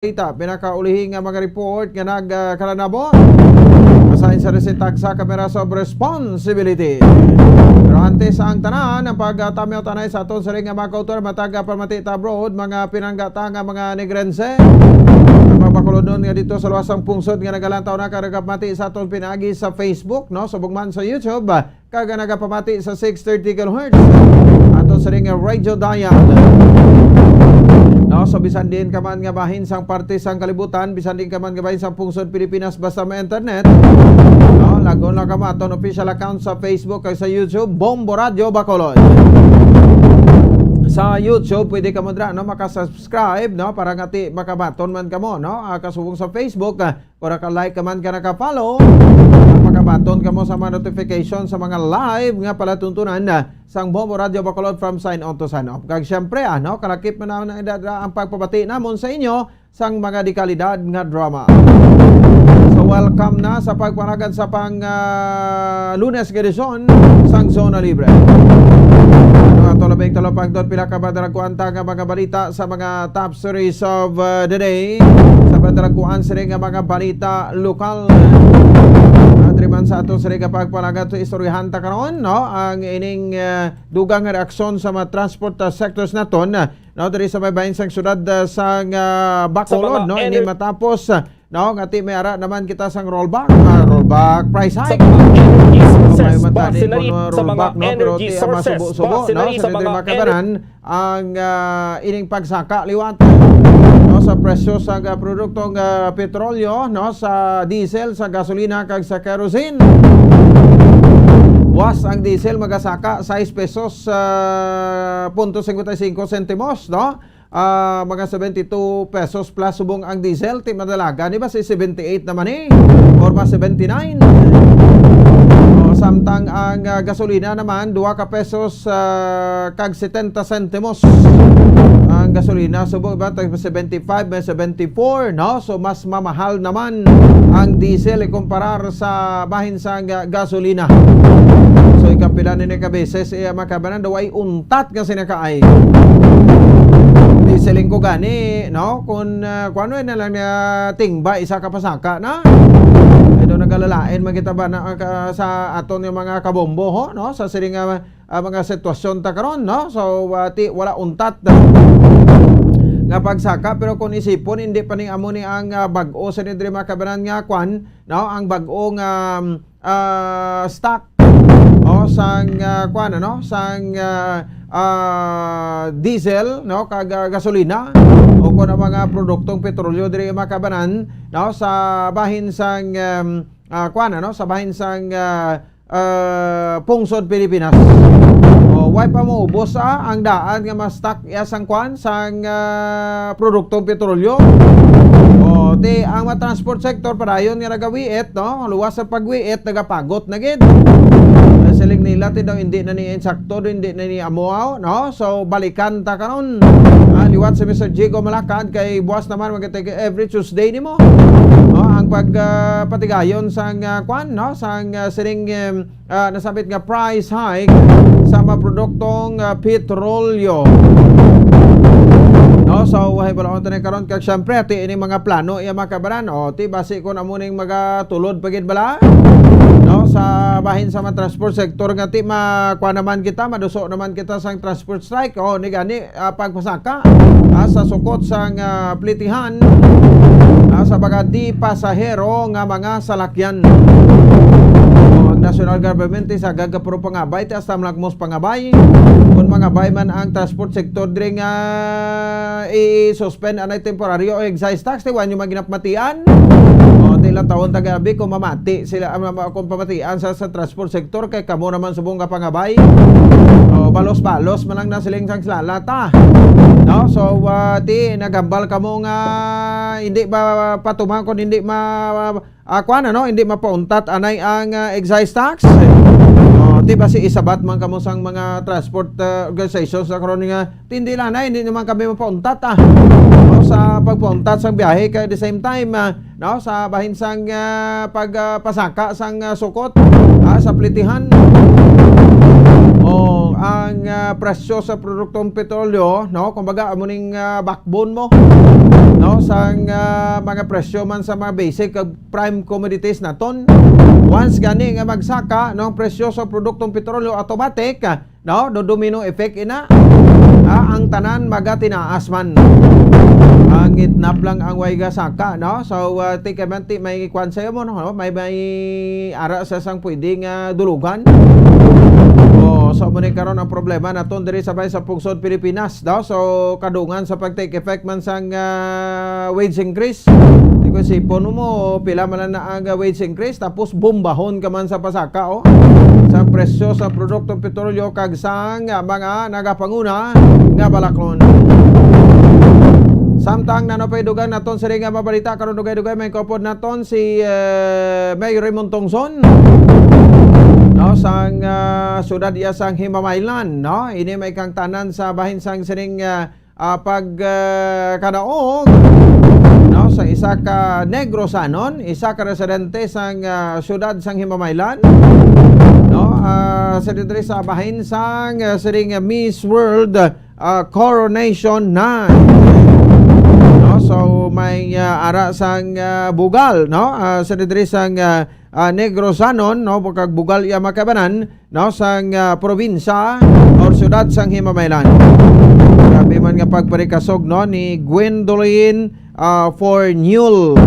Ita, pinakaulihing nga mga report nga nagkalanabot asahin sa resitagsa Cameras of Responsibility. Pero antes ang tanan ang pagtamyaw tanay sa aton sa ring nga mga kautor mataga pamati abroad mga pinanggata nga mga negrense mabakulodon nga dito sa luwasang pungsod nga nagalantaw na karagapmati sa aton pinagi sa Facebook, no, subugman sa YouTube kaga nagapamati sa 630 kHz aton sa ring nga radio dial. No, so bisan din ka man nga bahin sang parte sang kalibutan, bisan din ka man nga bahin sang pungsod Pilipinas basta may internet. No, lagon lang ka mo aton official account sa Facebook kag sa YouTube, Bombo Radio Bacolod. Sa YouTube pwede ka mo dra no maka-subscribe no para ngati makabaton man kamo no, kasubong sa Facebook para ka like ka man ka naka-follow. Makabaton ka mo sa mga notification sa mga live nga palatuntunan sang Bombo Radio Bacolod from sign on to sign off. Kag syempre no, kalakip man na ang pagpabati namon sa inyo sang mga dekalidad nga drama. So welcome na sa pagpanagan sa pang Lunes edisyon sang Zona Libre. Ato labing talapag doon pila ka badarakuanta nga mga balita sa mga top stories of the day. Sa badarakuan sa nga mga balita lokal. Triman sa ato sa pagpalagat sa istoryahan ta karon no ang ining dugang reaksyon sa mga transport sectors naton no diri sa may bahin sang syudad sang Bacolod no ini matapos no ngati may ara naman kita sang rollback price hike may matani ko rollback no pero ti masubo-subo no sa diri makabaran ang ining pagsaka liwat no sa presyo sa produktong petrolyo no sa diesel, sa gasolina kag sa kerosene. Was ang diesel magasaka 6 pesos .55 sentimos no. Mga 72 pesos plus subong ang diesel ti madalaga di ba si 78 naman or mas 79. Samtang ang gasolina naman 2 ka pesos kag 70 sentimos ang gasolina subong ba 75 may 74 no, so mas mamahal naman ang diesel ikumparar sa bahin sa gasolina. So ikapila ni kabeses makabanan daw ay untat nga sinakaay dieseling ko gani no kun kuano na lang tingba isa ka pasaka na ito nagalalain magita ba na sa aton yung mga kabombo ho no sa siring mga sitwasyon ta karon no, so wala untat nga pagsaka pero kung isipon hindi pa ni amo ni ang bag-o sa diri makabanan nga kwan no ang bag-o nga stock o sang kwan no sang diesel no kag gasolina o kun mga produktong petrolyo diri makabanan no sa bahin sang kwan no sa bahin sang pungsod Pilipinas. Why pa mo ubos ang daan nga ma-stock sang kwan sang produktong petrolyo. Di ang transport sector padayon nga nagawiit no, luwas sa pagwiit nagapagot na gid. Siling nila ti daw hindi na ni insakto hindi na ni amuaw no, so balikan ta karon. Liwat si Mr. Jigo Malakad kay buwas naman magate every Tuesday nimo. No, ang pagpatigayon sang kwan no sang siring nasabit nga price hike sa mga produktong petrolyo. No, so wahay pala on tanay karon kag syempre ati ini mga plano iya makabaran ti basi ko na muning magatulod pagid bala no sa bahin sa mga transport sector nga ti makuha naman kita maduso naman kita sang transport strike ni gani pagpasaka sa sukot sang plitihan sa baga di pasahero nga mga salakyan. National government sa gagapuro pangabay ti hasta malagmos pangabay kun mangabay man ang transport sector diri nga i-suspend anay temporaryo o excise tax ti wanyo maginapmatian ti ilang taon tagabi kung mamati sila kung pamatian sa transport sector kay kamo naman subong ka pangabay balos-balos man lang na siling sang lalata no, so ti nagambal kamo nga hindi ba patumang kun hindi hindi mapauntat anay ang excise tax. Di ba si isabat man kamo sang mga transport organizations sa karon nga hindi lang na hindi naman kami mapauntat no, sa pagpauntat sang biyahe kay the same time no sa bahin sang pagpasaka sang sukot sa plitihan. Ang presyo sa produktong petrolyo no kumbaga amuning backbone mo no sang mga presyo man sa mga basic prime commodities naton. Once gani nga magsaka no presyo sa produktong petrolyo automatic no do domino effect ina ang tanan magatinaas man. Ang gitnap lang ang way saka no. So tikamanti may kwan sayo mo no, may ara sa sang pwedeng dulugan. So mo ni karon ang problema naton diri sabay sa pungsod Pilipinas daw. So kadungan sa pag-take effect man sang wage increase. Di ko sipon mo pila man na ang wage increase tapos bombahon ka man sa pasaka sa presyo sa produktong petrolyo kag sang mga nagapanguna nga balaklon. Samtang nanopay dugang naton sa ring mabalita karon dugay-dugay may kopod naton si Mayor Raymond Tongson. No, sang syudad iya sang Himamaylan, no? Ini may kang tanan sa bahin sang sining kadaog, no? Sa isa ka Negrosanon, isa ka residente sang syudad sang Himamaylan, no? Sa dito sa bahin sang sining Miss World Coronation na. No, so may ara sang bugal, no? Sa dito sang Negrosanon, no, pagkag bugal iya makabanan, no, sang probinsya or syudad sang Himamaylan. Grabe man nga pagparikasog, no, ni Gwendolyn Fornul.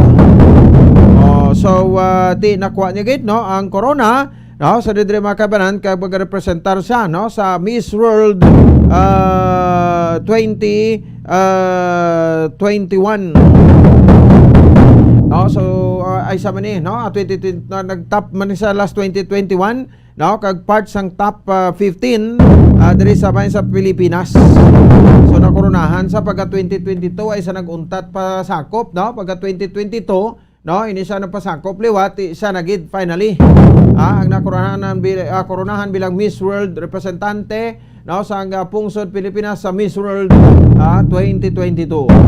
So ti nakuha niya gid, no, ang corona, no, sa didre makabanan kag pagrepresentar siya, no, sa Miss World 2021. No, so ay sa man no, 2020 nag-top man sa last 2021, no, kag part sang top 15 diri sa bahin sa Pilipinas. So nakoronahan sa pagka 2022 ay sa naguntat pa sakop, no, pagka 2022, no, ini siya napasakop liwat siya nagid finally. Ang nakoronahan bilang Miss World representante, no, sa pungsod Pilipinas sa Miss World 2022.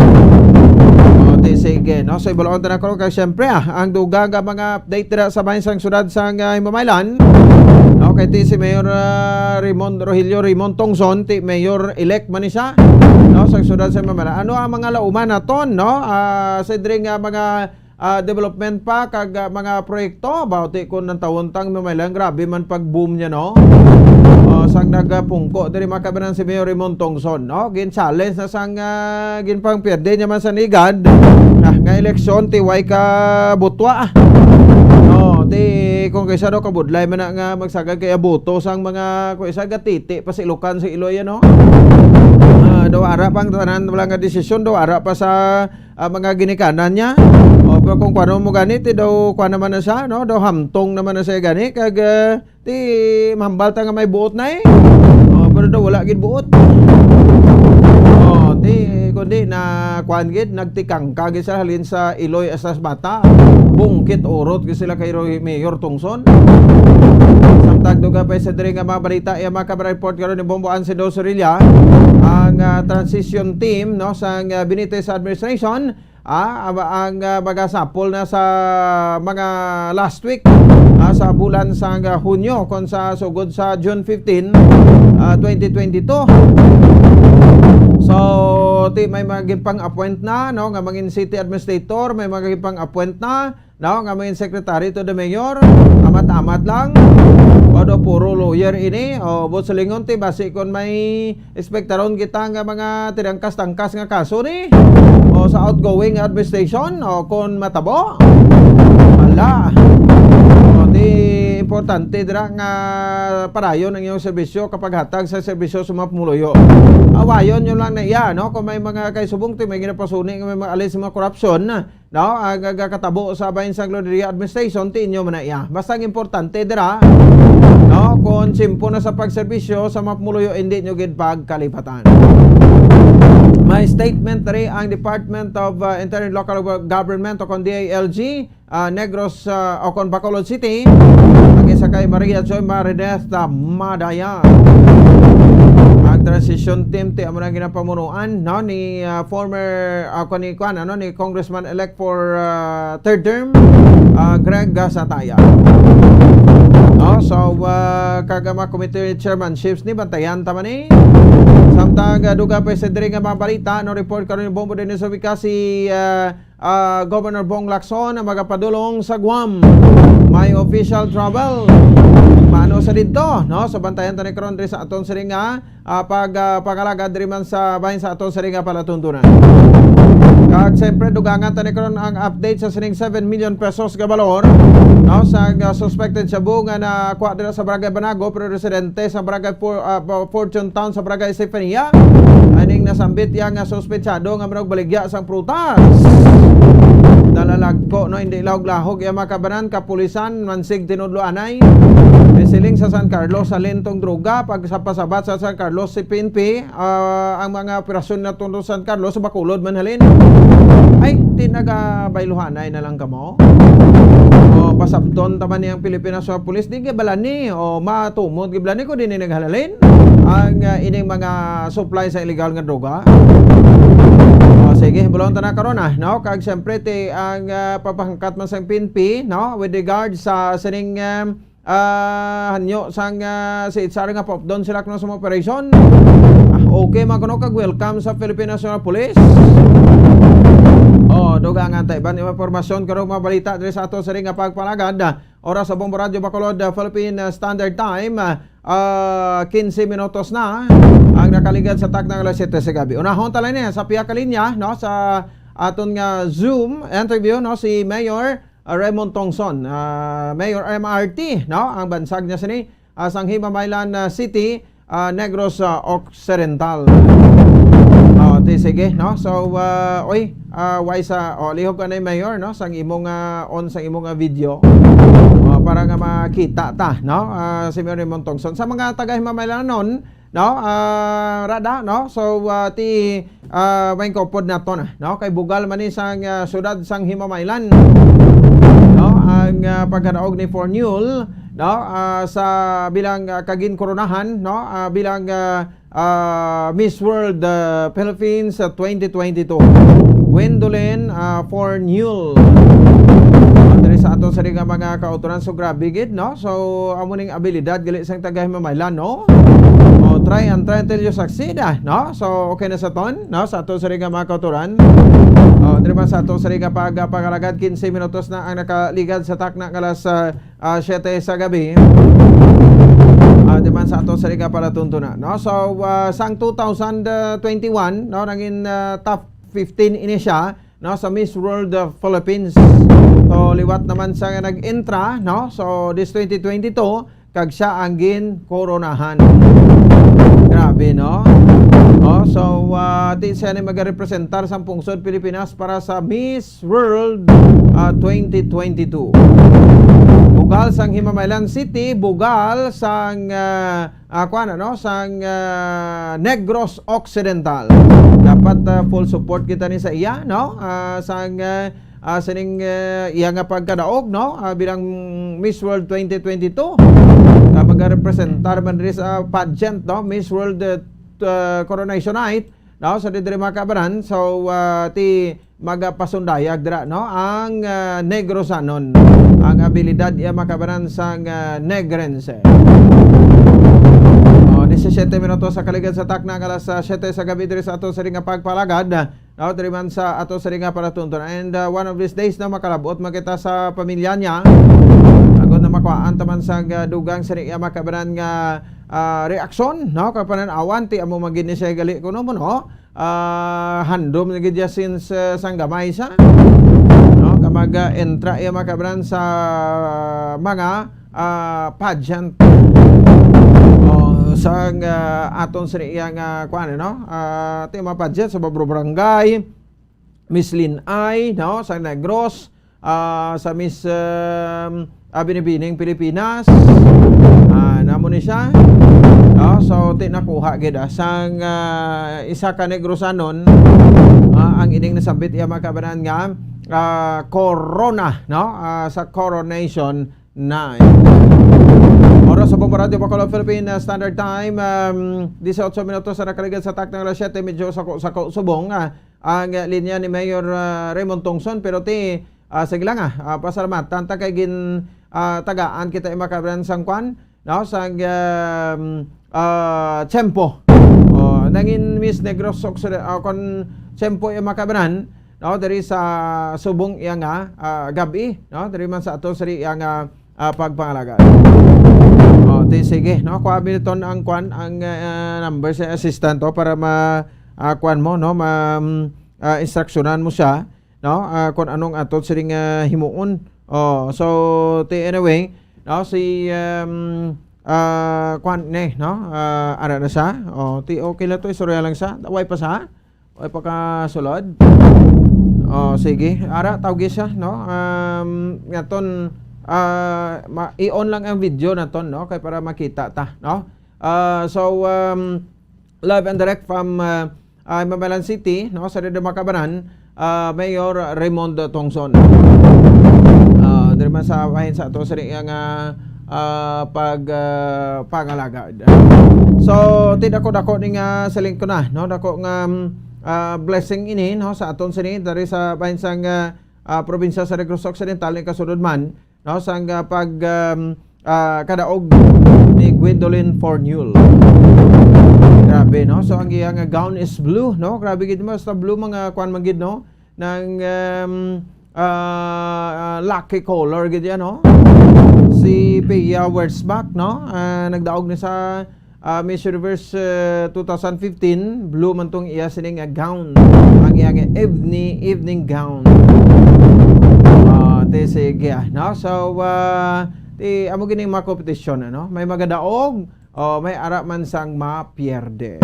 Sige, no, so ibalon ta na karon kay syempre ang dugang mga update dira sa bahin sang syudad sang Himamaylan. No, kay ti si Mayor Rogelio Raymond Tongson, ti Mayor elect man siya, no, sa syudad sa Himamaylan. Ano ang mga lauman naton, no, sa diri nga mga development pa kag mga proyekto about kun nang tawon-tang Himamaylan, grabe man pag-boom niya, no. Sang nagapungko diri makabanan si Mayor Raymond Tongson, no, gin challenge na sang gin pang pierde niya man sa nigad nga eleksyon ti way ka butwa, no, ti kung kaysa do kabudlay man nga magsagad kay aboto sang mga kung isa gatiti pasilukan sa Iloy, no. Do ara pang tanan wala nga desisyon, do ara pa sa mga ginikanan niya. Pero kung kuano mo gani ti daw kuan naman na siya, no, daw hamtong naman na siya gani kag ti mahambal ta nga may buot na pero daw wala gid buot. Ti kundi na kuan gid nagtikang kag sa halin sa Iloy asas bata. Bungkit urot gid sila kay Mayor Tongson. Samtang duga pa sa diri nga mga balita iya maka-report karon ni Bombo Ancedo Sorilla ang transition team, no, sa Benitez administration ang magasapol na sa mga last week sa bulan sa Hunyo kon sa sugod sa June 15, 2022. So ti may maging pang-appoint na, no, nga mangin city administrator, may maging pang-appoint na, no, nga mangin secretary to the mayor. Amat-amat lang. O do puro lawyer ini, o but sa lingon ti basi kon may expectaron kita nga mga tinangkas-tangkas nga kaso ni o sa outgoing administration o kon matabo. Wala. O di importante dira nga parayon ang iyong serbisyo kapag hatag sa serbisyo sa mga pumuluyo. Awayon yun lang na iya, no, kung may mga kaisubong ti may ginapasuni nga may mga alis mga korupsyon, no, katabo sa bahin sa Gloria administration ti inyo man na iya. Basta ang importante dira, no, kung simpo na sa pagserbisyo sa mga pumuluyo hindi nyo gid pagkalipatan. May statement rin ang Department of Interior and Local Government o kon DILG Negros o kon Bacolod City ang isa kay Maria Joy Marinez Madaya. Ang transition team ti amo na ginapamunuan, no, ni former ni Congressman elect for third term Greg Sataya. No, so kagama committee chairmanships ni bantayan tama ni. So Samtang duga pa sa diri nga mga balita, no report karon ni Bombo din sa si Governor Bong Lacson na magapadulong sa Guam. May official travel. Mano sa dito, no? So bantayan tani karon diri sa aton siring nga pagalaga diri man sa bahin sa aton siring nga palatuntunan. Kag siyempre dugangan tani karon ang update sa sining 7 million pesos nga balor, no? Sa suspected shabu nga na kuha dira sa Barangay Banago pero residente sa Barangay Fortune Town sa Barangay Estefania. Aning nasambit yang nga suspetsado nga manog baligya sang prutas. Dalalagko, no, hindi lahog-lahog ya makabanan kapulisan mansig tinudloanay. Siling sa San Carlos sa lentong droga pag sapasabat sa San Carlos si PNP ang mga operasyon na tundo sa San Carlos bakulod man halin. Ay tinagabailuhanay na lang kamo. O pasabton taman niyang Pilipinas sa pulis di gibalani o matumod gibalani ko din naghalalin ang ining mga supply sa illegal nga droga. Sige, bulong na karon no? Kag siyempre ti ang papahangkat man sa PNP, no? With regard sa sining hanyo sang si Itsara nga pop down sila kuno sa operation. Okay man kuno kag welcome sa Philippine National Police. Duga nga tay ban impormasyon karong mga balita diri sa ato sa ring nga pagpalagad. Oras sa Bombo Radio Bacolod, Philippine Standard Time, 15 minutos na ang nakaligad sa tak ng alas 7 sa gabi. Unahon tala niya sa piya ka linya, no, sa aton nga Zoom interview, no, si Mayor Raymond Tongson, Mayor MRT, no, ang bansag niya sini sang Himamaylan City, Negros Occidental. Sige, no, so lihok ka na yung Mayor, no, sang imong on sang imong video para nga makita ta, no, si Mayor Raymond Tongson sa mga taga Himamaylan nun, no, rada, no, so may kopod na to na, no, kay bugal man ni sang syudad sang Himamaylan, no, ang pagkadaog ni Fornul, no, sa bilang kagin koronahan, no, bilang Miss World Philippines 2022. Gwendolyn Fornul. Diri sa ato sa mga kauturan so grabe gid, no, so amo ning abilidad gali sang taga Himamaylan, no. Try until you succeed, no? So okay na sa ton, no, sa ato sa mga kauturan. Diri man sa ato sa pagkalagad 15 minutos na ang nakaligad sa takna alas 7 sa gabi. Diman sa ato sa palatuntunan, no? So sang 2021, no, naging top 15 ini siya, no, sa Miss World Philippines. So liwat naman sa nag-intra, no, so this 2022 kag siya ang gin koronahan. Grabe, no? So di siya ni magarepresentar sa pungsod Pilipinas para sa Miss World 2022. Bugal sang Himamaylan City, bugal sang sang Negros Occidental. Dapat full support kita ni sa iya, no? Sang sining iya nga pagkadaog, no, bilang Miss World 2022. Magarepresentar man rin sa pageant, no, Miss World Coronation Night, no, sa diri makabaran. So ti magapasundayag dira, no, ang Negrosanon, ang abilidad iya makabaran sang Negrense. 17 minutos sa kaligad sa takna alas 7 sa gabi diri sa ato sa ring pagpalagad, no, diri man sa ato sa ring palatunton. And one of these days na makalabot makita sa pamilya niya agod na makuhaan taman sa dugang sa iya makabaran nga reaksyon, no, kapananawan ti amo magini siya gali kuno mo, no, handom na gid since sang gamay siya, no, kamaga entra iya makabaran sa mga pageant sang aton sa iya nga kuan, no, ti mga pageant sa Babro Barangay, Miss Linay, no, sa Negros, sa Miss Binibining Pilipinas, namo ni siya, no, so ti nakuha gid sang isa ka Negrosanon, ang ining nasabit iya makabanan nga corona, no, sa Coronation Night. Oras sa Bombo Radio Bacolod, Philippine Standard Time, 18 minutos sa nakaligad sa tak ng alas 7, medyo sako subong ang linya ni Mayor Raymond Tongson, pero ti sige lang pasalamat tanta kay gin tagaan kita makabaran sang kwan, no, sang tempo. nangin Miss Negros kon sempo yung makabanan, no, dari sa subong iya nga gabi, no, dari man sa ato sari iya nga pagpangalaga. Sige, no, kuhabi nito ang number sa assistant to para kuan mo, no, instruksyonan mo siya, no, kung anong ato siring himuon. So anyway, no, si kuan no, ara na siya. Okay lang to, istorya lang siya. Way pa sa? Way pa ka sulod? Sige, ara tawgi siya, no. Ngaton i-on lang ang video naton, no, kay para makita ta, no. So live and direct from Mamalan City, no, sa Rio Macabanan, Mayor Raymond Tongson. Diri man sa bahin sa ato sa pangalaga. So tidak ko dako ning saling ko na, no, dako nga blessing ini, no, sa aton sini dari sa bahin sang probinsya sa Negros Occidental ni kasunod man, no, sang kadaog ni Gwendolyn Fornul. Grabe, no, so ang iyang gown is blue, no, grabe gid mo sa blue mga kuan man gid, no, ng lucky color gid yan, no. Si Pia Wurzbach, no, nagdaog ni sa Miss Universe 2015, blue man tong iya sining gown, ang iyang evening gown. Sige, no, so amo gining mga competition, no, may magadaog, may ara man sang mapierde.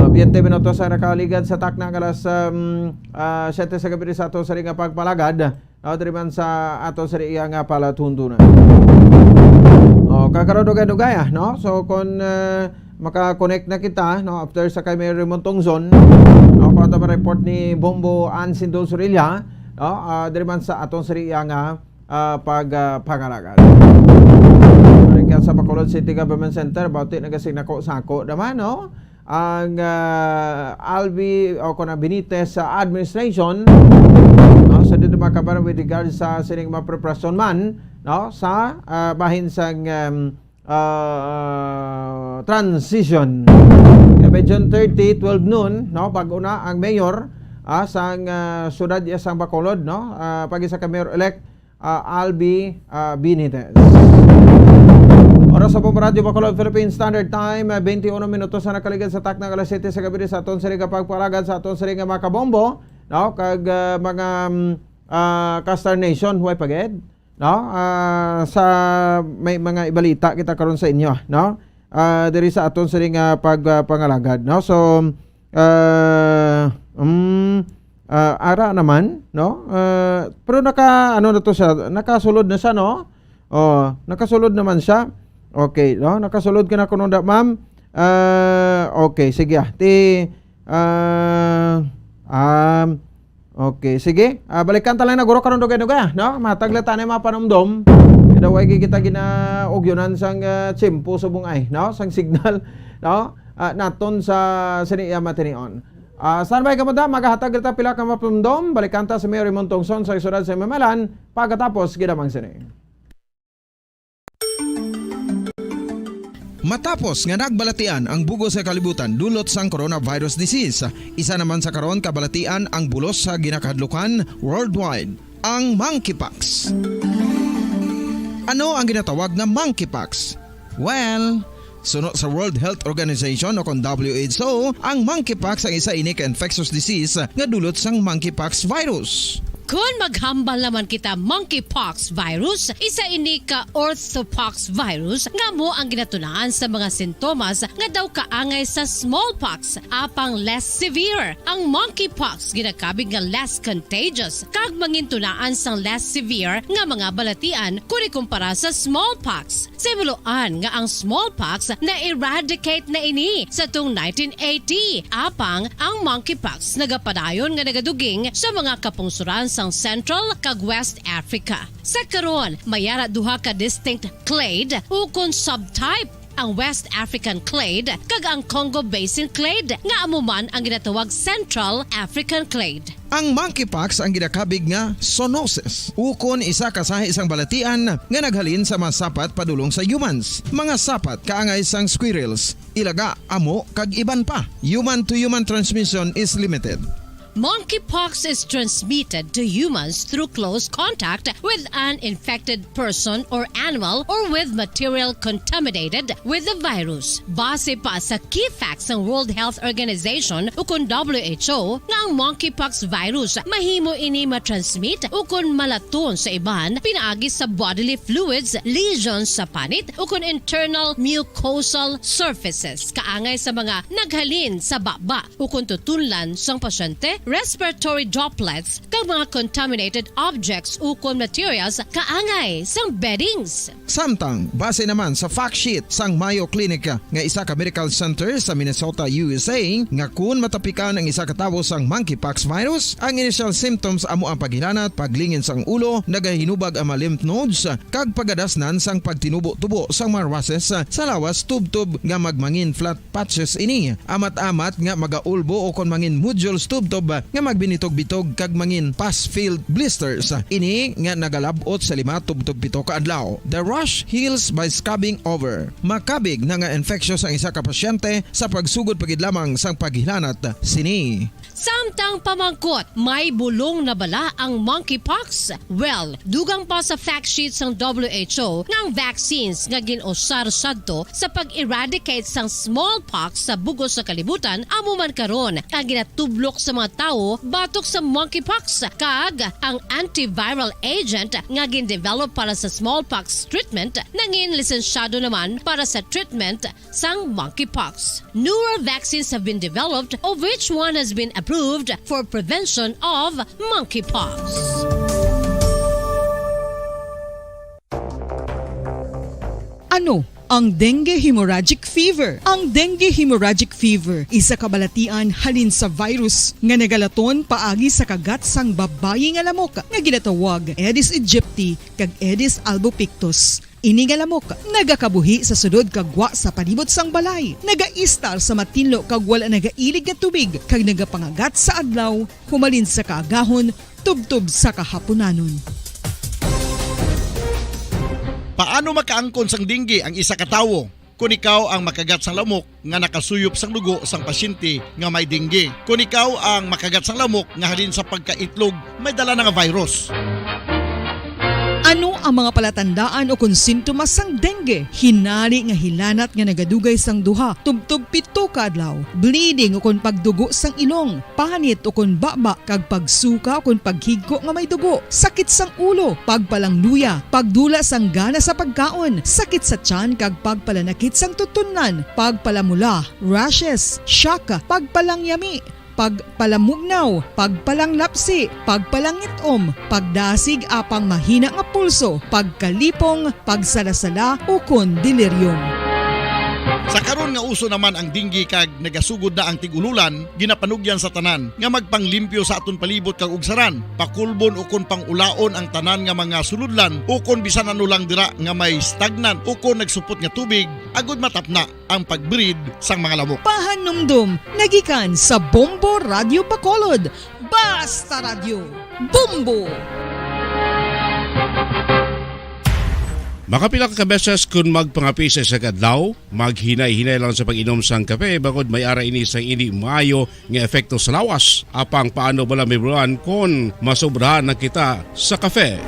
20 minutos sa nakaligan sa takna alas 7 sa gabi sa ato sa ring pagpalagad, diri man sa ato sa iya nga palatuntunan. Kakaroon dugay-dugay, no, so kung maka-connect na kita, no, after sa kay Mayor Raymond Tongson, no, kung ito report ni Bombo Ansindol Surilla, no, diri man sa aton sa iya nga pagpangalagan. Kaya sa Bacolod City Government Center, bauti nagasig nako sako naman, no, ang Albi o kuna Benitez sa administration, no, sa dito makabaran with regards sa sining mapreparasyon man, no, sa bahin sang transition. Kaya June 30, 12 noon, no, pag-una ang mayor sang sudad sang Bacolod, no, pagi sa mayor-elect Albi Benitez. Oras sa Radyo Bacolod Philippine Standard Time, 21 minutos na nakaligan sa takna alas 7 sa gabi sa aton sari pagpalagad sa aton sari makabombo, no, kag mga Castar Nation huwag paged, no, sa may mga ibalita kita karon sa inyo, no, diri sa aton sari pagpangalagad, no. So ara naman, no, pero ano na to siya, nakasulod na siya, no. Nakasulod naman siya. Okay, no, nakasulod ka na kuno da, ma'am. Okay, sige. Okay, sige. Balikan ta lang na guro karon dugay-dugay, no? Mataglatan ay mapanumdom. Daway kita ginaugyonan sang tsimpo subong ay, no? Sang signal, no? Naton sa siniya matinion. Saan ba ka mo da? Magahatag kita pila ka mapanumdom. Balikan ta sa Mayor Raymond Tongson sa isurad sa Mamalan. Pagkatapos gidamang sini. Matapos nga nagbalatian ang bugos sa kalibutan dulot sang coronavirus disease, isa naman sa karon kabalatian ang bulos sa ginakahadlukan worldwide, ang monkeypox. Ano ang ginatawag na monkeypox? Well, sunod sa World Health Organization o kung WHO, ang monkeypox ang isa ini ka infectious disease nga dulot sang monkeypox virus. Kung maghambal naman kita monkeypox virus, isa ini ka orthopox virus nga mo ang ginatunaan sa mga sintomas nga daw kaangay sa smallpox, apang less severe. Ang monkeypox ginakabig nga less contagious, kag mangintunaan sang less severe nga mga balatian kung ikumpara sa smallpox. Simuloan nga ang smallpox na-eradicate na ini sa tung 1980, apang ang monkeypox nagapadayon nga nagaduging sa mga kapungsuran sang Central kag West Africa. Sa karon, mayara duha ka distinct clade ukon subtype ang West African clade kag ang Congo Basin clade nga amo man ang ginatawag Central African clade. Ang monkeypox ang ginakabig nga zoonosis. Ukon isa ka sa isang balatian nga naghalin sa mga sapat padulong sa humans. Mga sapat kaangay sang squirrels, ilaga, amo kag iban pa. Human to human transmission is limited. Monkeypox is transmitted to humans through close contact with an infected person or animal or with material contaminated with the virus. Base pa sa key facts ng World Health Organization ukon WHO nga ang monkeypox virus mahimo ini matransmit ukon malaton sa iban pinaagi sa bodily fluids, lesions sa panit ukon internal mucosal surfaces kaangay sa mga naghalin sa baba ukon tutunlan sang pasyente, respiratory droplets kag mga contaminated objects ukon materials kaangay sang beddings. Samtang, base naman sa fact sheet sang Mayo Clinic nga isa ka medical center sa Minnesota, USA, nga kun matapikan ang isa ka tawo sang monkeypox virus, ang initial symptoms amo ang paghilanat, paglingin sang ulo, nagahinubag ang mga lymph nodes, kag pagadasnan sang pagtinubo-tubo sang mga rashes sa lawas tubtob nga magmangin flat patches ini. Amat-amat nga magaulbo o kon mangin nodules tubtob nga magbinitog-bitog kag mangin pus-filled blisters. Ini nga nagalabot sa 5-7 ka adlaw. The rash heals by scabbing over. Makabig na nga infectious ang isa ka pasyente sa pagsugod pagid lamang sang paghilanat sini. Samtang pamangkot, may bulong na bala ang monkeypox? Well, dugang pa sa fact sheet ng WHO nga ang vaccines nga ginusar sadto sa pag-eradicate sang smallpox sa bugos sa kalibutan amo man karon ang ginatublok sa mga tao batok sa monkeypox kag ang antiviral agent nga gin-develop para sa smallpox treatment nangin lisensyado naman para sa treatment sang monkeypox. Newer vaccines have been developed of which one has been approved for prevention of monkeypox. Ano ang dengue hemorrhagic fever? Ang dengue hemorrhagic fever isa kabalatian halin sa virus nga nagalaton paagi sa kagat sang babayi nga lamok nga ginatawag Aedes aegypti kag Aedes albopictus. Ini nga lamok nagakabuhi sa sudod kagwa sa palibot sang balay, nagaistar sa matinlo kag wala nagailig nga tubig kag nagapangagat sa adlaw humalin sa kaagahon tubtob sa kahaponanon. Paano makaangkon sang dengue ang isa ka tawo? Kung ikaw ang makagat sang lamok nga nakasuyop sang dugo sang pasyente nga may dengue. Kung ikaw ang makagat sang lamok nga halin sa pagkaitlog may dala nga virus. Ano ang mga palatandaan o konsintomas sang dengue? Hinari nga hilanat nga nagadugay sang duha, tubtog 7 ka adlaw, bleeding o kon pagdugo sang ilong, panit o kon baba, kag pagsuka o kon paghigko nga may dugo, sakit sang ulo, pagpalangluya, pagdula sang gana sa pagkaon, sakit sa tiyan kag pagpalanakit sang tutunan, pagpalamula, rashes, shock, pagpalangyami, pagpalamugnaw, pagpalanglapsi, pagpalangitom, pagdasig apang mahina nga pulso, pagkalipong, pagsalasala o kon delirium. Sa karon nga uso naman ang dengue kag nagasugod na ang tigululan, ginapanugyan sa tanan nga magpanglimpyo sa aton palibot kag ugsaran, pakulbon o kon pangulaon ang tanan nga mga suludlan o kon bisan ano lang dira nga may stagnant o kon nagsupot nga tubig agud matapna ang pagbreed sang mga lamok. Pahanumdum, nagikan sa Bombo Radio Bacolod. Basta Radio, Bombo! Makapila ka beses kung magpangapi sa kadlaw, maghinay-hinay lang sa pag-inom sang kape bagod may ara ini sang ini maayo nga epekto sa lawas. Apang paano bala may bulan kung masobrahan na kita sa kape.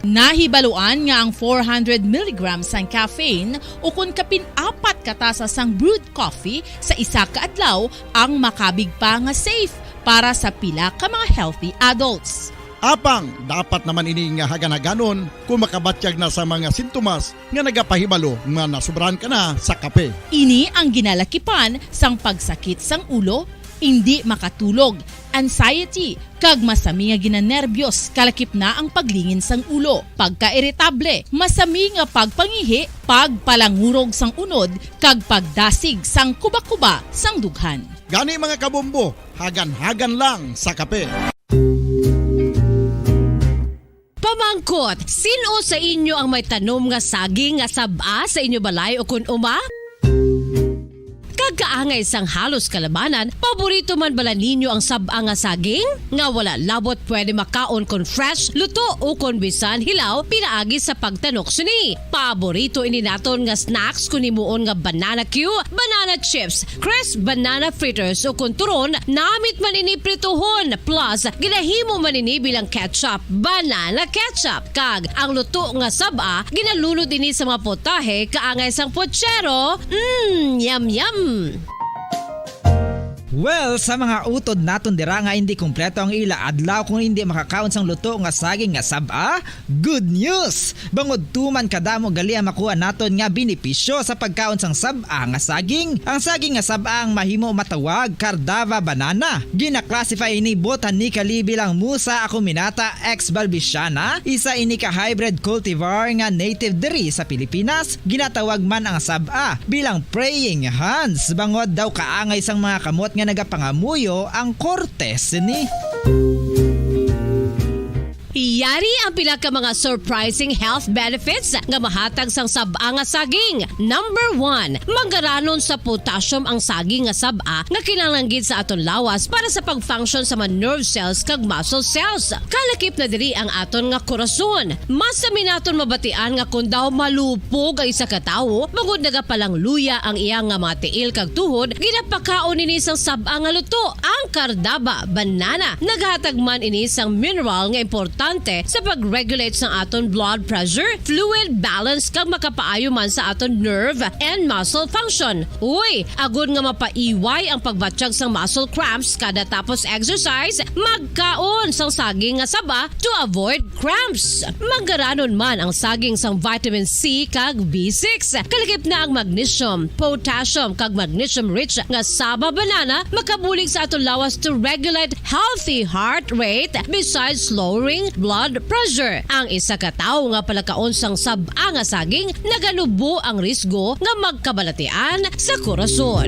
Nahibaluan nga ang 400 mg sang caffeine o kung kapin-4 katasa sang brewed coffee sa isa ka adlaw ang makabig pa nga safe para sa pila ka mga healthy adults. Apang dapat naman ini nga hagan-haganon kung makabatyag na sa mga sintomas nga nagapahibalo nga nasubrahan ka na sa kape. Ini ang ginalakipan sang pagsakit sang ulo, hindi makatulog, anxiety, kag masami nga ginanerbiyos, kalakip na ang paglingin sang ulo, pagka-irritable, masami nga pagpangihi, pagpalangurog sang unod, kag pagdasig sang kuba-kuba sang dughan. Gani mga kabombo, hagan-hagan lang sa kape. Sugkot, sino sa inyo ang may tanom nga saging nga sab-a sa inyo balay o kun uma? Kagkaangay sang halos kalabanan, paborito man bala ninyo ang sab-a nga saging? Nga wala labot pwede makaon kon fresh, luto o kon bisan hilaw pinaagi sa pagtanok suni. Paborito ini naton nga snacks kun himuon nga banana Q, banana chips, crisp banana fritters o kun turon, namit man ini prituhon plus ginahimo man ini bilang ketchup, banana ketchup. Kag ang luto nga sab-a ginalulod ini sa mga potahe kaangay sang pochero. Yum yum. Well, sa mga utod naton dira nga hindi kumpleto ang ila adlaw kung hindi makakaon sang luto nga saging nga sab-a, good news! Bangod tuman kadamo gali ang makuha naton nga benepisyo sa pagkaon sang sab-a nga saging. Ang saging nga sab-a ang mahimo matawag Cardava banana. Gina-classify ini botanically bilang Musa acuminata ex balbisiana, isa ini ka hybrid cultivar nga native diri sa Pilipinas. Ginatawag man ang sab-a bilang praying hands. Bangod daw kaangay sang mga kamot nga nagapangamuyo ang kortes ni. Yari ang pila ka mga surprising health benefits nga mahatag sang sab-a nga saging. Number 1, manggaranon sa potassium ang saging nga sab-a nga kinahanglan sa aton lawas para sa pag-function sa mga nerve cells kag muscle cells. Kalakip na diri ang aton nga korason. Mas sa minaton mabatian nga kun daw malupog ang isa ka tawo, bangod nagapalang luya ang iyang nga mga tiil kag tuhod, ginapakaon ini sang sab-a nga luto, ang Cardava banana. Naghatag man ini sang mineral nga importante sa pag-regulate sa aton blood pressure, fluid balance kag makapaayo man sa aton nerve and muscle function. Uy, agud nga mapaiway ang pagbatsyag sang muscle cramps kada tapos exercise, magkaon sang saging nga saba to avoid cramps. Manggaranon man ang saging sang vitamin C kag B6. Kalakip na ang magnesium, potassium kag magnesium rich nga saba banana makabulig sa aton lawas to regulate healthy heart rate besides lowering blood pressure. Ang isa ka tawo nga palakaon sang sab-a nga saging nagalubo ang risgo nga magkabalatian sa korason.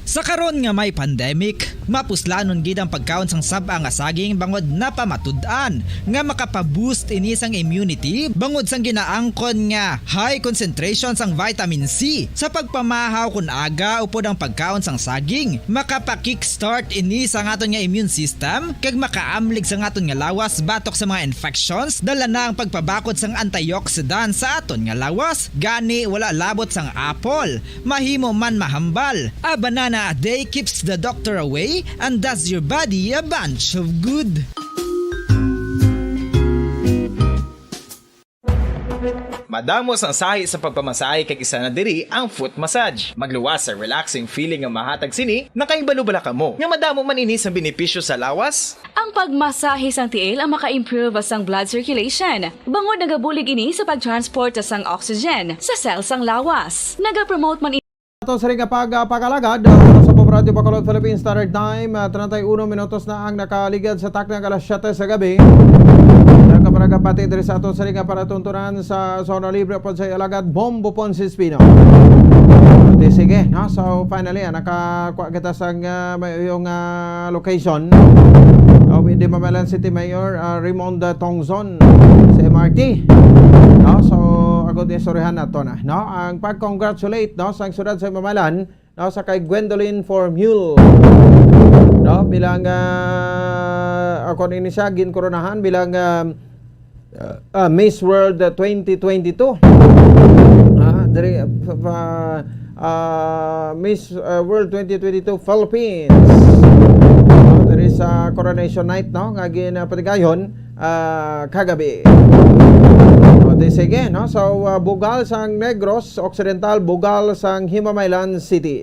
Sa karon nga may pandemic, mapuslanon gid ang pagkaon sang sab-a nga saging bangod napamatud-an nga makapaboost ini sang immunity bangod sang ginaangkon nga high concentration sang vitamin C. Sa pagpamahaw kun aga upod ang pagkaon sang saging, makapa-kickstart ini sa aton nga immune system kag makaamlig sa aton nga lawas batok sa mga infections, dala na ang pagpabakod sang antioxidant sa aton nga lawas. Gani wala labot sang apple, mahimo man mahambal. A banana a day keeps the doctor away and does your body a bunch of good. Madamos ang sahi sa pagpamasahe kag isa na diri ang foot massage. Magluwas sa relaxing feeling nga mahatag sini, nakaibalo bala kamo. Nga madamo man ini sa benepisyo sa lawas. Ang pagmasahe sang tiil ang maka-improve sang blood circulation. Bangod nagabulig ini sa pag-transport sang oxygen sa cells sang lawas. Nagapromote man Ito sa ring pagalagad sa Radio Bacolod Philippine Standard Time, 31 minutos na ang nakaligad sa taknang alas 7 sa gabi. Nakaparagapati diri sa ato sa ring para tuntunan sa Zona Libre po sa alagad Bombo Ponce Espino. Sige, no? So finally, nakakuha kita sa yung location. Hindi Mamalan City Mayor Raymond Tongzon sa MRT. No? So agad istorihan nato na, no? Ang pag-congratulate, no, sa syudad sa Mamalan, no, sa kay Gwendolyn Formule, no, bilang ako ni siya ginkoronahan bilang Miss World 2022. Miss World 2022 Philippines. There is coronation night, no, nga ginapatigayon kagabi. Sige, no? So bugal sang Negros Occidental, bugal sang Himamaylan City.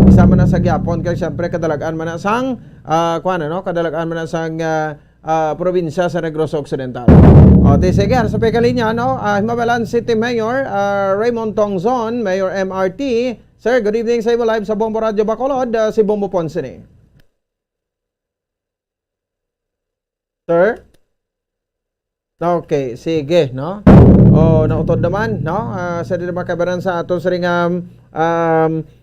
Isama na sa Gyapon kay syempre kadalagan man na sang no? Kadalagan man na sang probinsya sa Negros Occidental. Sige, sa pekalinya, no? Himamaylan City Mayor Raymond Tongzon, Mayor MRT. Sir, good evening sa live sa Bombo Radio Bacolod, si Bombo Ponce ni. Sir? Okay, sige, no? Nautod naman, no? Sa din makabaran sa aton sa ring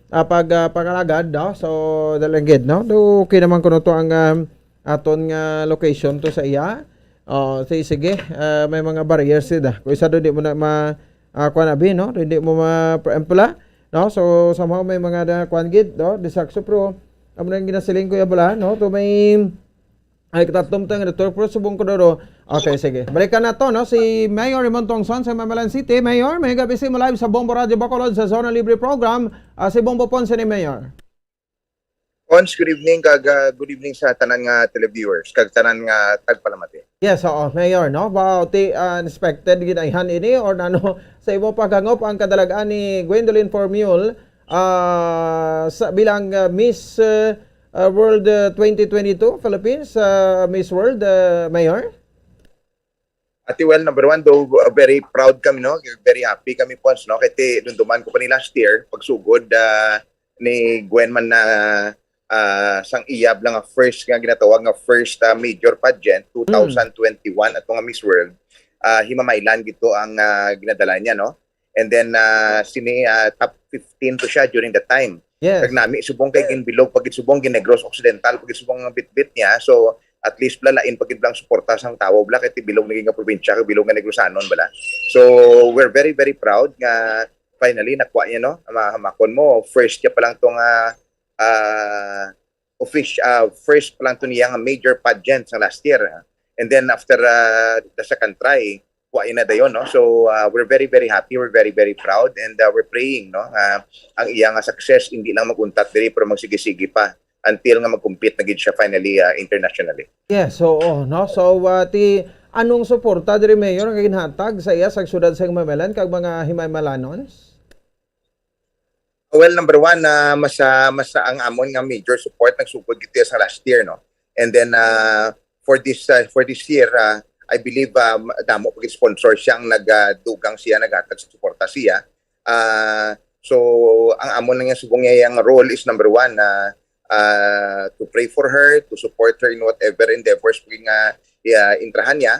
pag-alagad, no? So, dalagid, no? Do, okay naman ko to ang aton nga location to sa iya. Oh, sige. May mga barriers sila. Kung isa doon di mo na kuan abi, no? Hindi mo ma-empla, no? So somehow may mga kuan gid, no? Disakso pro amo nang ginasiling ko ya bala, no? To may ay katatom tang network pro subong ko doro. Okay, sige. Balikan na to, no? Si Mayor Raymond Tongson sa Mamalan City. Mayor, may gabi mo live sa Bombo Radio Bacolod sa Zona Libre Program. Si Bombo Ponce ni Mayor. Ons, good evening, good evening sa tanan nga televiewers, kag tanan nga tagpalamati. Yes, oo, Mayor, no? Bauti unexpected ginaihan ini or ano sa imo paghangop ang kadalagaan ni Gwendolyn Formule sa bilang Miss World 2022 Philippines, Miss World, Mayor? Ati well, number one, though, very proud kami, no? Very happy kami, Pons, no? Kasi dunduman ko pa ni last year, pagsugod ni Gwen man na sang iyab lang nga first nga ginatawag nga first major pageant 2021 at nga Miss World, himamaylan gito ang ginadala niya, no? And then top 15 to siya during the time. Yes. Kag nami subong kay ginbilog pag subong ginegros occidental pag subong nga bitbit niya, so at least blalain pag lang suporta sang tawo bla kay bilog naging nga probinsya kay bilog nga Negrosanon bala. So we're very very proud nga finally nakuha niya, no? Makon mo first niya pa lang tong first pa lang to niya nga major pageant sa last year. And then after the second try, kuha na dayon, no? So we're very very happy, we're very very proud, and we're praying, no? Ang iya nga success hindi lang maguntat diri pero magsige-sige pa until nga mag-compete na gid siya finally internationally. Yes, so no. So anong suporta diri Mayor nga ginhatag sa iya sa syudad sa Mamalan kag mga Himay-Malanons? Well, number one, mas ang amon nga major support nagsugod gid sa last year, no? And then for this year, I believe damo pag sponsor siyang nagdugang siya naghatag sa suporta siya. So ang amon nga subong niya yung role is number one, to pray for her, to support her in whatever endeavors nga intrahan niya.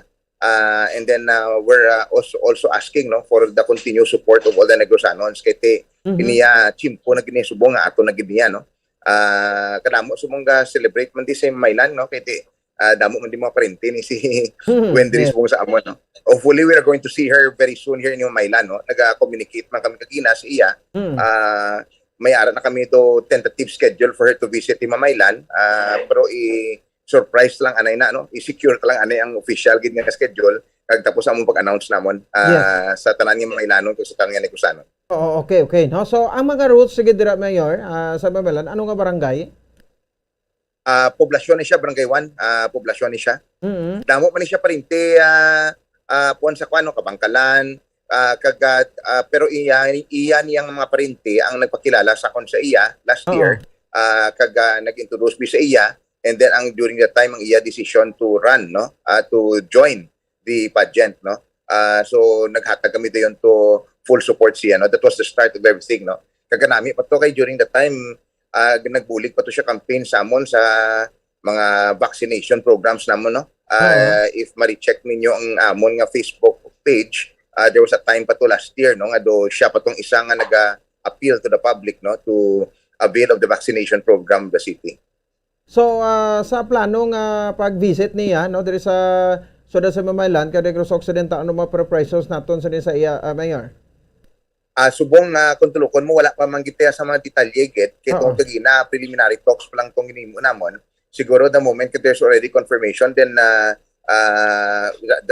And then we're also asking, no, for the continued support of all the Negrosanons kay iniya chimpo na ginisubong nga ato na gid niya, no. Kadamo subong ga celebrate man di sa Mailan, no, kay damo man di mga parente ni si Wendy subong sa amon, no. Hopefully we are going to see her very soon here in Mailan, no. Naga-communicate man kami kagina sa iya. May ara na kami to tentative schedule for her to visit in Mamaylan, pero surprise lang anay na, no, i-secure lang anay ang official gid nga schedule kag tapos among pag-announce namon sa tanan nga Maylanon ug sa tanan nga Negrosanon. Oo, okay, no. So ang mga routes sige dira Mayor sa Mamalan, ano nga barangay? Poblasyon ni siya, barangay 1, poblasyon ni siya. Damo man ni siya parinte puan sa kuano Kabangkalan, pero iya niyang mga parinte ang nagpakilala sa kon sa iya last year, kag nag-introduce mi sa iya, and then during that time ang iya decision to run, no, to join the pageant, no. So naghatag kami dayon to full support siya, no. That was the start of everything, no. Kaganami pa to kay during the time nagbulig pa to siya campaign sa amon sa mga vaccination programs namon, no. If mari-check ninyo ang amon nga Facebook page, there was a time pa to last year, no, nga do siya pa tong isa nga naga-appeal to the public, no, to avail of the vaccination program of the city. So sa planong pag-visit niya, no, diri sa syudad sa Mamaylan kag Negros Occidental, ano mga preparations naton sa iya Mayor? Subong kung tulukon mo wala pa man gid sa mga detalye gid kay tong kagina preliminary talks pa lang tong ginimo namon. Siguro the moment that there's already confirmation, then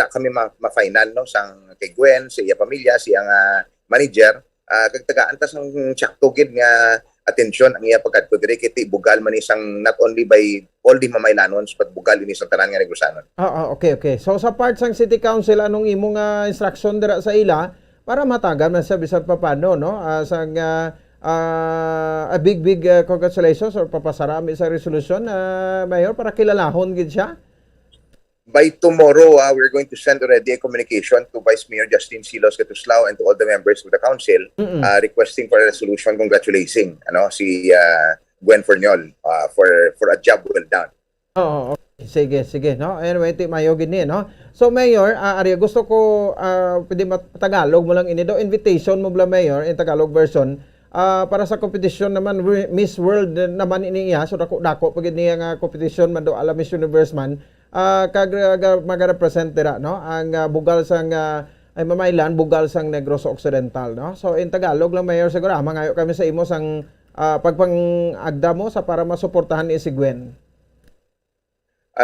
kami ma-final, no, sang kay Gwen, sa iya pamilya, siyang manager, kag tagaan ta sang tsakto gid nga atensyon ang iya pagkadto diri kay bugal man isang not only by all the Mamaylanons but bugal ini sa tanan nga Negrosanon. Okay. So sa part sang City Council, anong imong instruction dira sa ila para matagan man sa bisan papano, no? Sang a big congratulations or papasarami sa resolution, Mayor, para kilalahon gid siya. By tomorrow, we're going to send already a communication to Vice Mayor Justin Silos Catuslao and to all the members of the council, requesting for a resolution congratulating si Gwen Ferniol for a job well done. Sige, no. Anyway, mayo gini, no. So Mayor, Arya, gusto ko pwede Tagalog mo lang ini do invitation mo bla Mayor in Tagalog version. Para sa competition naman Miss World naman iniya, so dako pagid niya nga competition man do ala Miss Universe man. magarepresent dira, no? Ang bugal sang ay mamaylan bugal sang Negros Occidental, no? So in Tagalog lang, Mayor, siguro mangayo kami sa imo sang pagpangagda mo sa para masuportahan ni si Gwen.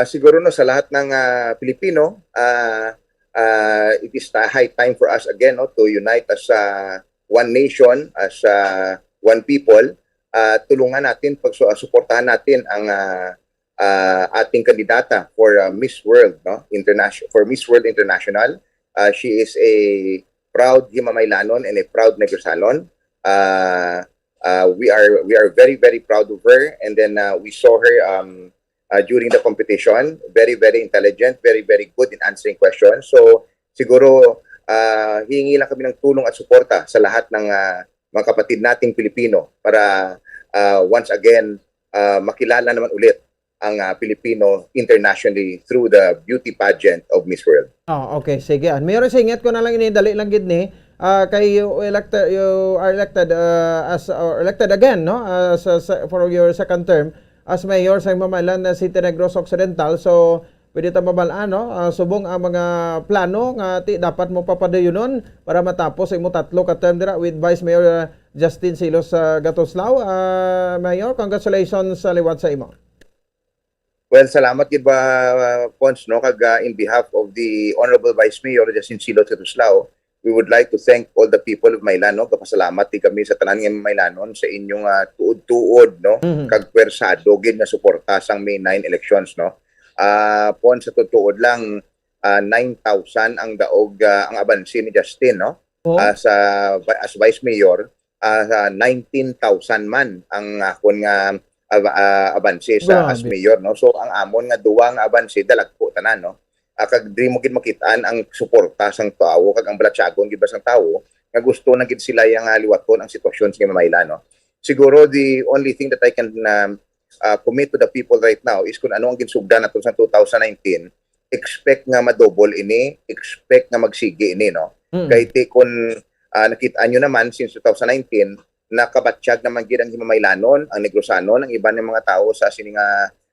Siguro no sa lahat ng Pilipino, it is high time for us again, no, to unite as one nation, as one people. Tulungan natin, suportahan natin ang ating kandidata for Miss World, no, International, for Miss World International. She is a proud Himamaylanon and a proud Negrosalon. We are very, very proud of her, and then we saw her during the competition. Very, very intelligent, very, very good in answering questions. So siguro hihingi lang kami ng tulong at suporta sa lahat ng mga kapatid nating Pilipino para once again makilala naman ulit ang Pilipino internationally through the beauty pageant of Miss World. Oh, okay, sige. Mayor, singit ko na lang ini, dali lang gid ni. Kay you are elected elected again, no? For your second term as mayor sa Himamaylan na City Negros Occidental. So pwede ta mabalaan, no? Subong ang mga plano nga dapat mo papadayunon para matapos imo tatlo ka term dira with Vice Mayor Justin Silos Gatoslao. Mayor, congratulations sa liwat sa imo. Well, salamat gid ba Pons, no, kag in behalf of the Honorable Vice Mayor Justin Silos Gatoslao, we would like to thank all the people of Maylan, no. Kapasalamat di kami sa tanan nga Maylanon sa inyong tuod-tuod, no, kag pwersado gid nga suporta sang May 9 elections, no. Pons, sa tuod lang 9,000 ang daog ang abansi ni Justin, no. As Vice Mayor, 19,000 man ang akon nga abansi sa as mayor, no. So ang amon nga duwa nga abansi dalagpo tanan, no. Kag di mo gid makitaan ang suporta sang tawo kag ang balatsagon gid ba sang tawo nga gusto na gid sila yang liwaton ang sitwasyon sa Himamaylan, no. Siguro the only thing that I can commit to the people right now is kung ano ang ginsugdan naton sa 2019, expect nga madouble ini, expect nga magsige ini, no. Kay kung nakita nyo naman since 2019 nakabatsyag naman gid ang Himamaylanon, ang Negrosanon, ang iba ng mga tao sa sining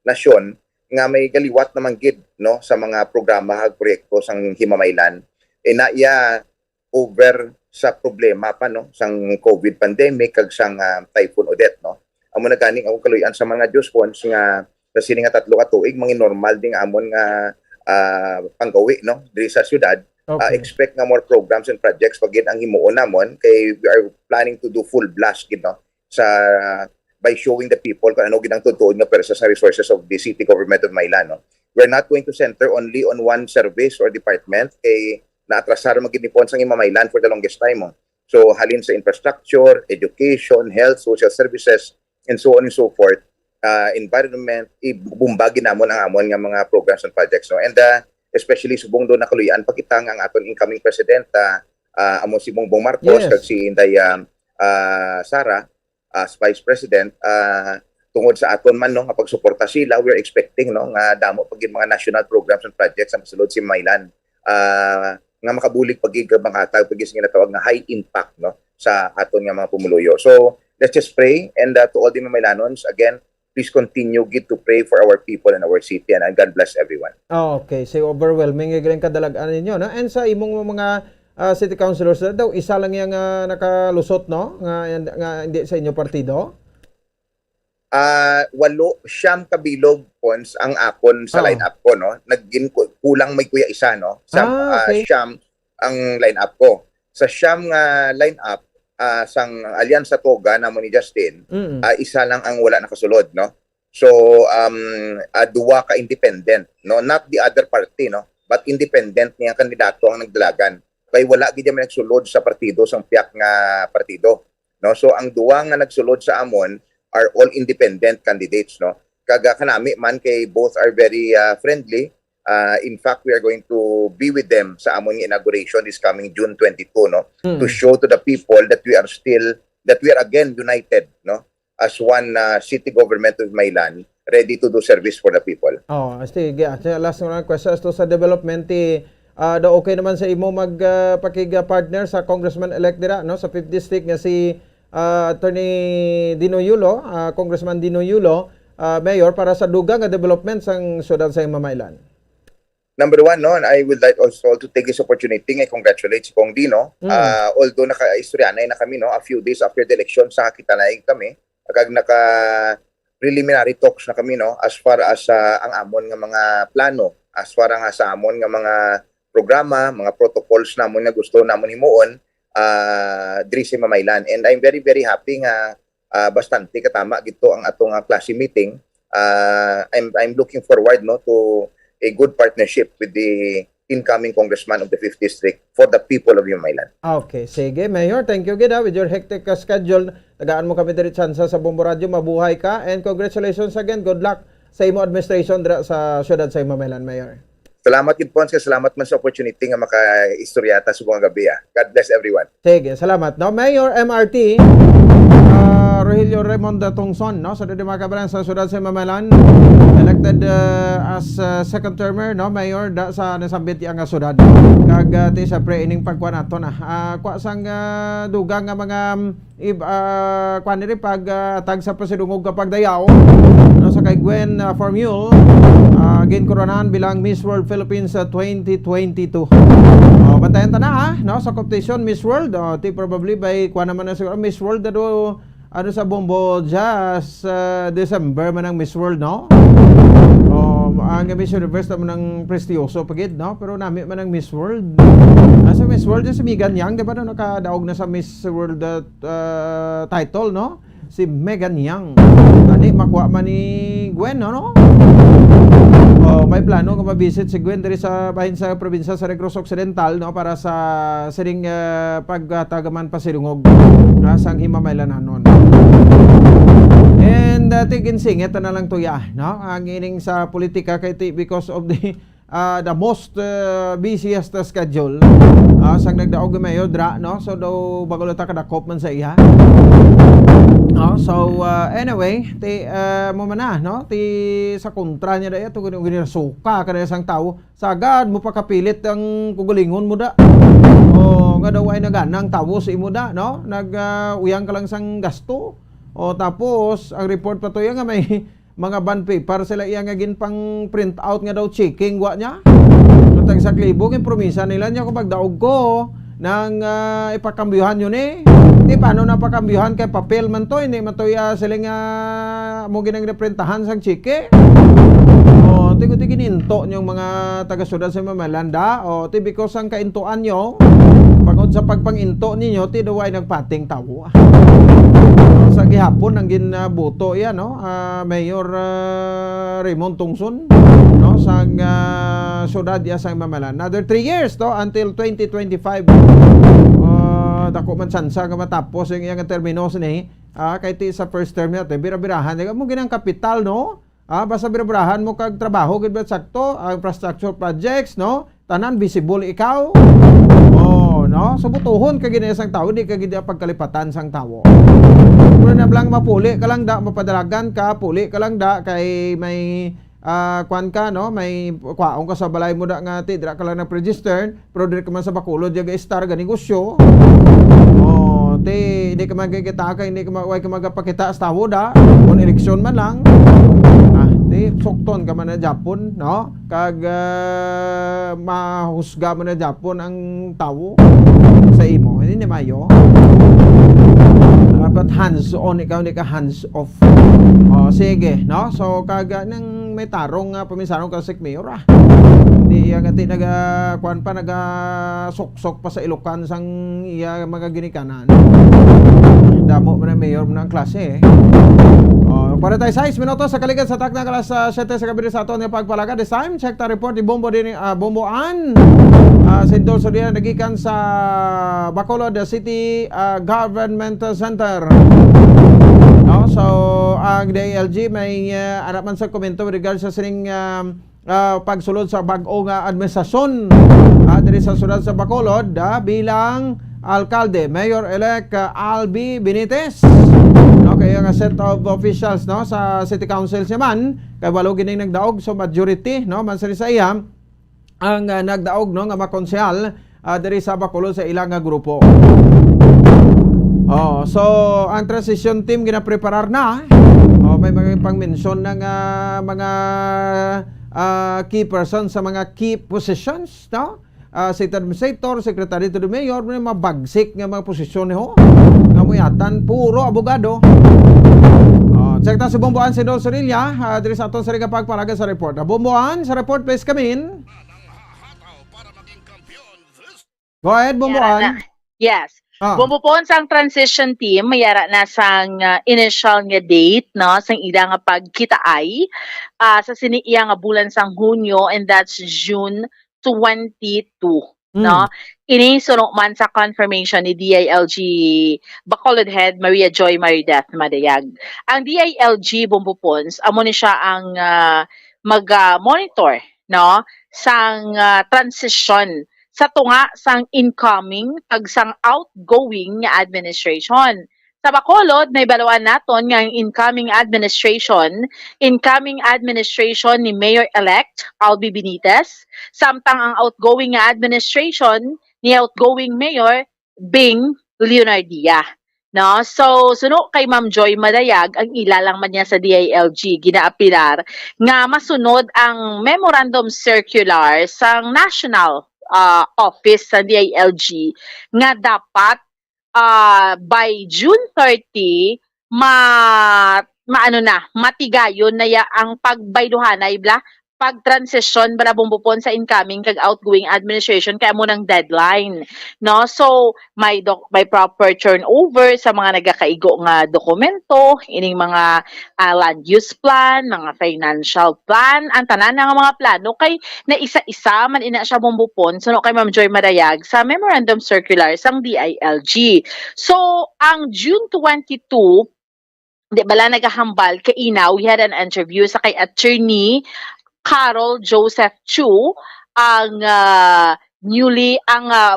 nasyon nga may galiwat naman gid, no, sa mga programa hag proyekto sang Himamaylan. Naiya over sa problema pa, no, sang COVID pandemic kag sang Typhoon Odette, no. Amo na ganing ako kaluyan sa mga Diyos Pons nga sa sining nga tatlo ka tuig mga normal ding amon nga panggawi, no, diri sa syudad. Okay. Expect nga more programs and projects pag ang himuon namon kay we are planning to do full blast gid, no, sa by showing the people kung ano gid ang tutuod nga persa sa resources of the city government of Maylan, no. We're not going to center only on one service or department kay naatrasar magid ni Pons ang Himamaylan for the longest time, no. So halin sa infrastructure, education, health, social services, and so on and so forth, environment, ibumbagi namon ang amon nga mga programs and projects, no. And especially subong do nakaluyan pakita ang aton incoming president amo si Bongbong Marcos, yes, kag si Inday Sara as vice president, tungod sa aton man, no, nga pagsuporta sila, we're expecting, no, nga damo pag mga national programs and projects ang masulod si Maylan nga makabulig pag mga pag ginatawag nga high impact, no, sa aton nga mga pumuluyo. So let's just pray, and to all the Maylanons again, please continue to pray for our people and our city, and God bless everyone. Okay, so overwhelming galing kadalagan ninyo, no? And sa imong mga city councilors daw isa lang yang nakalusot, no? Nga hindi sa inyo partido? 8 siyam kabilog Pons ang akon sa lineup ko, no. Kulang may kuya isa, no. Okay. Siyam ang lineup ko. Sa siyam nga lineup sang Alyansa Toga namo ni Justin, isa lang ang wala nakasulod, no. So duwa ka independent, no, not the other party, no, but independent niya kandidato ang nagdalagan kay wala gid man nagsulod sa partido sang piyak nga partido, no. So ang duwa nga nagsulod sa amon are all independent candidates, no. Kaga kanami man kay both are very friendly. In fact, we are going to be with them sa among inauguration this coming June 22, no, to show to the people that we are again united, no, as one city government of Maylan, ready to do service for the people. Oh, sige. Last na question to sa development okay naman sa imo partner sa Congressman-elect dira, no, sa 5th district nga si Attorney Dino Yulo, Congressman Dino Yulo, Mayor, para sa dugang nga development sang syudad sa Himamaylan. Number one, no, I would like also to take this opportunity and congratulate si Kong Dino. Although naka-istoryanay na kami, no, a few days after the election, sa kitanaig kami, agag naka-preliminary talks na kami, no, as far as ang amon nga mga plano, as far nga sa amon nga mga programa, mga protocols namon nga gusto namon himuon diri sa Mamaylan. And I'm very, very happy nga bastante katama gito ang atong klase meeting. I'm looking forward, no, to a good partnership with the incoming congressman of the 5th District for the people of Mamaylan. Okay, sige. Mayor, thank you gid with your hectic schedule. Tagaan mo kami diri tsansa sa Bombo Radio. Mabuhay ka and congratulations again. Good luck sa imo administration dira sa syudad sa Mamaylan, Mayor. Salamat yun po. Salamat man sa opportunity nga maka-istoryata sa buong gabi. God bless everyone. Sige, salamat. No, Mayor MRT, Rogelio Raymond Tongson, no, sa Didimakabalan sa syudad sa Mamaylan, elected as second termer, no, mayor da sa nasambit yang syudad. Kag ti sa pre-ining pagkuan nato na. Kwa sang dugang nga mga kuan diri pag tag sa pasidungog kapag dayaw, no, sa kay Gwen Formule, ginkoronahan bilang Miss World Philippines 2022. Bantayan ta na ha, no, sa competition Miss World, ti probably by kuan naman na siguro Miss World do ano sa Bombo Jazz December man ang Miss World, no? Ang Miss Universe naman ang prestioso pagid, no? Pero nami man ang Miss World. Sa Miss World si Megan Yang, di ba, no, nakadaog na sa Miss World title, no? Si Megan Yang. Tadi makuha man ni Gwen, no? May plano nga mabisit si Gwen diri sa bahin sa probinsya sa Negros Occidental, no, para sa siring pagtagaman pasilungog sang Himamaylanon. And tigin singit na lang tuya, no, ang ining sa politika kay because of the most busiest schedule sang nagdaog mayo dra, no, so daw bago ta kadakop man sa iya. So anyway, ti mo man na, no, ti sa kontra niya daya to gini suka kada sang tao sagad mo pakapilit ang kugulingon mo da. Nga daw ay naganang tao sa imo da, no, uyang ka lang sang gasto. Tapos ang report pa to nga may mga bond paper sila iya nga gin pang print out nga daw checking wa niya. Tag sa klibo yung promisa nila niya kung pagdaog ko nang ipakambyuhan yun eh. Di paano na pakambyuhan kay papel man to, hindi man to sila nga mo ginang reprintahan sang chike. Tigo-tigo gininto niyong mga taga-syudad sa Mamalanda. Ti because ang kaintuan nyo, pagod sa pagpanginto ninyo, ti duway nagpating tawo. Sa gihapon ang ginabuto yan, no, Mayor Raymond Tongson, no, sa syudad ya sa Mamalan. Another 3 years to until 2025. Dako man sansa nga matapos yung iyang termino ni kay ti sa first term natin birabirahan mo ginang kapital, no, basta birabirahan mo kag trabaho gid ba sakto ang infrastructure projects, no, tanan visible ikaw, no, so butuhon kag gina sang tao di kag gid pagkalipatan sang tawo. Pero na lang mapuli ka lang da, mapadalagan ka, puli ka lang da kay may kwan ka, no, may kwaong ka sa balay mo da nga ti dira ka lang na-register pero dira ka man sa Bacolod yaga star ga negosyo. Ti hindi ka magkikita ka, hindi ka magpakita sa tawo da kung eleksyon man lang. Ti sukton ka man na Japon, no, kag mahusga man na Japon ang tawo sa imo, hindi ni mayo. But hands on ikaw, hindi ka hands off. Sige, no, so kaga nang may tarong paminsarong ka sa mayor hindi iya nga ti kuan pa suksok pa sa ilukan sang iya mga ginikanan. Damo man mayor man ang klase eh. 46 minutos sa kaligan sa takna kalas 7 sa gabi sa aton nga pagpalaga. This time check ta report ni Bombo din Bomboan. Sindol so diyan nagikan sa Bacolod City Government Center. No, so ang DILG may anak man sa komento with regards sa sining pagsulod sa bag-o nga administrasyon diri sa syudad sa Bacolod bilang alkalde Mayor-elect Albi Benitez. Okay, ang set of officials, no, sa City Council naman kay walo gining nagdaog, so majority, no, man sa iya ang nagdaog, no, nga makonsehal diri sa Bacolod sa ilang grupo. So ang transition team ginapreparar na. May mga pang-mention ng mga key person sa mga key positions, no? State Administrator, Secretary to the Mayor, may mabagsik nga mga posisyon ho. Namuyatan, puro abogado. Check na si Bumbuan, si Dol Sorilla. Diri sa aton sa pagpalaga sa report. Bumbuan, sa report please come in. Go ahead, Bumbuan. Yes. Ah. Bumupon sang transition team, mayara na sang initial nga date, no, sang ida nga pagkitaay sa siniiya nga bulan sang Hunyo, and that's June 22, no. Ini sunod man sa confirmation ni DILG Bacolod Head Maria Joy Marideth Madayag. Ang DILG Bumbupons, amo ni siya ang mag-monitor, no, sang transition sa tunga sang incoming kag sang outgoing nga administration. Sa Bacolod, naibaluan naton nga ang incoming administration ni Mayor-elect Albi Benitez, samtang ang outgoing nga administration ni outgoing Mayor Bing Leonardia. No? So, suno kay Ma'am Joy Madayag, ang ilalang man niya sa DILG, ginaapilar, nga masunod ang memorandum circular sang national office sa DILG nga dapat by June 30 matigayon na ang pagbayluhanay pag-transition bala bumbupon sa incoming kag outgoing administration kaya mo ng deadline, no? So may proper turnover sa mga nagakaigo nga dokumento, ining mga land use plan, mga financial plan, ang tanan nga mga plano kay na isa-isa man ina siya bumbupon suno kay Ma'am Joy Madayag sa memorandum circular sang DILG. So ang June 22 di bala nagahambal kay inaw, we had an interview sa kay attorney Carol Joseph Chu, ang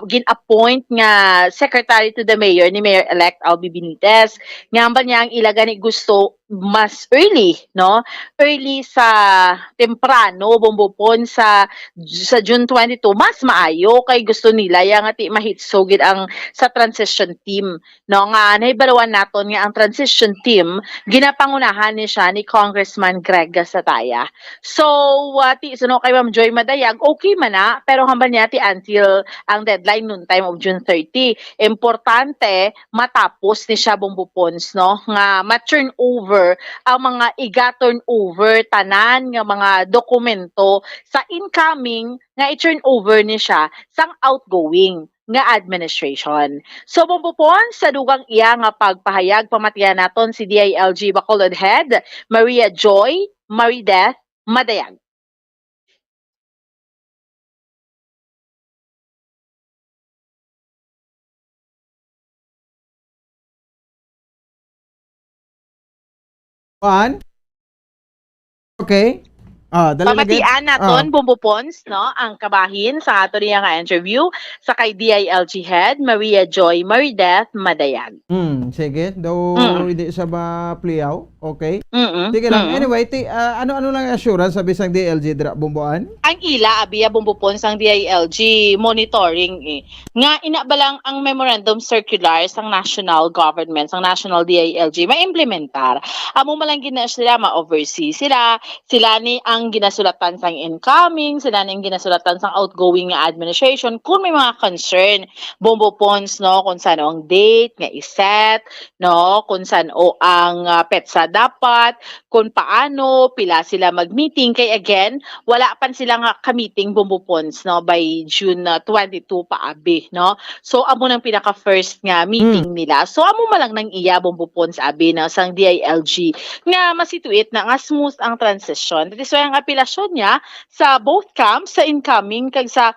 gin-appoint nga secretary to the mayor ni Mayor-elect Albi Benitez. Ngamba niya ang ilaga ni gusto mas early, no? Early sa temprano, bumbupon sa June 22, mas maayo kay gusto nila yang ati mahitsogid ang sa transition team, no? Nga naibalawan naton nga ang transition team ginapangunahan ni siya ni Congressman Greg Gasataya. So, ati suno kay Ma'am Joy Madayag, okay man na, pero hambal niya ati until ang deadline noon time of June 30. Importante matapos ni siya bumbupons, no? Nga ma-turn over ang mga iga-turn over tanan nga mga dokumento sa incoming nga i-turn over ni siya sang outgoing nga administration. So bumbupon sa dugang iya nga pagpahayag pamatiyan naton si DILG Bacolod Head Maria Joy Marideth Madayag. One. Okay. Pamatian naton bumbupons, no, ang kabahin sa ato niya nga interview sa kay DILG Head Maria Joy Marideth Madayag. Sige. Hindi sa ba pliyaw? Okay. Sige lang. Anyway, ano lang assurance sa bisang DILG dira Bumbuan? Ang ila abiya bumbupons ang DILG monitoring nga ina ba lang ang memorandum circular sang national government, sang national DILG maimplementar. Amo malang gina sila ma-oversee sila ni ang ginasulatan sang incoming, sila ning ginasulatan sang outgoing nga administration kung may mga concern bumbupons, no, kung saan ang date nga iset, no, kung saan ang petsa dapat, kung paano pila sila mag-meeting kay again wala pan sila nga ka-meeting bumbupons, no, by June 22 paabi, no. So amo nang pinaka first nga meeting nila. So amo malang nang iya bumbupons abi na sang DILG nga masituate na nga smooth ang transition. That is why ang apelasyon niya sa both camps, sa incoming kag sa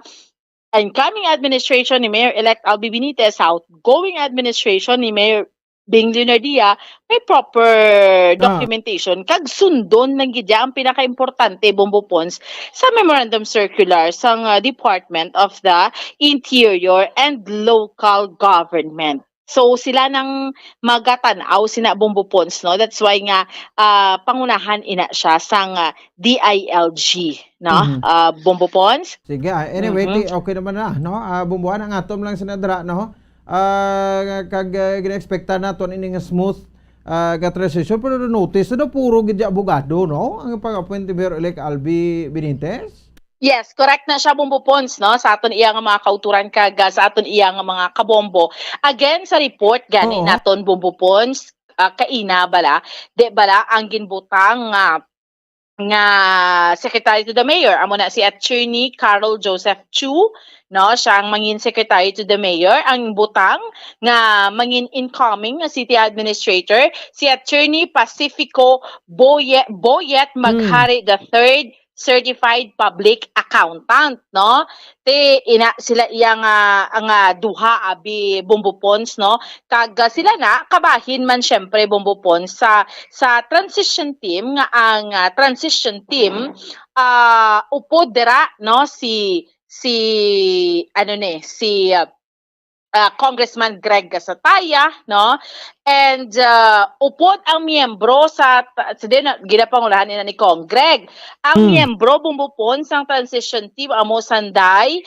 incoming administration ni Mayor-elect Albi Benitez, sa outgoing administration ni Mayor Bing Leonardia, may proper documentation kag sundon ng gidya ang pinaka-importante bumbupons sa memorandum circular sang Department of the Interior and Local Government. So sila nang magatanaw sina bumbupons, no. That's why nga pangunahan ina siya sang DILG, no. Bumbupons. Sige. Anyway, okay naman na, no. Bumbuan ang atom lang sinadra, no. Kag gina-expecta naton ini nga smooth ka-transition pero notice na puro gid abogado no ang pag-appoint ni Mayor-elect Albi Benitez. Yes, correct na siya Bumbo Pons, no? Sa aton iya nga mga kauturan kaga, sa aton iya nga mga kabombo. Again, sa report gani Oo. naton Bumbo Pons, kaina bala, de bala ang ginbutang nga Secretary to the Mayor. Amo na si Attorney Carol Joseph Chu, no? Siya ang mangin Secretary to the Mayor. Ang butang nga mangin incoming nga City Administrator, si Attorney Pacifico Boyet Maghari III, Certified Public Accountant, no? Sila iyang ang duha abi Bumbo Pons, no? Kag sila na kabahin man syempre Bumbo Pons sa transition team nga ang transition team upod dira, no? Si Congressman Greg Gasataya, no? And upod ang miyembro sa ginapangulahan nila ni Kong Greg. Ang miyembro Bumbo Pons sang transition team amo sanday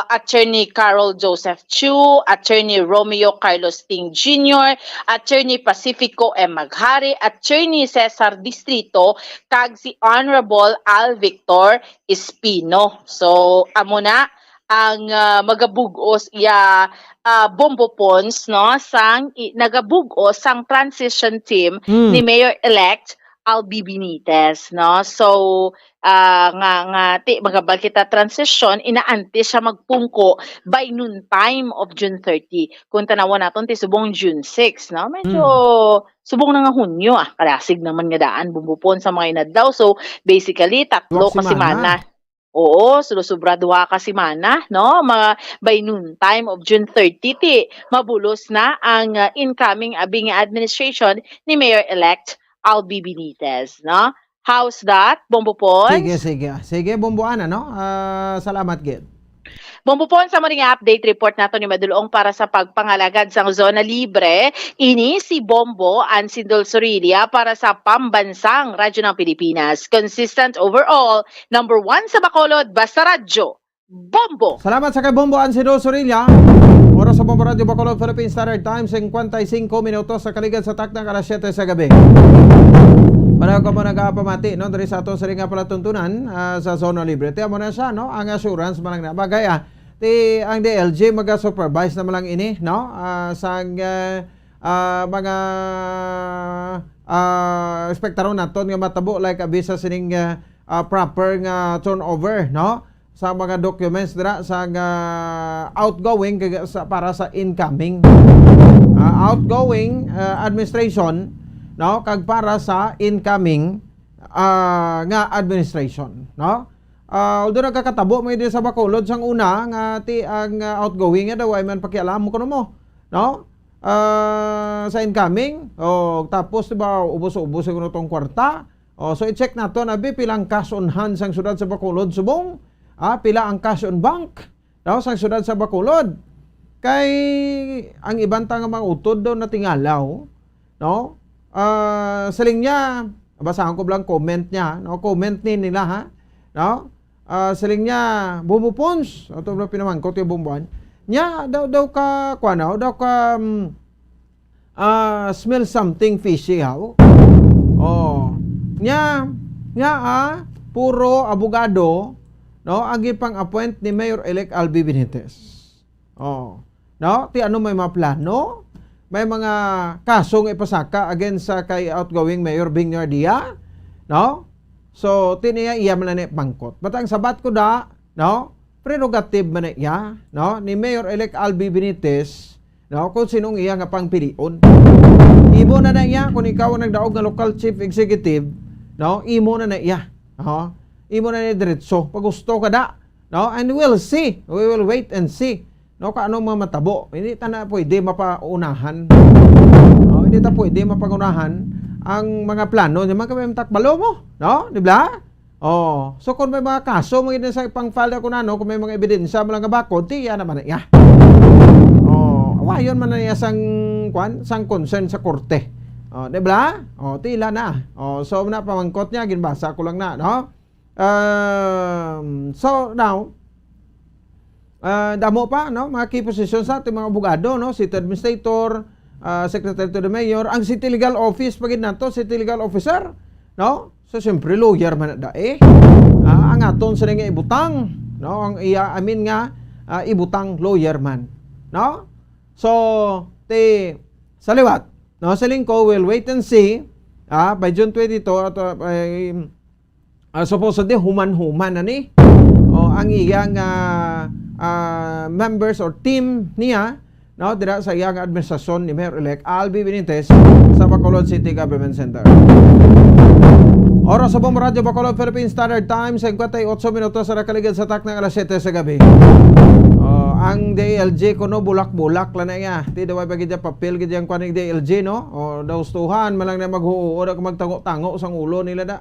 Attorney Carol Joseph Chu, Attorney Romeo Carlos Ting Jr., Attorney Pacifico M. Maghari, Attorney Cesar Distrito, kag si Honorable Al Victor Espino. So amo na ang magabugos Bumbo Pons, no, nagabugos sang transition team ni Mayor-elect Albi Benitez, no. So magabal kita transition, inaanti siya magpungko by noon time of June 30. Kung tanawan naton ti subong June 6, no. Medyo subong na nga Hunyo kalasig naman nga daan Bumbo Pons sa mga inadlaw. So basically tatlo ka semana. Oo, sulusubra duha ka semana, no? Mga by noon time of June 30 mabulos na ang incoming abing administration ni Mayor-elect Albi Benitez, no? How's that, Bumbo Pons? Sige Bumbo Ana, no? Salamat gid. Bumbo Pons, sa maring update report nato ni Madulong para sa pagpangalagad sang zona libre, ini si Bombo Ansindol Sorilia para sa pambansang radyo ng Pilipinas. Consistent overall, number 1 sa Bacolod, basta radyo, Bombo! Salamat sa kay Bombo Ansindol Sorilia. Oras sa Bombo Radio Bacolod Philippine Standard Time, 55 minutos sa kaligad sa takdang alas 7 sa gabi. Para ko mo nagpamati, no, dari sa ato sa ringa pala tuntunan sa zona libre. Tiyan mo na siya, no, ang assurance malang na bagay ang DLG mag-supervise na malang ini, no, sa mga spektaron naton nga matabo like abisa sining proper nga turnover, no, sa mga documents dira sa outgoing para sa incoming outgoing administration, no, kag para sa incoming nga administration, no. Although nagkakatabo may di sa Bacolod sang una nga ang outgoing nga daw ay man pakialam mo kuno mo, no. Sa incoming tapos diba ubos-ubos kuno tong kwarta. So i-check nato na pilang cash on hand sang syudad sa Bacolod subong, pila ang cash on bank, no, sang syudad sa Bacolod. Kay ang ibang nga mga utod daw na tingalaw, no. Saling niya, basahan ko lang comment niya, no, comment nila ha, no. Saling niya Bumbo Pons, ito na pinamangkot yung bumbuan niya, daw ka smell something fishy how. Niya puro abogado, no, ang ipang appoint ni Mayor-elect Albi Benitez. No, ti ano may mga plano, may mga kasong ipasaka against sa kay outgoing Mayor Bing Nardia, no? So tiniya iya man na pangkot. Batang sabat ko da, no? Prerogative man iya, no, ni Mayor-elect Albi Benitez, no, kung sinong iya nga pangpilion. Imo na iya kung ikaw ang nagdaog nga local chief executive, no, imo na iya. Imo na ni diretso. Pag gusto ka da, no, and we'll see. We will wait and see. No, kaano mga matabo. Hindi ta na pwede mapaunahan. No, hindi ta pwede mapangunahan ang mga plano ng mga takbalo mo, no? Di ba? So kung may mga kaso mo sa pang-file ako na, no, kung may mga ebidensya mo lang nga bakod, tiya naman na iya. Awayon man na iya sang concern sa korte. Di ba? Tila na. So na pamangkot niya, ginbasa ko lang na, no? So now, damo pa, no, mga key positions sa ating mga abogado, no, city administrator, secretary to the mayor, ang city legal office pagid nato, city legal officer, no? So siyempre lawyer man da ang aton sa nga ibutang, no? Ang iya amin nga ibutang lawyer man, no? So sa liwat, no? Sa lingko we'll wait and see by June 22 at supposedly human-human na ni ang iyang members or team niya, no, dira sa iyang administrasyon ni Mayor-elect Albi Benitez sa Bacolod City Government Center. Oras sa Bombo Radio Bacolod Philippine Standard Time, 58 minutos sa nakaligid sa tak ng alas 7 sa gabi. Ang DLG kuno bulak-bulak lang na iya. Ti daw bagi dia papel gid yang kuning DLG, no? O daustuhan malang na maghuo da magtango-tango sang ulo nila da.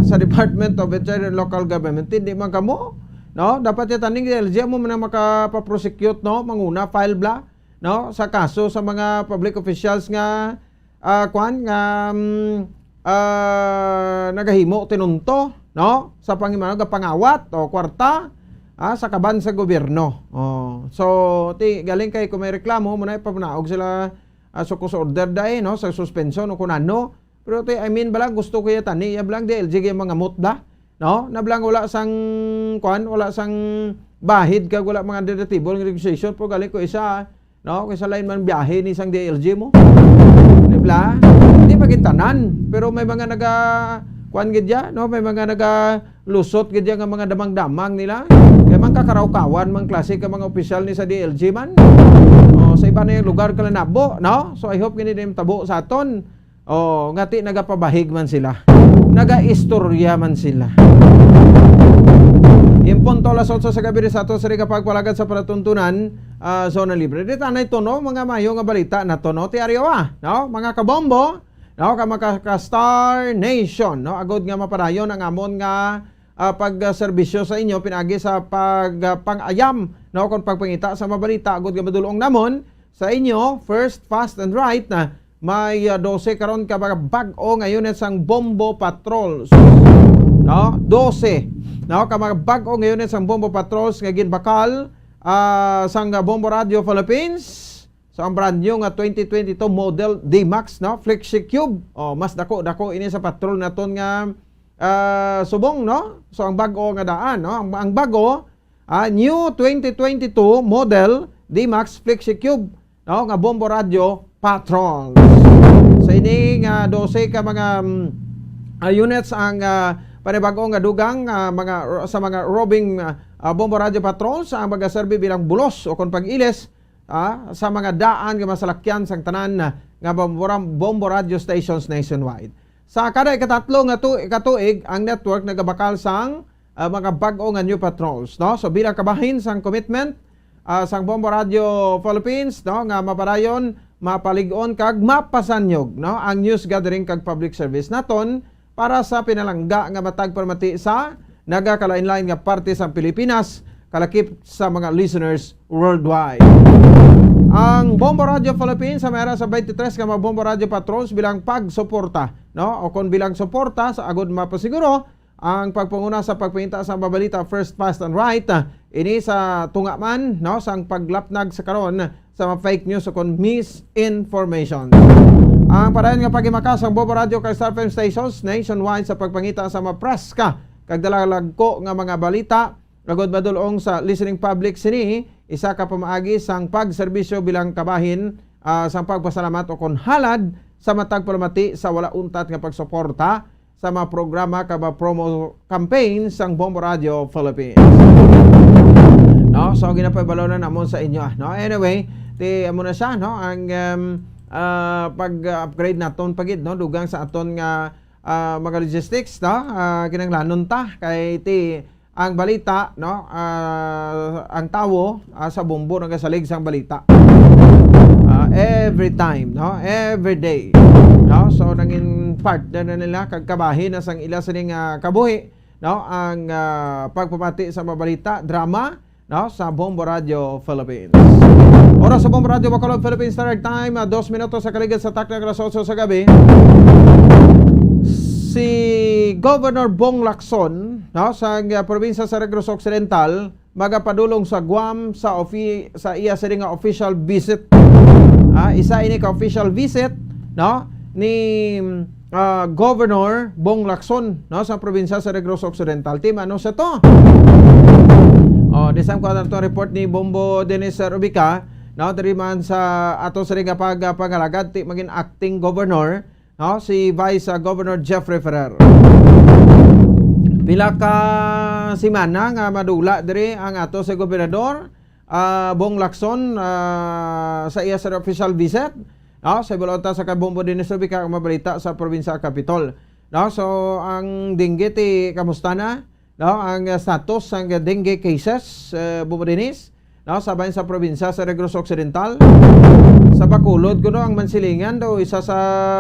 Sa Department of Interior and Local Government hindi man kamo, no? Dapat ya taning DLG mo man makapaprosecute, no? Manguna file bla, no? Sa kaso sa mga public officials nga nagahimo tinunto, no? Sa pangimano ga pangawat o kwarta sa kaban sa gobyerno. So galing kay kung may reklamo mo na ipapanaog sila sukus order dai, no, sa suspension o kunano. Pero I mean balang gusto ko yata ni balang DLG kay mga mutda, no? Na balang wala sang wala sang bahid kag wala mga deductible negotiation po galing ko isa, no? Kaysa lain man biyahe ni sang DLG mo. Di ba? Hindi magitanan, pero may mga gidya, no? May mga lusot gidya nga mga damang-damang nila. Kaya man kakaraw-kawan man klase ka mga opisyal ni sa DLG man. Sa iba na yung lugar kala nabo, no? So I hope gini din tabo sa aton. Ngati nagapabahig man sila. Naga-istorya man sila. Yung punto alas 8 sa gabi sa ato sa pagpalagad sa palatuntunan zona libre. Dito na ito, no? Mga mayo nga balita na to, no? Tiaryawa, no? Mga kabombo, no? Ka Nation, no? Agod nga mapadayon ang amon nga pagserbisyo sa inyo pinagi sa pagpangayam, no? Kung pagpangita sa mabalita agod nga madulong namon sa inyo, first, fast and right na may 12 karon ka bag-o ngayon sang Bombo Patrols, no? 12, no? Ka mga bag-o ngayon sang Bombo Patrols nga ginbakal sang Bombo Radio Philippines. So ang brand new nga 2022 model D-Max, no? Flexi Cube. Mas dako ini sa patrol naton nga subong, no? So ang bago nga daan, no? Ang bago new 2022 model D-Max Flexi Cube, no? Nga Bombo Radio Patrol. Sa ini nga 12 ka mga units ang panibago nga dugang sa mga roving Bombo Radio Patrols ang magaserbi bilang bulos o kon pag-ilis sa mga daan nga masalakyan sang tanan nga Bombo Radio stations nationwide. Sa kada ikatatlo nga katuig ang network nagabakal sang mga bag-o nga new patrols, no? So bilang kabahin sang commitment sang Bombo Radio Philippines, no, nga mapadayon mapalig-on kag mapasanyog, no, ang news gathering kag public service naton para sa pinalangga nga matag permati sa nagakalain-lain nga parte sa Pilipinas kalakip sa mga listeners worldwide. Ang Bombo Radio Philippines sa mayara sa 23 ka mga Bombo Radio Patrols bilang pagsuporta, no, o kon bilang suporta sa agod mapasiguro ang pagpanguna sa pagpinta sa babalita first, fast and right ini sa tunga man, no, sang paglapnag sa karon sa mga fake news o kon misinformation. Ang parayan nga pagimakas ang Bombo Radio kay Star FM stations nationwide sa pagpangita sa mga press ka kag dalalagko nga mga balita agod madulong sa listening public sini isa ka pamaagi sang pagserbisyo bilang kabahin sang pagpasalamat o kon halad sa matag palamati sa wala untat nga pagsuporta sa mga programa ka promo campaign sang Bombo Radio Philippines. No, so ginapabalo na namon sa inyo, no. Anyway, amo na siya, no, ang pag-upgrade naton pagid, no, dugang sa aton nga mga logistics, no, kinanglanon ta kay ang balita, no, ang tawo sa bombo nagasalig sang balita every time, no, every day, no. So nangin partner na nila kag kabahin na sang ila sining kabuhi, no, ang pagpamati sa mabalita drama, no, sa Bombo Radio Philippines. Oras sa Bombo Radio Bacolod Philippines Standard Time 2 minutos sa kaligid sa tak ng alas 8 sa gabi. Si Governor Bong Lacson, no, sa probinsya sa Negros Occidental magapadulong sa Guam sa iya sa nga official visit Isa ini ka official visit, no, ni Governor Bong Lacson, no, sa probinsya sa Negros Occidental. Team, ano sa to? Disam ko to report ni Bombo Dennis Rubica, no, diri man sa ato sa ring pangalagad ti maging acting governor, no, si Vice Governor Jeffrey Ferrer. Pila ka simana nga madula diri ang ato sa gobernador Bong Lacson sa iya sa official visit, no, sa balota sa Bombo Dennis Rubica ang mabalita sa probinsya Capitol. No, so ang dengue ti kamusta na? No, ang status ng dengue cases, Bombo Dennis, no, sabay sa probinsya sa Negros Occidental. Sa Bacolod kuno ang Mansilingan daw isa sa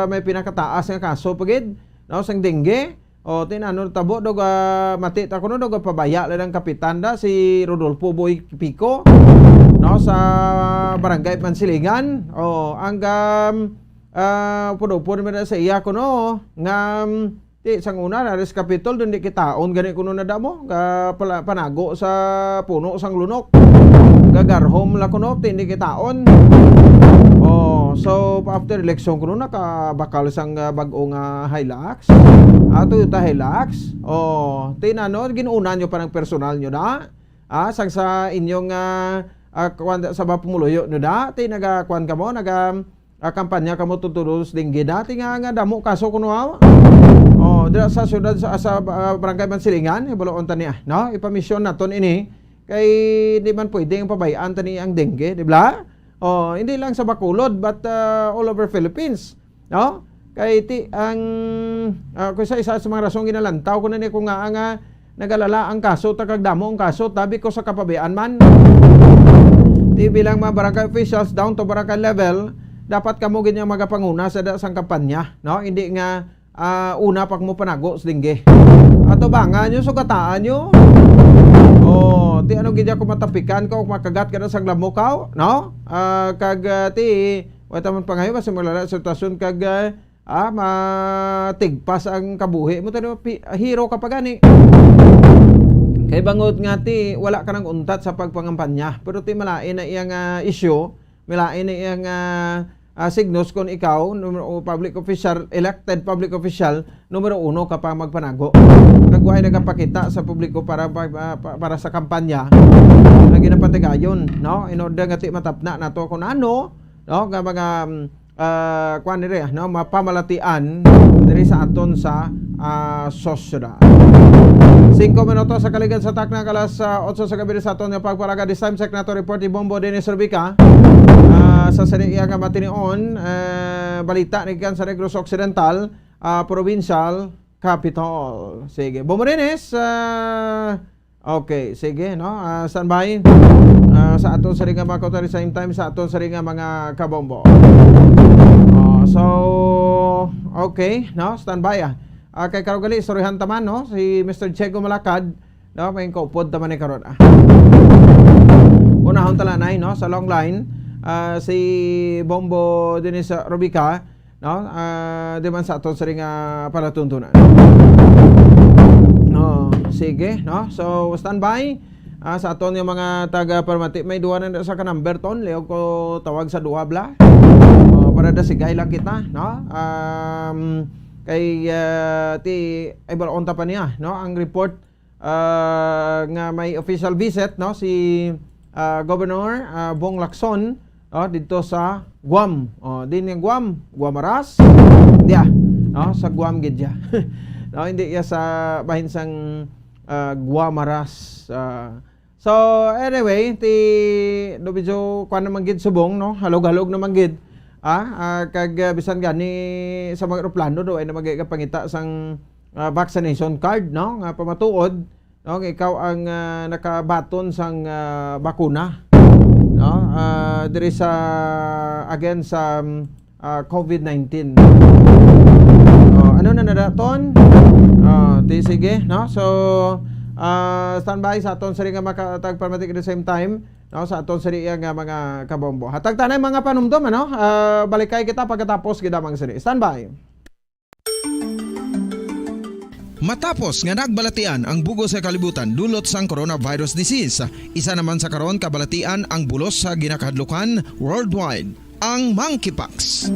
may pinakataas nga kaso pagid, no, sang dengue. O tinano tabo dog mati ta kuno dog pabaya lang kapitan da si Rodolfo Boy Pico, no, sa barangay Mansilingan. O ang puno sa iya kuno nga di sang una na res Capitol dun di kitaon gani kuno na damo panago sa puno sang lunok gagarhom la kuno di kitaon. So after election kuno nakabakal sang bag-o nga Hilux, Toyota Hilux. Tinano ginuunan nyo pa ng personal nyo na sang sa inyong sa bapumuluyo nyo na nagakuan ka mo kampanya ka mo tutulos dengue dati nga damo kaso kuno dira sa syudad sa barangay Mansilingan ibaloon tani no, ipamisyon naton ini kay di man pwedeng pabayaan tani ang dengue, di ba? Hindi lang sa Bacolod but all over Philippines, no? Kay ti ang kung isa sa mga rasong ginalantaw ko na ni kung nga nagalala ang kaso takag damo ang kaso tabi ko sa kapabayaan man. Di bilang mga barangay officials down to barangay level dapat kamo ganyang magapanguna sa sang kampanya, no? Hindi nga una pag mo panago sa dengue. Ato bangan nyo, sugataan nyo. Ti ano gidya ko matapikan ko, makagat ka na sa glamukaw, no? Wata man pa ngayon, mas malala sa sitwasyon kag matigpas ang kabuhi mo. Hero ka pa gani. Kay bangot nga wala ka nang untat sa pagpangampanya. Pero malain na iyang issue, malain na iyang signos kung ikaw, public official, elected public official, numero 1 kapag magpanago. Nagway nagapakita sa publiko para sa kampanya na ginapatigayon, no? In order nga matapna nato kung ano, no, nga mga kuan dire, no, mapamalatian diri sa aton sa sosyedad. 5 minutos sa kaligan sa takna kalas 8 sa gabi sa aton nga pagparaga this time check nato report ni Bombo Dennis Rubica. Sa sariya nga matinion balita ni kan sa Negros Occidental provincial capital. Sige, Bombo Dennis, okay, sige, no, standby sa aton sari nga mga kautar same time sa aton sari nga mga kabombo. So okay, no, standby kay karugali istoryahan taman, no, si Mr. Chego Malakad, no, may kaupod taman ni karon unahon talanay, no, sa long line si Bombo Dennis Rubica, no, di man sa aton sa ring palatuntunan. Sige, no, so standby sa aton yung mga taga Permati. May duwa na sa ka-number ton, leo ko tawag sa duwa bla para dasigay lang kita, no. Kay ay balon ta pa niya, no, ang report nga may official visit, no, si Governor Bong Lacson dito sa Guam. Din yung Guam, Guamaras. Diya, no, sa Guam gidya. No, hindi ya sa bahinsang Guamaras. So anyway, do medyo kuan naman gid subong, no, halog-halog naman gid. Kag bisan gani sa mga eroplano do ay namagapangita sang vaccination card, no, nga pamatuod, no, ikaw ang nakabaton sang bakuna, no, diri sa against sa COVID-19. Ano na nadaton? Sige, no, so standby sa aton sari nga makatag Permatic at the same time, no, sa aton sari nga mga kabombo. Hatag tanay mga panumdom, ano, balikay kita pagkatapos gidamang sari. Standby. Matapos nga nagbalatian ang bugos sa kalibutan dulot sang coronavirus disease, isa naman sa karon kabalatian ang bulos sa ginakahadlukan worldwide. ang monkeypox.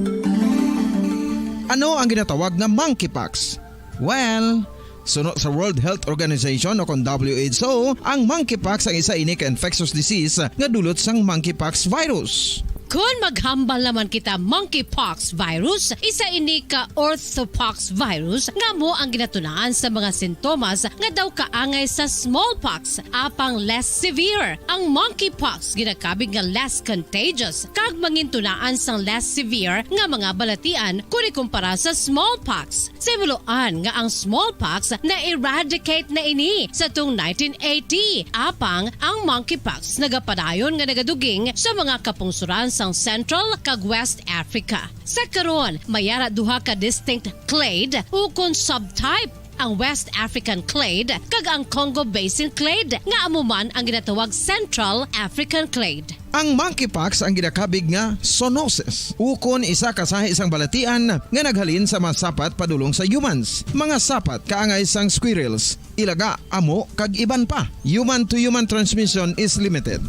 Ano ang ginatawag na monkeypox? Well, sunod sa World Health Organization o kung WHO, ang monkeypox ang isa ini ka infectious disease nga dulot sang monkeypox virus. Kung maghambal naman kita monkeypox virus, isa ini ka orthopox virus nga mo ang ginatunaan sa mga sintomas nga daw kaangay sa smallpox apang less severe. Ang monkeypox ginakabig nga less contagious kag mangintunaan sang less severe nga mga balatian kung ikumpara sa smallpox. Simuloan nga ang smallpox na eradicate na ini sa tung 1980 apang ang monkeypox nagapadayon nga nagaduging sa mga kapungsuran sang Central kag West Africa. Sa karon, mayara duha ka distinct clade ukon subtype, ang West African clade kag ang Congo Basin clade nga amuman ang ginatawag Central African clade. Ang monkeypox ang ginakabig nga zoonosis. Ukon isa kasahi isang balatian nga naghalin sa mga sapat padulong sa humans. Mga sapat kaangay sang squirrels, ilaga, amo kag iban pa. Human to human transmission is limited.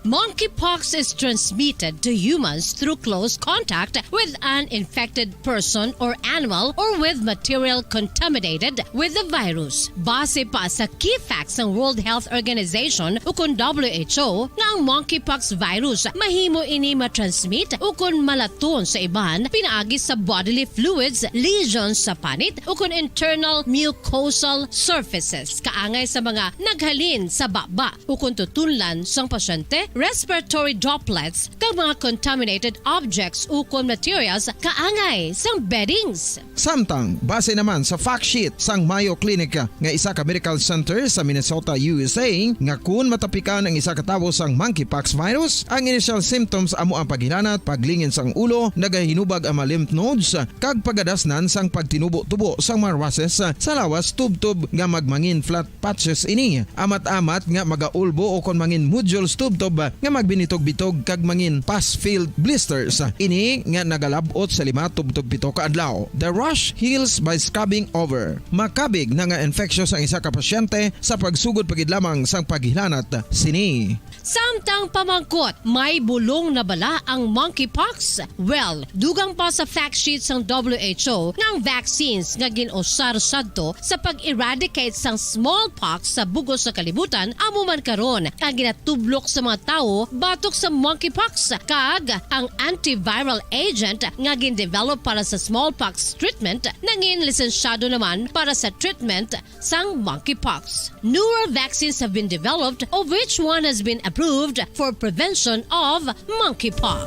Monkeypox is transmitted to humans through close contact with an infected person or animal or with material contaminated with the virus. Base pa sa key facts ng World Health Organization ukon WHO nga ang monkeypox virus mahimo ini matransmit ukon malaton sa iban pinaagi sa bodily fluids, lesions sa panit ukon internal mucosal surfaces kaangay sa mga naghalin sa baba ukon tutunlan sang pasyente, respiratory droplets kag mga contaminated objects ukon materials kaangay sang beddings. Samtang, base naman sa fact sheet sang Mayo Clinic nga isa ka medical center sa Minnesota, USA, nga kun matapikan ang isa ka tawo sang monkeypox virus, ang initial symptoms amo ang paghilanat, paglingin sang ulo, nagahinubag ang mga lymph nodes, kag pagadasnan sang pagtinubo-tubo sang mga rashes sa lawas tubtob nga magmangin flat patches ini. Amat-amat nga magaulbo o kon mangin nodules tubtob nga magbinitog-bitog kag mangin pus-filled blisters. Ini nga nagalabot sa 5 tubtob 7 ka adlaw. The rash heals by scrubbing over. Makabig na nga infectious ang isa ka pasyente sa pagsugod pagid lamang sang paghilanat sini. Samtang pamangkot, may bulong na bala ang monkeypox? Well, dugang pa sa fact sheet sang WHO nga ang vaccines nga ginusar sadto sa pag-eradicate sang smallpox sa bugos sa kalibutan amo man karon ang ginatublok sa mga tao batok sa monkeypox kag ang antiviral agent nga gin-develop para sa smallpox treatment nangin lisensyado naman para sa treatment sang monkeypox. Newer vaccines have been developed of which one has been approved for prevention of monkeypox.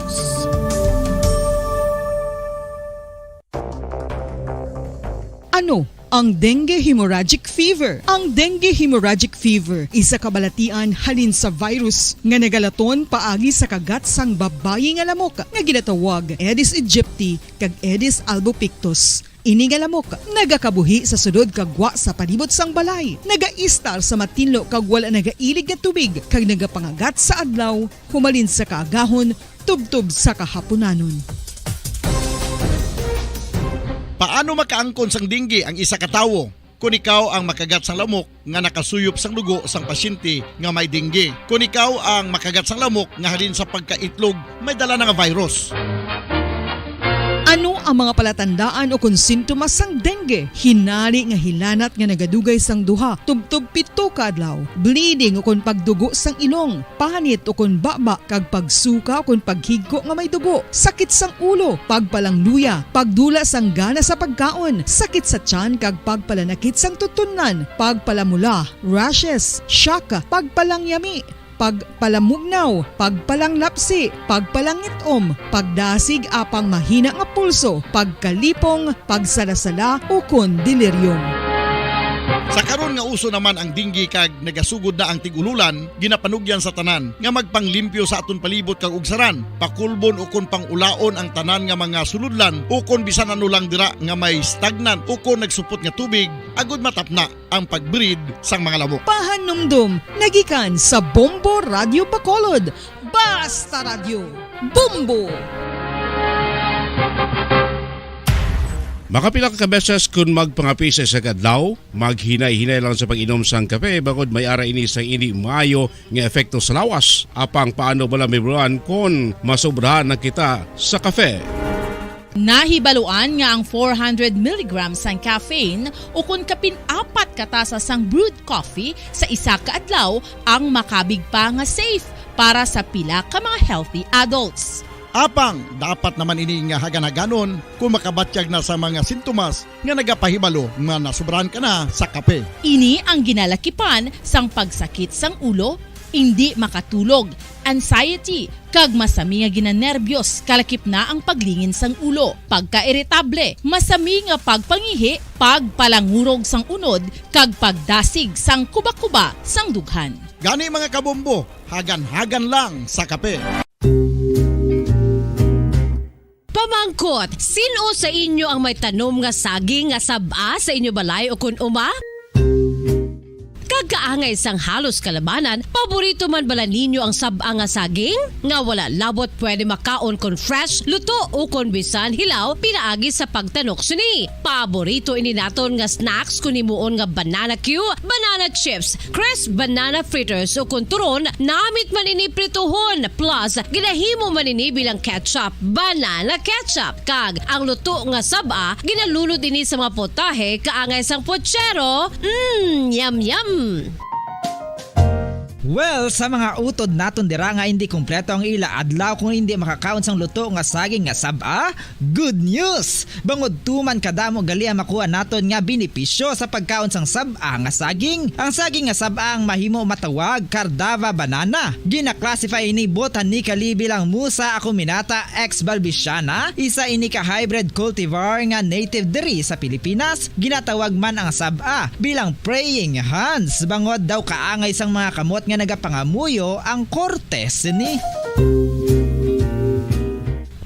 Ano ang dengue hemorrhagic fever? Ang dengue hemorrhagic fever isa kabalatian halin sa virus nga nagalaton paagi sa kagat sang babayi nga lamok nga ginatawag Aedes aegypti kag Aedes albopictus. Ini nga lamok nagakabuhi sa sudod kagwa sa palibot sang balay, nagaistar sa matinlo kag wala nagailig nga tubig kag nagapangagat sa adlaw humalin sa kaagahon tubtob sa kahaponanon. Paano makaangkon sang dengue ang isa ka tawo? Kung ikaw ang makagat sang lamok nga nakasuyop sang dugo sang pasyente nga may dengue. Kung ikaw ang makagat sang lamok nga halin sa pagkaitlog may dala nga virus. Ano ang mga palatandaan o kung sintomas sang dengue? Hinali nga hilanat nga nagadugay sang duha, tubtob 7 ka adlaw, bleeding o kung pagdugo sang ilong, panit o kung baba, kag pagsuka o kung paghigko nga may dugo, sakit sang ulo, pagpalangluya, pagdula sang gana sa pagkaon, sakit sa tiyan kag pagpalanakit sang tutunan, pagpalamula, rashes, shock, pagpalangyami, pagpalamugnaw, pagpalanglapsi, pagpalangitom, pagdasig apang mahina nga pulso, pagkalipong, pagsalasala o kon delirium. Sa karon nga uso naman ang dengue kag nagasugod na ang tigululan, ginapanugyan sa tanan nga magpanglimpyo sa aton palibot kag ugsaran, pakulbon o kon pangulaon ang tanan nga mga suludlan o kon bisan ano lang dira nga may stagnant o kon nagsupot nga tubig agud matapna ang pagbreed sang mga lamok. Pahanumdum, nagikan sa Bombo Radio Bacolod. Basta Radio, Bombo! Makapila ka beses kung magpangapisa sa kadlaw, maghinay-hinay lang sa pag-inom sang kape bakod may ara ini sang hindi maayo nga epekto sa lawas. Apang paano bala mibruan kung masobrahan na kita sa kape. Nahibaluan nga ang 400 mg sang caffeine o kung kapin-apat katasa sang brewed coffee sa isa ka adlaw ang makabig pa nga safe para sa pila ka mga healthy adults. Apang dapat naman ini nga haganaganon kung makabatyag na sa mga sintomas nga nagapahibalo nga nasubrahan ka na sa kape. Ini ang ginalakipan sang pagsakit sang ulo, hindi makatulog, anxiety, kag masami nga ginanerbiyos kalakip na ang paglingin sang ulo, pagka-iritable, masami nga pagpangihi, pagpalangurog sang unod, kag pagdasig sang kuba-kuba sang dughan. Gani mga kabombo, hagan-hagan lang sa kape. Pamangkot, sino sa inyo ang may tanom nga saging nga saba sa inyo balay o kun uma? Kagkaangay sang halos kalabanan, paborito man bala ninyo ang saba nga saging? Nga wala labot pwede makaon kon fresh, luto o kon bisan hilaw, pinaagi sa pagtanok suni. Paborito ini naton nga snacks kun himuon nga banana Q, banana chips, crisp banana fritters o kun turon, namit man ini prituhon, plus ginahimo man ini bilang ketchup, banana ketchup. Kag ang luto nga saba, ginalulod ini sa mga potahe kaangay sang pochero. Yum yum. Well, sa mga utod naton dira nga hindi kumpleto ang ila adlaw kung hindi makakaon sang luto nga saging nga saba, good news! Bangod tuman kadamo gali ang makuha naton nga benepisyo sa pagkaon sang saba nga saging. Ang saging nga saba ang mahimo matawag Cardava banana. Gina-classify ini botanically bilang Musa acuminata ex balbisiana, isa ini ka hybrid cultivar nga native diri sa Pilipinas. Ginatawag man ang saba bilang praying hands, bangod daw kaangay sang mga kamot nga nagapangamuyo ang kortes ni.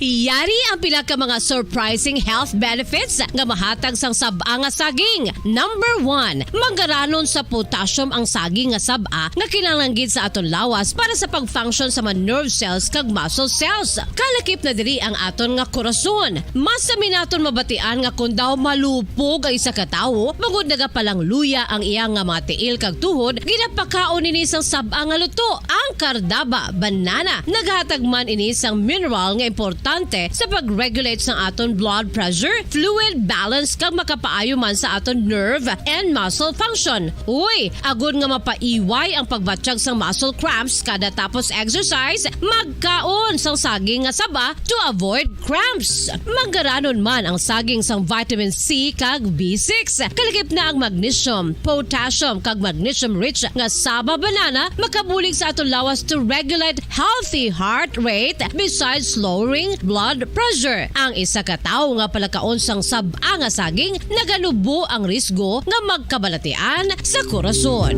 Yari ang pila ka mga surprising health benefits nga mahatag sang saba nga saging. Number 1, manggaranon sa potassium ang saging nga saba nga kinahanglan sa aton lawas para sa pag-function sa mga nerve cells kag muscle cells. Kalakip na diri ang aton nga korason. Mas sa minaton mabatian nga kun daw malupog ang isa ka tawo, bangod nagapalang luya ang iyang nga mga tiil kag tuhod, ginapakaon ini sang saba nga luto, ang Cardava banana. Naghatag man ini sang mineral nga importante sa pag-regulate sa aton blood pressure, fluid balance kag makapaayo man sa aton nerve and muscle function. Uy, agud nga mapaiway ang pagbatsyag sang muscle cramps kada tapos exercise, magkaon sang saging nga saba to avoid cramps. Manggaranon man ang saging sang vitamin C kag B6. Kalakip na ang magnesium, potassium kag magnesium rich nga saba banana makabulig sa aton lawas to regulate healthy heart rate besides lowering blood pressure. Ang isa ka tawo nga palakaon sang saba nga saging nagalubo ang risgo nga magkabalatian sa korason.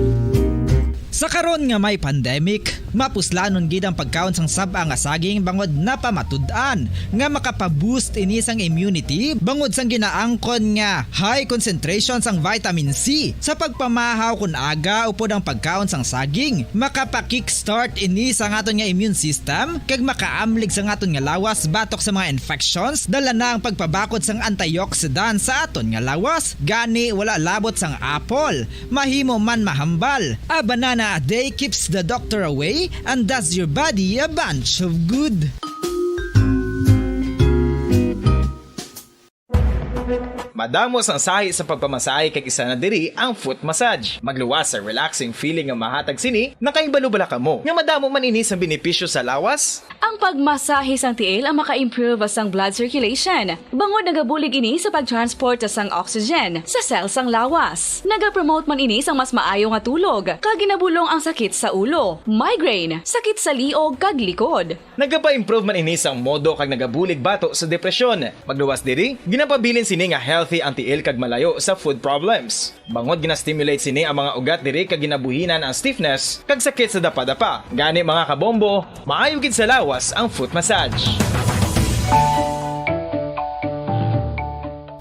Sa karon nga may pandemic, mapuslanon gid ang pagkaon sang saba nga saging bangod napamatud-an nga makapaboost ini sang immunity bangod sang ginaangkon nga high concentration sang vitamin C. Sa pagpamahaw kun aga upod ang pagkaon sang saging, makapa-kickstart ini sa aton nga immune system kag makaamlig sa aton nga lawas batok sa mga infections, dala na ang pagpabakod sang antioxidant sa aton nga lawas. Gani wala labot sang apple, mahimo man mahambal. A banana a day keeps the doctor away and does your body a bunch of good. Madamos ang sahi sa pagpamasahe kag isa na diri ang foot massage. Magluwas sa relaxing feeling nga mahatag sini, nakaibalo-bala ka mo. Nga madamo man ini sa benepisyo sa lawas. Ang pagmasahe sang tiil ang maka-improve sang blood circulation. Bangod nagabulig ini sa pag-transport sang oxygen sa cells sang lawas. Nagapromote man ini sang mas maayo nga tulog, kag ginabulong ang sakit sa ulo, migraine, sakit sa liog kag likod. Nagapa-improve man ini sang modo kag nagabulig bato sa depresyon. Magluwas diri, ginapabilin sini nga healthy ang tiil kag malayo sa food problems. Bangod gina-stimulate sini ang mga ugat diri kag ginabuhinan ang stiffness kag sakit sa dapa-dapa. Gani mga kabombo, maayo gid sa lawas ang foot massage.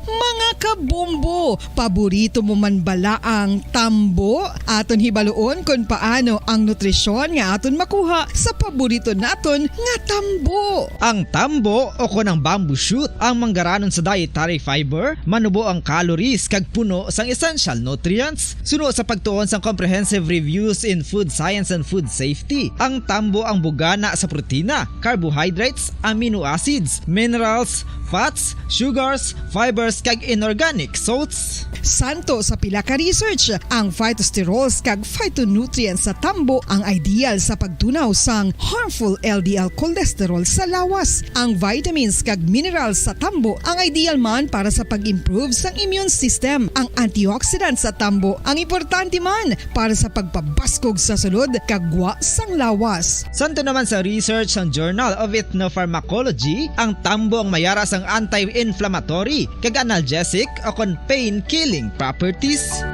Mga kabombo, tambo. Paborito mo man bala ang tambo? Aton hibaluon kung paano ang nutrisyon nga aton makuha sa paborito naton nga tambo. Ang tambo o kon ang bamboo shoot ang manggaranon sa dietary fiber, manubo ang calories kag puno sang essential nutrients. Suno sa pagtuon sang comprehensive reviews in food science and food safety, ang tambo ang bugana sa protina, carbohydrates, amino acids, minerals, fats, sugars, fibers kag inorganic salts. Santo sa pila ka research, ang phytosterols kag phytonutrients sa tambo ang ideal sa pagtunaw sang harmful LDL cholesterol sa lawas. Ang vitamins kag minerals sa tambo ang ideal man para sa pag-improve sang immune system. Ang antioxidants sa tambo ang importante man para sa pagpabaskog sa sulod kag gwa sang lawas. Santo naman sa research ng Journal of Ethnopharmacology, ang tambo ang mayara sang anti-inflammatory kag analgesic o kon pain-killing properties.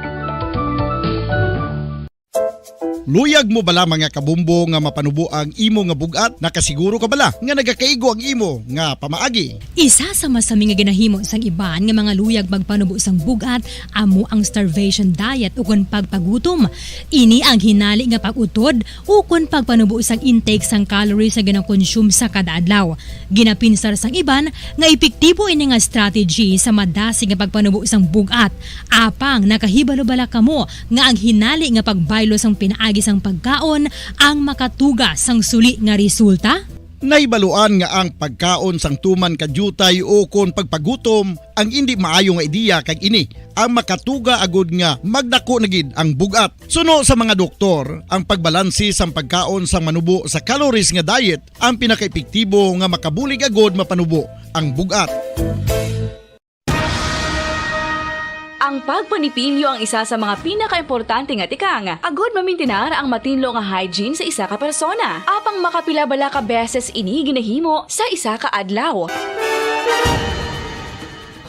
Luyag mo bala mga kabumbo nga mapanubo ang imo nga bugat? Nakasiguro ka bala nga nagakaigo ang imo nga pamaagi? Isa sa masami nga ginahimo sang iban nga mga luyag magpanubo sang bugat amo ang starvation diet ukon pagpagutom. Ini ang hinali nga pag-utod ukon pagpanubo sang intake sang calories sa gina-consume sa kada adlaw. Ginapinsar sang iban nga epektibo ini nga strategy sa madasi nga pagpanubo sang bugat. Apang nakahibalo bala kamo nga ang hinali nga pagbaylo sang pinaagi sang pagkaon ang makatuga sang suli nga resulta? Naibaluan nga ang pagkaon sang tuman kadyutay o kon pagpagutom ang hindi maayo nga ideya kag ini ang makatuga agud nga magdako na gid ang bugat. Suno sa mga doktor, ang pagbalansi sang pagkaon sang manubo sa calories nga diet ang pinakaepektibo nga makabulig agud mapanubo ang bugat. Ang pagpanipilyo ang isa sa mga pinaka-importante nga tikang. Agod mamintinar ang matinlo nga hygiene sa isa ka persona. Apang makapila-bala ka beses ini ginahimo sa isa ka adlaw.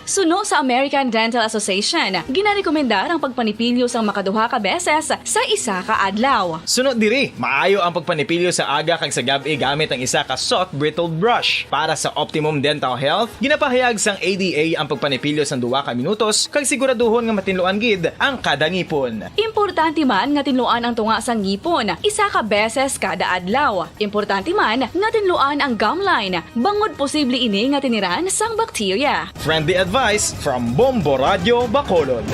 Suno sa American Dental Association, ginarekomendar ang pagpanipilyo sang makaduha ka beses sa isa ka adlaw. Sunod diri, maayo ang pagpanipilyo sa aga kag sa gabi gamit ang isa ka soft brittled brush. Para sa optimum dental health, ginapahayag sang ADA ang pagpanipilyo sang 2 ka minutos kag siguraduhon nga matinluan gid ang kada ngipon. Importante man nga tinluan ang tunga sang ngipon, isa ka beses kada adlaw. Importante man nga tinluan ang gum line, bangod posible ini nga tiniran sang bakterya. Friendly advice from Bombo Radio Bacolod.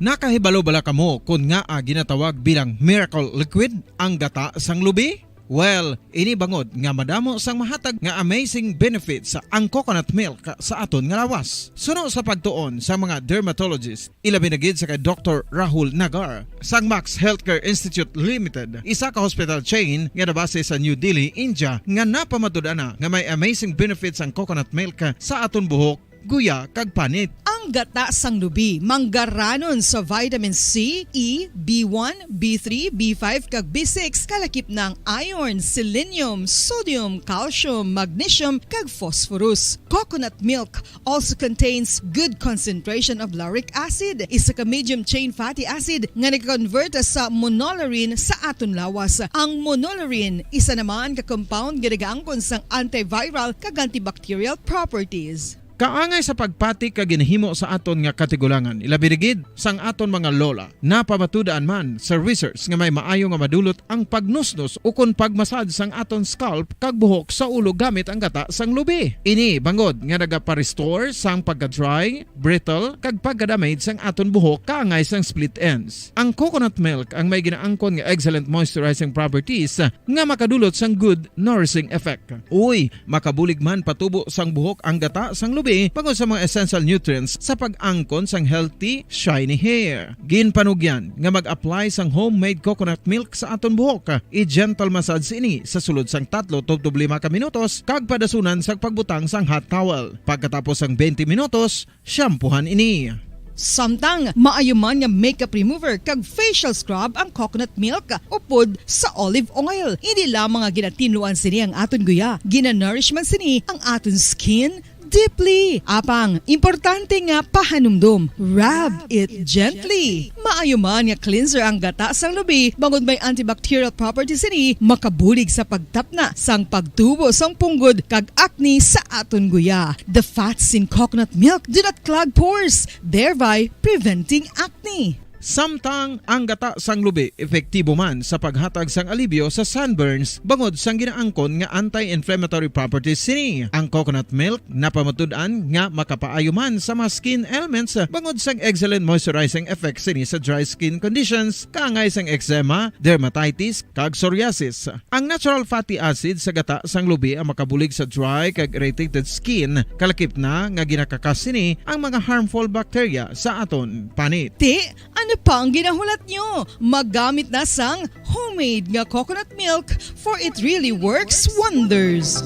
Nakahibalo bala kamo kung nga ginatawag bilang miracle liquid ang gata sang lubi? Well, ini bangod nga madamo sang mahatag nga amazing benefits sa ang coconut milk sa aton nga lawas. Suno sa pagtuon sa mga dermatologist, ilabi na gid sa kay Dr. Rahul Nagar sang Max Healthcare Institute Limited, isa ka hospital chain nga nabase sa New Delhi, India, nga napamatud-ana nga may amazing benefits ang coconut milk sa aton buhok, guya kag panit. Ang gata sang lubi manggaranon sa vitamin C, E, B1, B3, B5 kag B6 kalakip ng iron, selenium, sodium, calcium, magnesium kag phosphorus. Coconut milk also contains good concentration of lauric acid, isa ka medium chain fatty acid nga nag-convert sa monolarin sa aton lawas. Ang monolarin isa naman ka compound nga nagaangkon sang antiviral kag antibacterial properties. Kaangay sa pagpati ka ginahimo sa aton nga katigulangan, ilabirigid sang aton mga lola. Napamatudaan man sa research nga may maayo nga madulot ang pagnusnos ukon pagmasad sang aton scalp kag buhok sa ulo gamit ang gata sang lubi. Ini bangod nga nagapa-restore sang pagka-dry, brittle kag pagka-damage sang aton buhok kaangay sang split ends. Ang coconut milk ang may ginaangkon nga excellent moisturizing properties nga makadulot sang good nourishing effect. Uy, makabulig man patubo sang buhok ang gata sang lubi pagod sa mga essential nutrients sa pag-angkon sang healthy, shiny hair. Ginpanugyan nga mag-apply sang homemade coconut milk sa aton buhok. I-gentle massage ini sa sulod sang 3 to 5 ka minutos kag padasunan sang pagbutang sang hot towel. Pagkatapos sang 20 minutos, shampoohan ini. Samtang maayo man nga makeup remover kag facial scrub ang coconut milk upod sa olive oil. Hindi lamang nga ginatinluan sini ang aton guya, gina-nourish man sini ang aton skin, deeply. Apang, importante nga pahanumdum. Rub it gently. Maayo man nga cleanser ang gata sang lubi, bangod may antibacterial properties ini, makabulig sa pagtapna sang pagtubo sang punggod kag acne sa aton guya. The fats in coconut milk do not clog pores, thereby preventing acne. Samtang ang gata sang lubi epektibo man sa paghatag sang alibyo sa sunburns bangod sang ginaangkon nga anti-inflammatory properties sini. Ang coconut milk napamatud-an nga makapaayo man sa mga skin ailments bangod sang excellent moisturizing effect sini sa dry skin conditions kaangay sang eczema, dermatitis kag psoriasis. Ang natural fatty acid sa gata sang lubi ang makabulig sa dry kag irritated skin, kalakip na nga ginakakas sini ang mga harmful bacteria sa aton panit. Ano pa ang ginahulat nyo? Maggamit na sang homemade nga coconut milk for it really works wonders.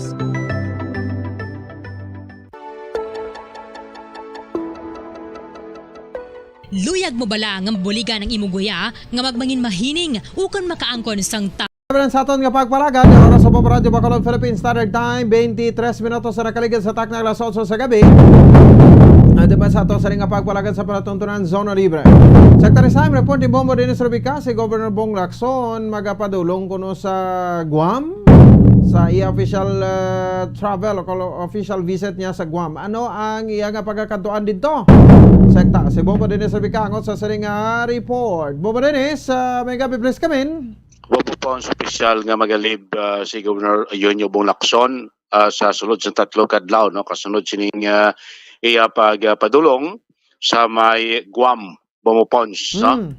Luyag mo bala nga mabuligan ang imong guya nga magmangin mahining ukon makaangkon sang Sa aton nga pagpalagad, ang oras sa Radyo Bacolod Philippine Standard Time, 23 minutos na nakaligid sa takna alas 8 sa gabi. Diba sa ato sa ring nga pagpalagad sa palatuntunan Zona Libre. Secretary Sam, report ni Bombo Dennis Rubica, si Governor Bong Lacson, magapadulong kuno sa Guam sa official travel o official visit niya sa Guam. Ano ang iya nga pagkakantuan dito? Sekta, si Bombo Dennis Rubica angot sa ring nga report. Bombo Dennis, may gabi please come in. Wapo po ang opisyal nga magalib si Governor Eugenio Bong Lacson sa sulod sa tatlo kadlaw, no? Kasunod sining iya pagpadulong sa may Guam, Bomopons, no?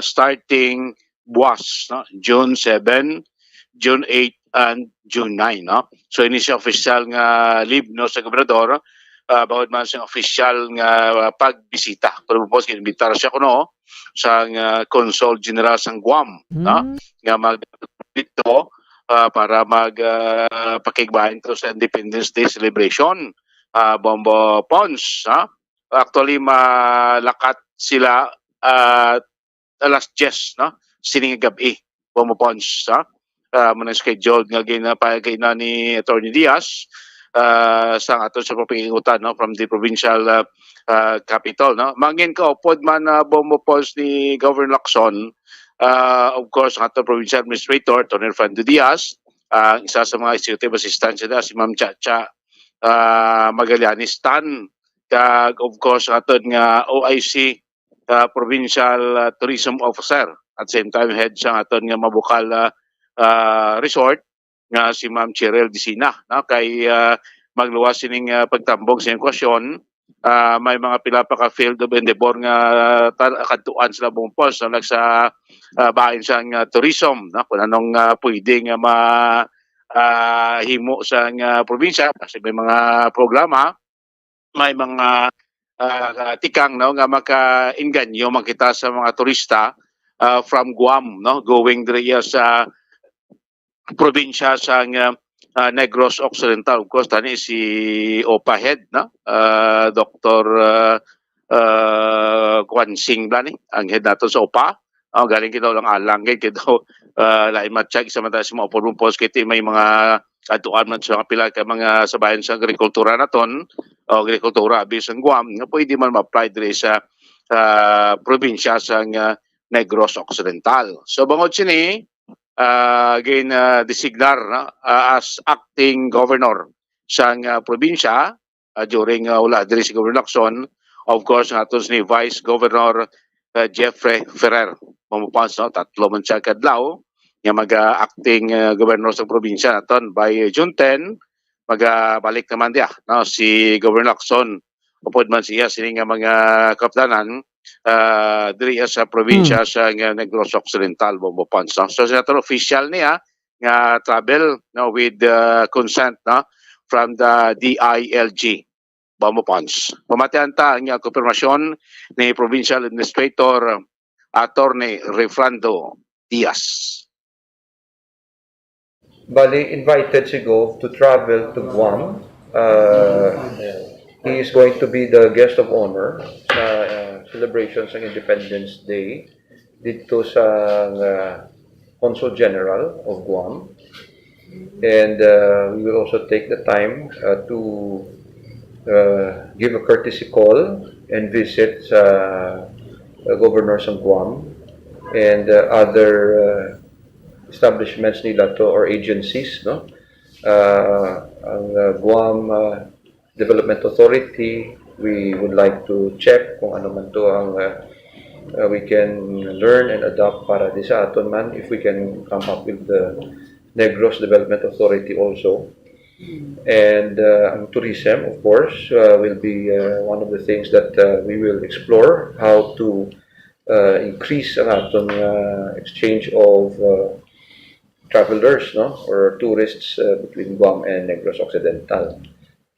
Starting buwas, no? June 7, June 8, and June 9, no? So ini siya official nga leave, no, sa gobernador, bawod man siyang official nga pagbisita. Pero po, kinimitar siya kuno sa Consul General sang Guam, no? Nga mag dito para pakigbahin to sa Independence Day celebration. Bombo Pons, actually malakat sila alas 10, no? Sining gabi, Bombo Pons, muna scheduled nga ginapagay ni Attorney Diaz sa ato sa papingutan, no, from the provincial capital, no. Mangin ka upod man Bombo Pons ni Governor Lacson, of course ang ato provincial administrator Tony Fernando Diaz, isa sa mga executive assistant na si Ma'am Chacha Magallanes Tan, kag of course aton nga OIC provincial tourism officer at same time head sa aton nga Mabukal resort nga si Ma'am Cheryl Disina, no? Kay magluwas sining pagtambong sa kwasyon, may mga pila pa ka field of endeavor nga kadtuan sila buong post na sa bahin sang tourism, no? Kung anong pwede nga himo sa probinsya kasi may mga programa, may mga tikang, no, nga maka-inganyo makita sa mga turista from Guam, no, going there sa probinsya sa Negros Occidental. Of course tani si OPA head, no, Dr. Kwan Sing Blani ang head nato sa OPA. Galing kita lang alang kita lain matchag sa mata sa mga post kiti may mga atuan man sa pila ka mga sabayan sa agrikultura naton o agrikultura bisan Guam nga pwede man ma-apply dire sa probinsya sa Negros Occidental. So bangod sini again designar, no, as acting governor sa probinsya during wala dire si Governor Lacson, of course natos ni Vice Governor Jeffrey Ferrer. Mamupans, no, tatlo man siya kadlaw nga mag-acting governor sa probinsya naton by June 10 magabalik naman dia, no, si Governor Lacson upod man siya sining mga kaptanan diri sa probinsya sa Negros Occidental, Bomopons, no? So sa official niya nga travel, no, with consent, no, from the DILG, Bomopons. Pamatian ta ang konfirmasyon ni Provincial Administrator Attorney Refrando Diaz. Bali invited si Gov to travel to Guam. He is going to be the guest of honor sa celebrations ng Independence Day dito sa Consul General of Guam. And we will also take the time to give a courtesy call and visit sa governor ng Guam and other establishments nila to or agencies, no? Ang Guam Development Authority, we would like to check kung ano man to ang we can learn and adopt para di sa aton man, if we can come up with the Negros Development Authority also. And ang tourism, of course, will be one of the things that we will explore, how to increase ang aton exchange of travelers, no, or tourists between Guam and Negros Occidental.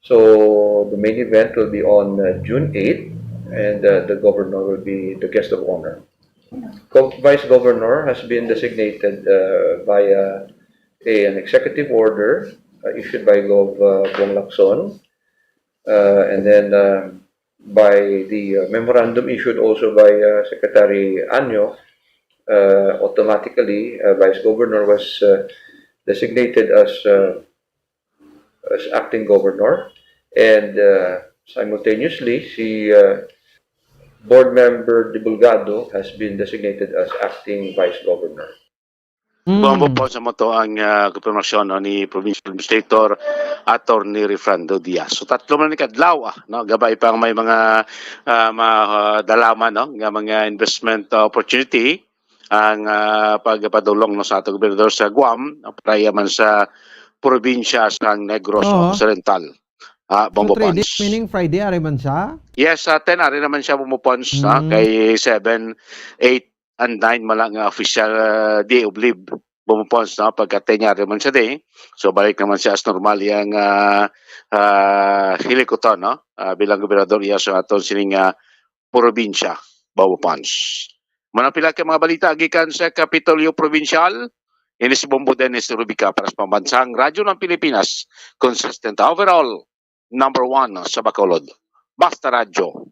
So the main event will be on June 8th, and the governor will be the guest of honor. Vice Governor has been designated via an executive order issued by Gov. Bong Lacson, and then by the memorandum issued also by Secretary Anyo. Automatically, Vice Governor was designated as acting governor, and simultaneously, si Board Member Divulgado has been designated as acting Vice Governor. Bombo po sa mo to ang konfirmasyon ni Provincial Administrator Attorney Refrando Diaz. So tatlo man ni kadlaw no, gabay pang may mga madalaman no, nga mga investment opportunity ang pagpadulong no sa atong gobernador sa Guam, para man sa probinsya sang Negros Occidental. Bombo so, Pons. Meaning Friday, ari man siya? Yes, 10 ari naman siya Bombo Pons kay 7, 8, and 9 malang official day of leave bumupons no pagka niya man siya day, so balik naman siya as normal yang hilikoton no bilang gobernador iya sa aton sining probinsya bumupons. Manapila ka mga balita gikan sa Kapitolyo Provincial. Ini si Bombo Dennis Rubica para sa pambansang radyo ng Pilipinas, consistent overall number 1 sa Bacolod. Basta Radyo.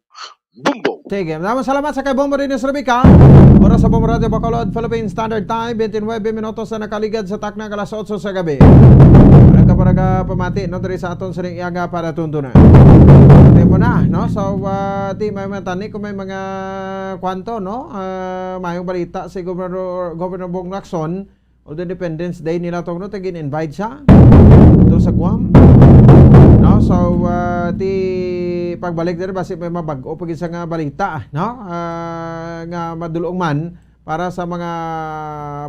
Bumbo. Sige, maraming salamat sa kay Bombo Dennis Rubica. Oras sa Bombo Radio Bacolod, Philippine Standard Time, 29 minutos na nakaligad sa takna alas 8 sa gabi. Para pamati, no, dari sa aton sa iyaga para tuntunan. Tempo na, no? So, di may matani kung may mga kwanto, no? Mayong balita si Governor Bong Lacson, all the Independence Day nila itong, no? Tagin-invite siya ito sa Guam. No? So, di pagbalik din basi may mabago pag isa nga balita, no? Nga madulong man para sa mga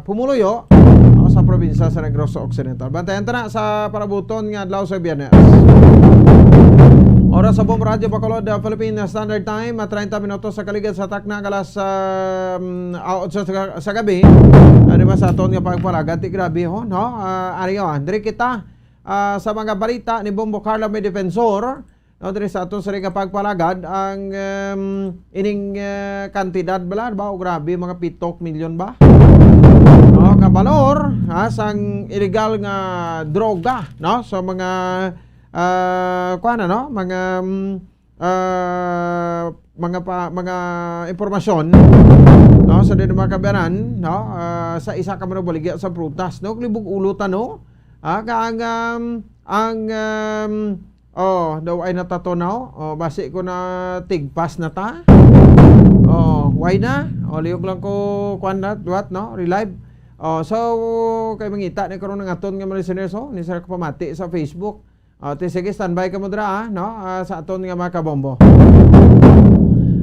pumuluyo sa probinsya sa Negros Occidental. Bantayan ta na sa parabuton nga adlaw sa Biyernes. Oras sa Bombo Radio Bacolod, Philippine Standard Time, 30 minutos sa kaligad sa takna alas sa gabi. Ano ba sa aton nga pagpalagan? Ti grabe ho, no? Ariyo, diri kita sa mga balita ni Bombo Carla may defensor, no, diri sa aton sa ring pagpalagad ang ining kantidad bala ba o grabe mga 7 milyon ba? No, nga valor sang illegal nga droga, no, sa mga kuana, no, mga impormasyon, no, sa din mga kabayanan, no, sa isa ka man baligya sa prutas, no, libog ulutan, no, daw ay natatunaw, basi ko na tigpas na ta, why na, liyog lang ko kuana, what, no, relive. So kay mangita ni karon ng aton nga mga listeners, ni sir ka pamati sa Facebook. Sige, standby ka mo dira, no, sa aton nga mga kabombo.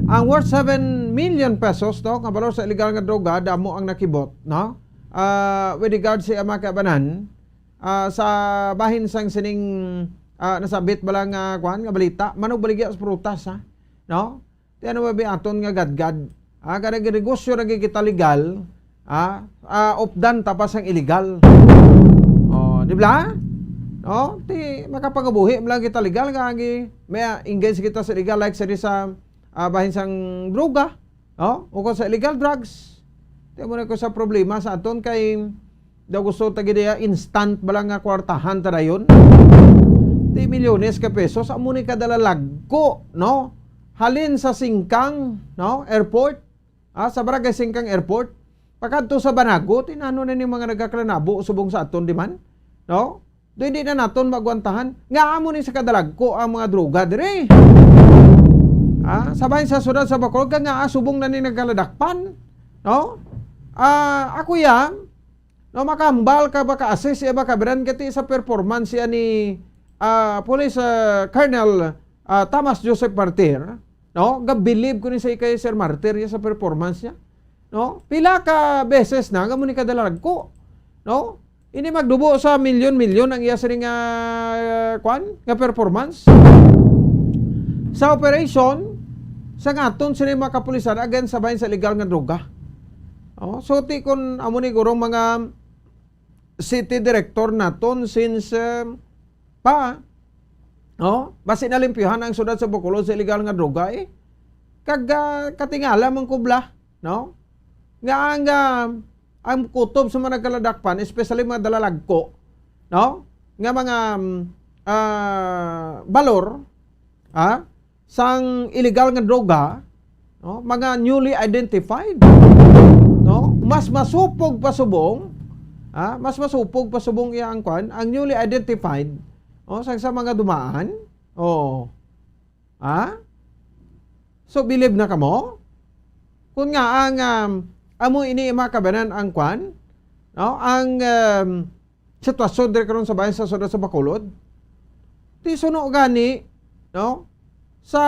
Ang worth 7 million pesos, no, nga balor sa illegal nga droga damo ang nakibot, no, with regard sa mga kabanan sa bahin sang sining nasabit bala nga kuan nga balita manog baligya sa prutas, no, ti ano ba aton nga gadgad kada negosyo ra kita legal, opdan tapas ang illegal, di ba? No, ti makapangabuhi lang kita legal nga may engage kita sa illegal like sa bahin sang droga, no, o sa illegal drugs. Ti mo na ko sa problema sa aton kay daw gusto tagideya instant balang nga kwartahan ta dayon. Ti milyones ka pesos amo ni kadalalag ko, no, halin sa Singkang, no, airport, sa Barangay Singkang Airport, pagkadto sa Banago tinano na ni mga nagaklanabo subong sa aton di man, no, Do hindi na naton magwantahan. Nga amo ni sa kadalag ko ang mga droga dire. Sabay sa sunod sa Bacolod nga subong na ni nagaladakpan. No? Ako yan, no, makambal ka baka assess baka brand kati sa performance ni Police Colonel Thomas Joseph Martir. No? Gabilib ko ni sa ikay Sir Martir sa performance niya. No? Pila ka beses na nga mo ni kadalag ko. No? Ini magdubo sa milyon-milyon ang iya sining nga performance. Sa operation sa ngaton sini mga kapulisan again sabay sa legal nga droga. So ti kun amo ni gurong mga city director naton since basi na limpyuhan ang syudad sa Bacolod sa illegal nga droga katingala man kubla, no? Nga ang kutob sa mga nagkaladakpan, especially mga dalalagko, no? Nga mga balor sang illegal nga droga, no? Mga newly identified, no? Mas masupog pasubong, iyang kwan, ang newly identified, sa mga dumaan, so believe na kamo? Kung nga ang amo ini makabanan ang kwan, no? Ang sitwasyon dire karon sa bayan sa syudad sa Bacolod, ti suno gani, no? Sa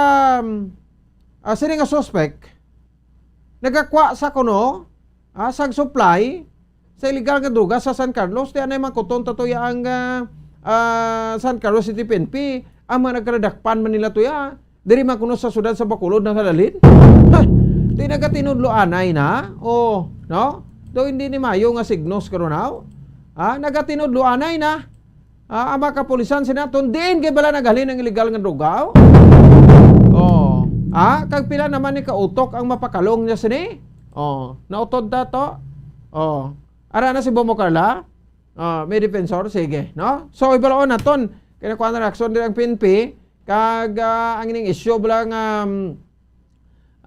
sini nga suspect nagakwa sa kuno sang supply sa illegal nga droga sa San Carlos, di anay man kuton tatuya ang San Carlos City PNP ang mga nagkaradakpan man nila tuya diri man kuno sa syudad sa Bacolod na halalin. Di nagatinudlo anay na no? Do hindi ni mayo nga signos karon now. Nagatinudlo anay na ang mga kapulisan sinaton din kay bala naghalin ang illegal nga droga. Kag pila naman ni kautok ang mapakalong niya sini. Nautod ta to. Ara na si Bombo Carla. May defensor, sige, no? So ibalaon naton kaya kuan na reaksyon din ang PNP kag ang ining issue bilang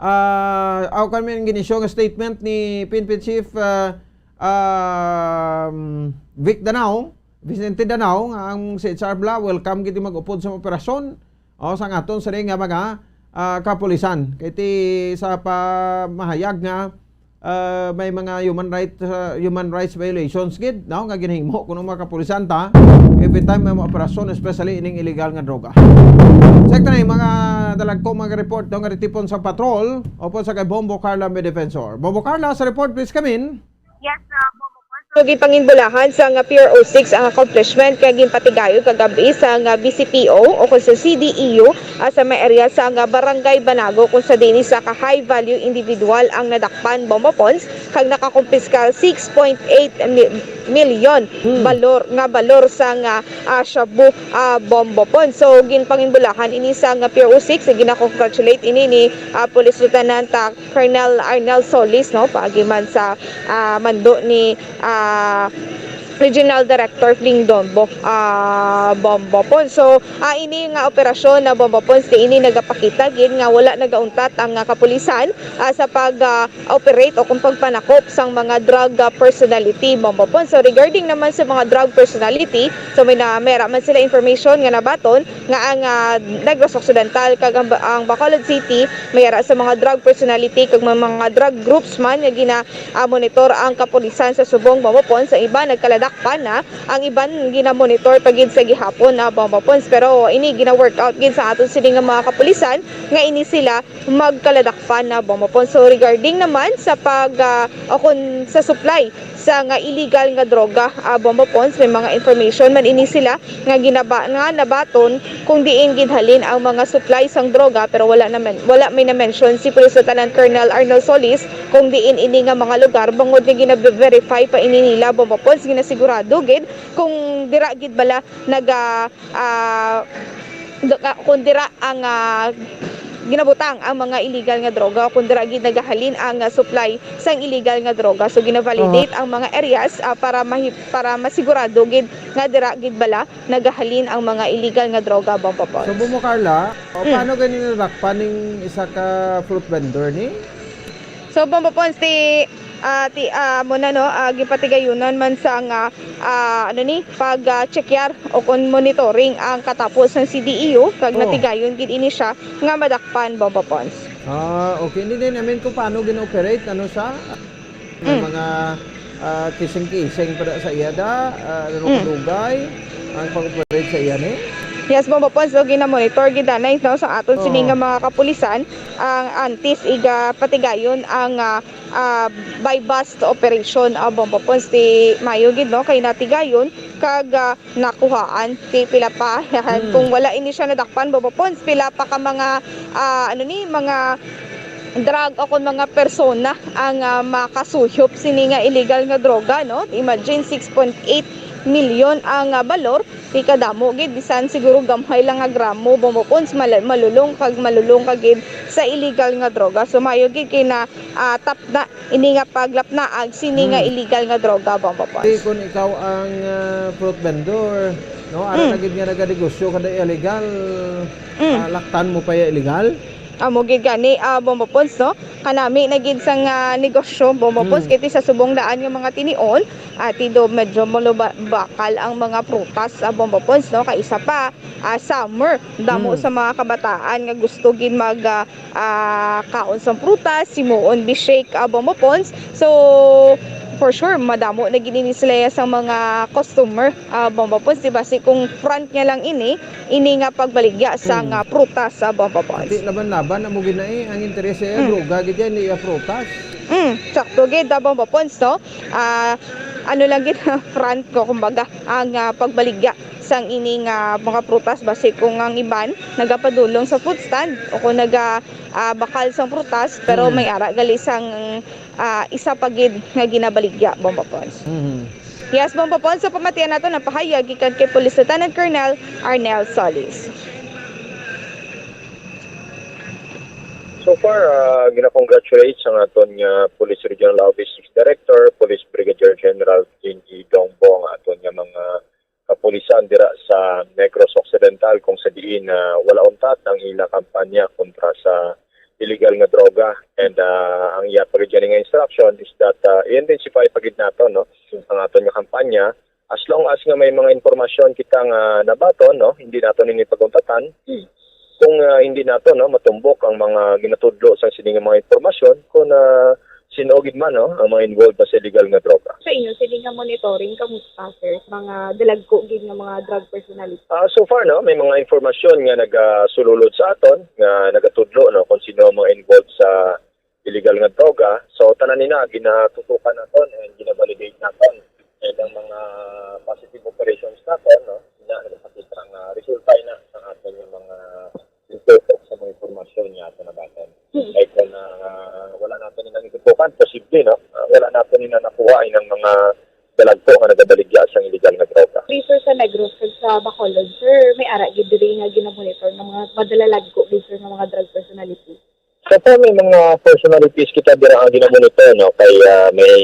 kan man ginisyo nga statement ni PNP Chief Vic Danao, Vicente Danao nga ang si HR Bla welcome gid mag-upod sa operasyon sa ngaton sa nga mga kapulisan kay ti sa pamahayag nga may mga human rights violations gid, no, nga ginahimo kuno mga kapulisan ta every time may mga operasyon especially ining illegal nga droga. Check na mga dalagko mga report do nga ritipon sa patrol opo sa kay Bombo Carla may defensor. Bombo Carla sa report please come in. Yes, Gipanginbulahan sa nga Pier 06 ang accomplishment kay ginpatigayo kagabi sa nga BCPO o kung sa CDEU sa may area sa nga Barangay Banago kung sa dinhi sa ka high value individual ang nadakpan bomba pons kag nakakumpiskal 6.8 milyon balor sa nga shabu bomba pons. So ginpanginbulahan ini sa nga Pier 06 ginakongratulate ini ni Police Lieutenant Colonel Arnel Solis, no, pagiman sa mando ni Regional Director Fling Dombo Bombopon. So ini nga operasyon na Bombopon ini nagapakita gid nga wala nagauntat ang kapulisan sa pag-operate o kung pagpanakop sang mga drug personality Bombopon. So regarding naman sa mga drug personality, so may mera man sila information nga nabaton nga ang Negros Occidental kag ang Bacolod City mayara sa mga drug personality kag mga drug groups man nga gina-monitor ang kapulisan sa subong Bombopon. Sa iba nagkaladak pa na ang iban gina-monitor pagid sa gihapon na bomba pons, pero ini gina-workout gid sa aton sini nga mga kapulisan nga ini sila magkaladakpan na bomba pons. So regarding naman sa kung sa supply sa nga illegal nga droga bomba pons, may mga information man ini sila nga nabaton kung diin gidhalin ang mga supply sang droga, pero wala may na-mention si Police Lieutenant Colonel Arnold Solis kung diin ini nga mga lugar bangod nga gina-verify pa ini nila bomba pons, ginasigurado gid kung dira gid bala kung dira ang ginabutang ang mga illegal nga droga kung dira gid nagahalin ang supply sang illegal nga droga. So gina-validate ang mga areas para masigurado gid nga dira gid bala nagahalin ang mga illegal nga droga bomba pons. So Bombo Carla, paano ganito nakpan ning isa ka fruit vendor ni? So bomba pons muna no gipatigayunan man sa nga pag checkar o kon monitoring ang katapos ng CDEO kag natigayon gid ini siya nga madakpan Bomba Pons. Okay. Hindi din namin kung paano gin-operate siya. May mga kising-kising para sa iya lugay ang pag-operate sa iya ni. Yes, Bomba Pons, so gina-monitor gidanay no sa aton sini nga mga kapulisan ang antis iga patigayon ang by bus operation Bomba Pons ti mayo gid no kay natigayon kag nakuhaan ti pila pa kung wala ini siya nadakpan Bomba Pons pila pa ka mga mga drug o kung mga persona ang makasuyop sini nga illegal nga droga no. Imagine 6.8 milyon ang balor ti kadamo gid bisan siguro gamhay lang nga gramo Bomba Pons malulong kag gid sa illegal nga droga. So mayo gid kay na tap na ini nga paglapnaag sini nga illegal nga droga Bomba Pons. Kung ikaw ang fruit vendor no ara na gid nga naganegosyo kada illegal laktan mo pa ya illegal. Amo gid gani Bomba Pons no kanami na gid sang negosyo Bomba Pons kiti sa subong daan nga mga tinion ati do medyo bakal ang mga prutas Bomba Pons no kay isa pa summer damo sa mga kabataan nga gusto gid mag kaon sa prutas simuon bi-shake Bomba Pons. So for sure madamo na ginini sila sa mga customer Bomba Pons diba si kung front niya lang ini nga pagbaligya sa nga prutas Bomba Pons. Di laban-laban amo gid na ang interes sa droga gid yan iya prutas. Sakto gid Bomba Pons no. Ano lang gid front ko kumbaga ang pagbaligya sang ini nga mga prutas basi kung ang iban nagapadulong sa food stand o kung bakal sang prutas pero may ara gali sang isa pa gid nga ginabaligya Bomba Pons. Yes, Bomba Pons, sa pamatian nato napahayag gikan kay Police Lieutenant Colonel Arnel Solis. So far, gina-congratulate sa aton Police Regional Office Director, Police Brigadier General Jinji Dongbong, aton mga kapulisan dira sa Negros Occidental kung sa diin wala untat ang ila kampanya kontra sa illegal nga droga and ang iya pagidyan nga instruction is that i-intensify pagid nato no ang aton nga kampanya as long as nga may mga informasyon kita nga nabaton no hindi nato nini paguntatan kung hindi nato no matumbok ang mga ginatudlo sa sining mga informasyon kung sinogid man no ang mga involved sa illegal nga droga. Sa inyo sini nga monitoring kamusta sir mga dalagko gid nga mga drug personality? So far no may mga informasyon nga nagasululod sa aton nga nagatudlo no kung sino ang mga involved sa illegal nga droga. So tanan nina ginatutukan naton and ginavalidate naton and ang mga positive operations naton no na nagapakita nga resulta na sa aton yung mga important sa mga informasyon nga aton nabaton. Like wala natin nilang itutukan, posible, no? Wala natin nila nakuha ng mga dalagpo nga nagabaligya sa illegal nga droga. Sir, sa Negros, sa Bacolod, sir, may ara gid diri nga ginamonitor ng mga madalalagko sir ng mga drug personality. So po may mga personalities kita dira ang ginamonitor, no? Kay may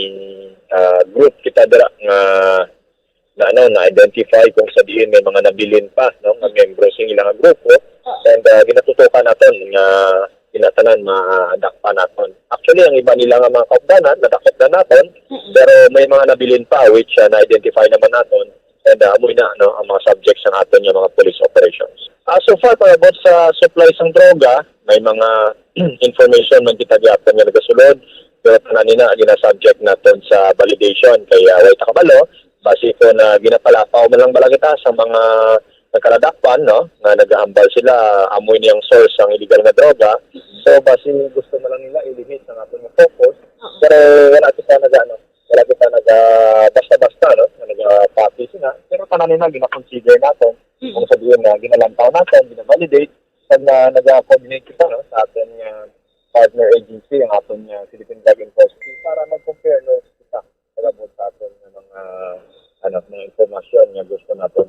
group kita dira nga na-identify kung sa diin may mga nabilin pa, no? Mga membros ng ilang grupo. And ginatutukan natin nga tinatanan madakpa naton. Actually, ang iba nila nga mga kaupdanan, nadakop na naton, pero may mga nabilin pa which na-identify naman naton and amoy na no, ang mga subjects ng aton yung mga police operations. So far, about sa supplies ng droga, may mga information man kita diapon nga nagasulod, pero tanan nina gina-subject naton sa validation kaya way takabalo, base ko na ginapalapaw man lang bala kita sa mga nagkaladakpan, no? Na naghahambal sila, amoy niyang source ang illegal na droga. So, base gusto na lang nila i-limit ang ating focus. Pero wala kita basta-basta, no? Na nag-pati sila. Pero tanan nila, gina-consider natin. Kung sabihin na ginalantaw natin, gina-validate. Pag nag-coordinate kita, no? Sa ating partner agency, ang ating Philippine Drug Enforcement, para mag-compare, no? Kita, nagabot sa ating mga informasyon na gusto natin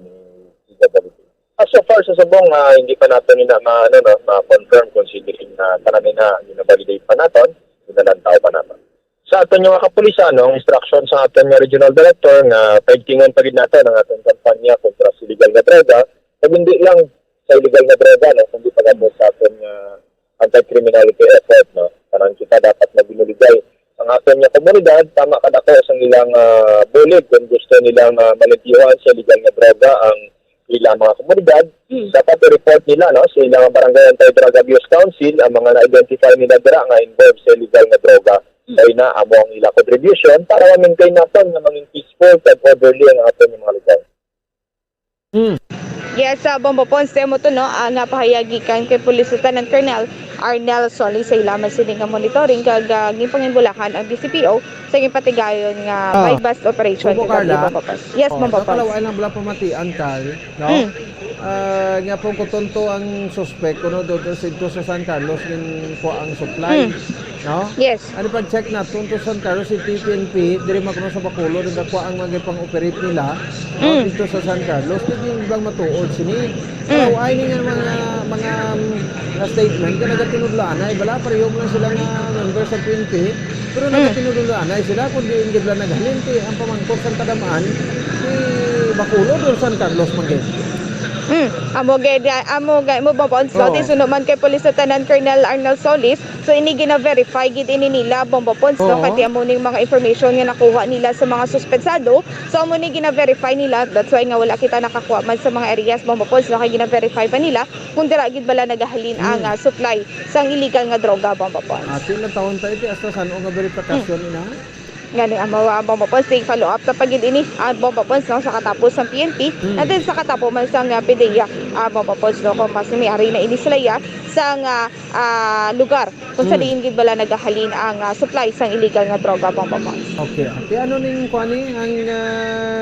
i-validate. So far sa subong hindi pa natin ma-confirm considering na tanan na gina-validate pa natin, ginalantaw pa natin. Sa aton yung kapulisan, ang instruction sa aton nga regional director nga paigtingon pagid natin ang aton kampanya kontra sa illegal nga droga, kag hindi lang sa illegal nga droga, no, kundi pagabot sa aton nga anti-criminality effort, no. Tanan kita dapat mabinuligay ang ang aton nga komunidad tama kadako sa ilang bulig kung gusto nilang malintiwan sa legal nga droga ang ilang mga komunidad. Dapat i-report nila no sa ilang barangay anti-drug abuse council ang mga na-identify nila dira nga involved sa legal nga droga. Kaya na amo ang ilang contribution para ma-maintain naton nga maging peaceful kag orderly ang aton nga mga lugar. Yes, sa Bombo Pons, mo to, no, nga pahayagikan kay Police Lieutenant Colonel Arnel Solis sa ilaman sini nga monitoring kag ginpanginbulakan ang DCPO sa patigayon nga bypass operation Opo, kag Carla. Bombo Pons. Yes, Bombo Pons. Nakalawain lang bala pamatian, Carl. No? Nga pong kutunto ang suspect kuno doon sa San Carlos din po ang supply. No? Yes. Ano pag-check na tunto San Carlos si PNP, diri makuno sa Bacolod ang ko ang mga pang-operate nila. No? Dito sa San Carlos, hindi bang matuod sini. Kalawain nga mga statement ka nagatinudlanay bala pareho mo na sila nga member sa PNP pero nagatinudlanay sila kundi hindi bala naghalinti ang pamangkot sa tadamaan ni Bacolod o San Carlos manggit. Amo Bombons, so tinuno man kay Police Lieutenant Colonel Arnel Solis, so ini gina-verify gid ini nila Bombons, no, kati amo ning mga information nga nakuha nila sa mga suspensado, so amo ni gina-verify nila, that's why nga wala kita nakakuha man sa mga areas Bombons, no, kay gina-verify pa nila kung dira gid bala nagahalin ang supply sang illegal nga droga Bombons. Atin na taon tayo ti hasta saan nga verifikasyon ina? Ngani ang mga Bombo Pons take follow up sa pagid ini Bombo Pons no sa katapos ng PNP and then sa katapos man sang PDEA Bombo Pons no kung mas may ari na ini sila ya sa lugar kung sa diin gid bala nagahalin ang supply sang illegal nga droga Bombo Pons. Okay. Ati ano ning kuani ang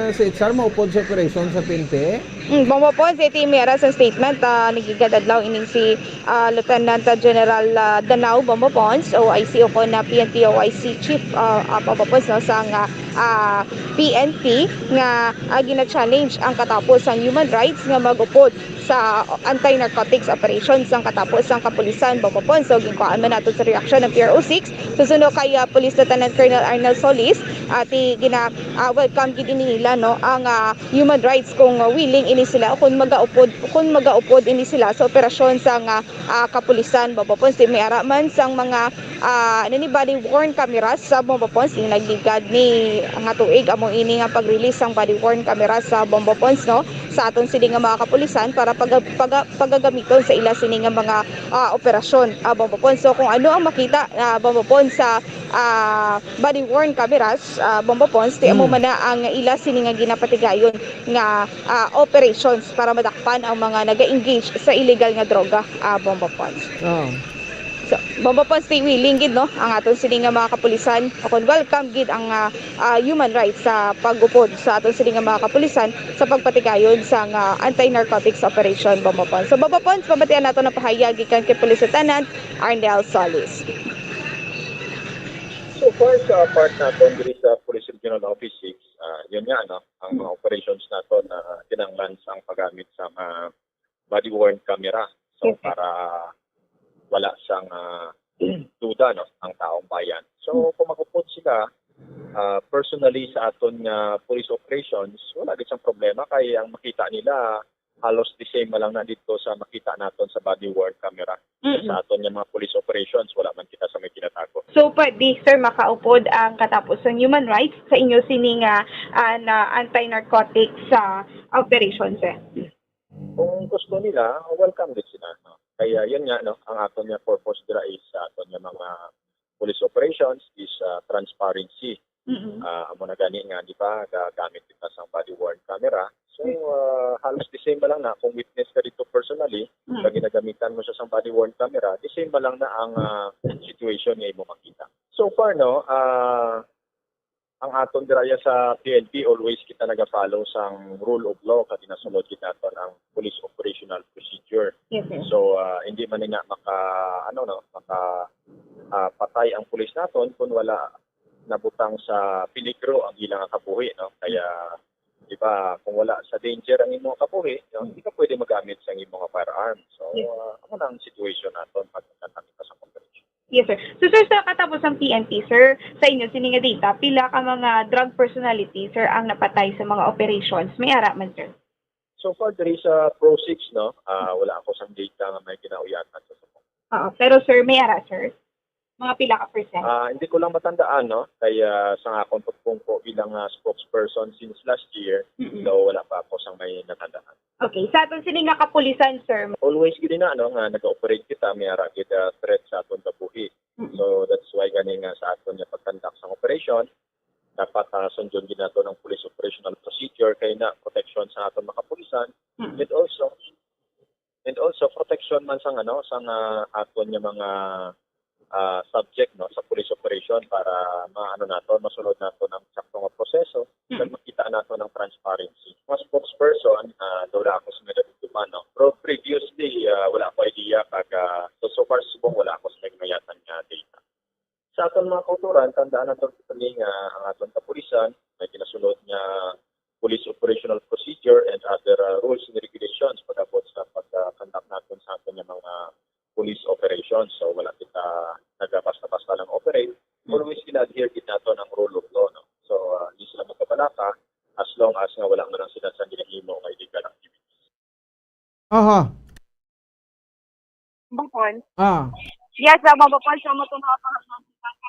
si HR maupod sa operation sa PNP? Bombo Pons iti mera sa statement nagigadadlaw ining si Lieutenant General Danao Bombo Pons OIC o kon na PNP OIC Chief Bombo Pons no sang PNP nga gina-challenge ang katapos ang human rights nga magupod sa anti-narcotics operations ang katapos ang kapulisan Bombo Pons. So ginkuan man nato sa reaction ng PRO6 susunod kay Police Lieutenant Colonel Arnel Solis ati welcome gid nila no ang human rights kung willing ini sila kung magaupod ini sila sa operasyon sa kapulisan Bombo Pons. May ara man sang mga body worn cameras sa Bombo Pons nagligad ni nga tuig amo ini nga pag-release sang body worn cameras sa Bombo Pons no sa aton sini nga mga kapulisan para pagagamiton sa ila sini nga mga operasyon Bombo Pons. So kung ano ang makita Bombo Pons sa body worn cameras Bombo Pons ti amo man na ang ila sini nga ginapatigayon nga operations para madakpan ang mga naga-engage sa illegal nga droga Bombo Pons. So, Bombo Pons ti willing gid no ang aton sini nga mga kapulisan akon welcome gid ang human rights sa pag-upod sa aton sini nga mga kapulisan sa pagpatigayon sa anti-narcotics operation Bombo Pons. So Bombo Pons pabatian nato na pahayag gikan kay Police Lieutenant Arnel Solis. So far sa part naton diri sa Police Regional Office 6, yun nga no, ang mga operations naton na kinanglan sang paggamit sa mga body worn camera. So para wala sang duda no ang taong bayan. So kung magupod sila personally sa aton nga police operations, wala gid sang problema kay ang makita nila halos the same lang na dito sa makita naton sa body worn camera. Sa aton nga mga police operations wala man kita sa may tinatago. So pwede sir makaupod ang katapos ng human rights sa inyo sini nga anti-narcotics operations Kung gusto nila, welcome din sila. No? Kaya yun nga, no, ang aton nga purpose dira is sa aton nga mga police operations is transparency. Amo na gani nga, di ba, gagamit kita sa body worn camera. So, halos the same ba lang na kung witness ka dito personally, pag ginagamitan mo siya sa body worn camera, the same ba lang na ang situation nga mo makita. So far, no, ang aton diraya sa PNP always kita naga-follow sang rule of law kadi nasulod kita aton ang police operational procedure. Yes, so hindi man nga maka patay ang pulis naton kung wala nabutang sa peligro ang ilang kabuhi no. Kaya di ba kung wala sa danger ang imong kabuhi, no, hindi ka pwede magamit sa imong firearm. So ano nang situation naton pag nakakita sa operation. Yes, sir. So, sir, sa katapos ng PNP, sir, sa inyo, sini nga data, pila ka mga drug personality, sir, ang napatay sa mga operations? May ara man, sir? So far, there is a Pro 6, no? Wala ako sa data nga may kinauyatan sa support. Pero, sir, may ara, sir? Mga pila ka percent? Hindi ko lang matandaan, no? Kaya sa akong pagpungko bilang spokesperson since last year, so wala pa ako sang may natandaan. Okay, sa aton sini nga kapulisan, sir. Always gid na no nga nag-operate kita may ara gid threat sa aton kabuhi. So that's why gani nga sa aton nga pagkandak sa operation dapat sundon gid nato ng police operational procedure kay na protection sa aton mga kapulisan and also protection man sang sang aton nga mga subject no sa police operation para masunod nato ng saktong nga proseso kag makita nato ng transparency. Mas spokesperson wala ako sa medalituman no. Pero previously wala ko idea kag so far subong wala ako sa nagmayatan nga data. Sa aton mga kauturan tandaan nato kini nga ang aton kapulisan may ginasunod nga police operational procedure and other rules and regulations pagabot sa pagkandak naton sa aton nga mga police operations. So wala kita nagabasta-basta lang operate. Always ina-adhere kita nato ng rule of law. No? So hindi sila magkabalaka as long as nga wala man ang sinasang ginahimo nga illegal activities. Aha. Bukon. Yes, mabapon sa mo tumatawag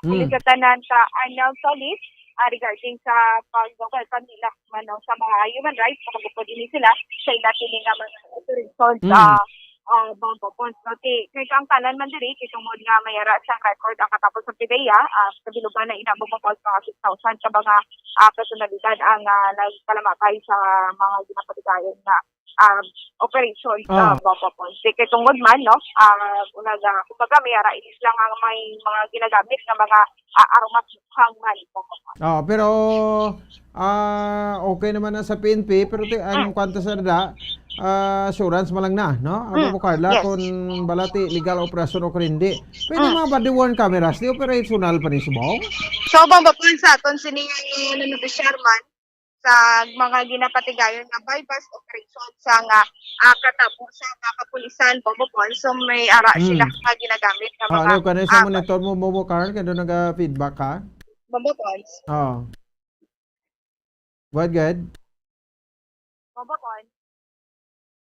sa tanan sa Arnel Solis regarding sa pag-welcome nila sa mga human rights pagpapod din sila sa ilatin nga mga authorities mabapon. So, kaya ang tanan man diri kitong nga mayara sa record ang katapos sa PDEA sa bilugan na inababapon mga 6,000 ka mga personalidad ang nagpalamatay sa mga ginapatigayon na operation sa mabapon. Kaya tungod man, no, kumbaga mayara inis lang ang may mga ginagamit na mga aromat hangman. Pero okay naman na sa PNP pero ang kwanta sa assurance malang na, no? Ako po Carla, kung balati legal operasyon o kung hindi. Pwede mga body worn cameras, di operational pa ni Subong? So, mabapon sa aton siningang Sherman sa mga ginapatigayon nga bypass operation sa nga katapos sa kapulisan mabapon. So, may ara sila nga ginagamit nga mga ano, kung sa monitor mo, Momo Carl, kaya nag-feedback ka? mabapon. Go ahead. Mabapon.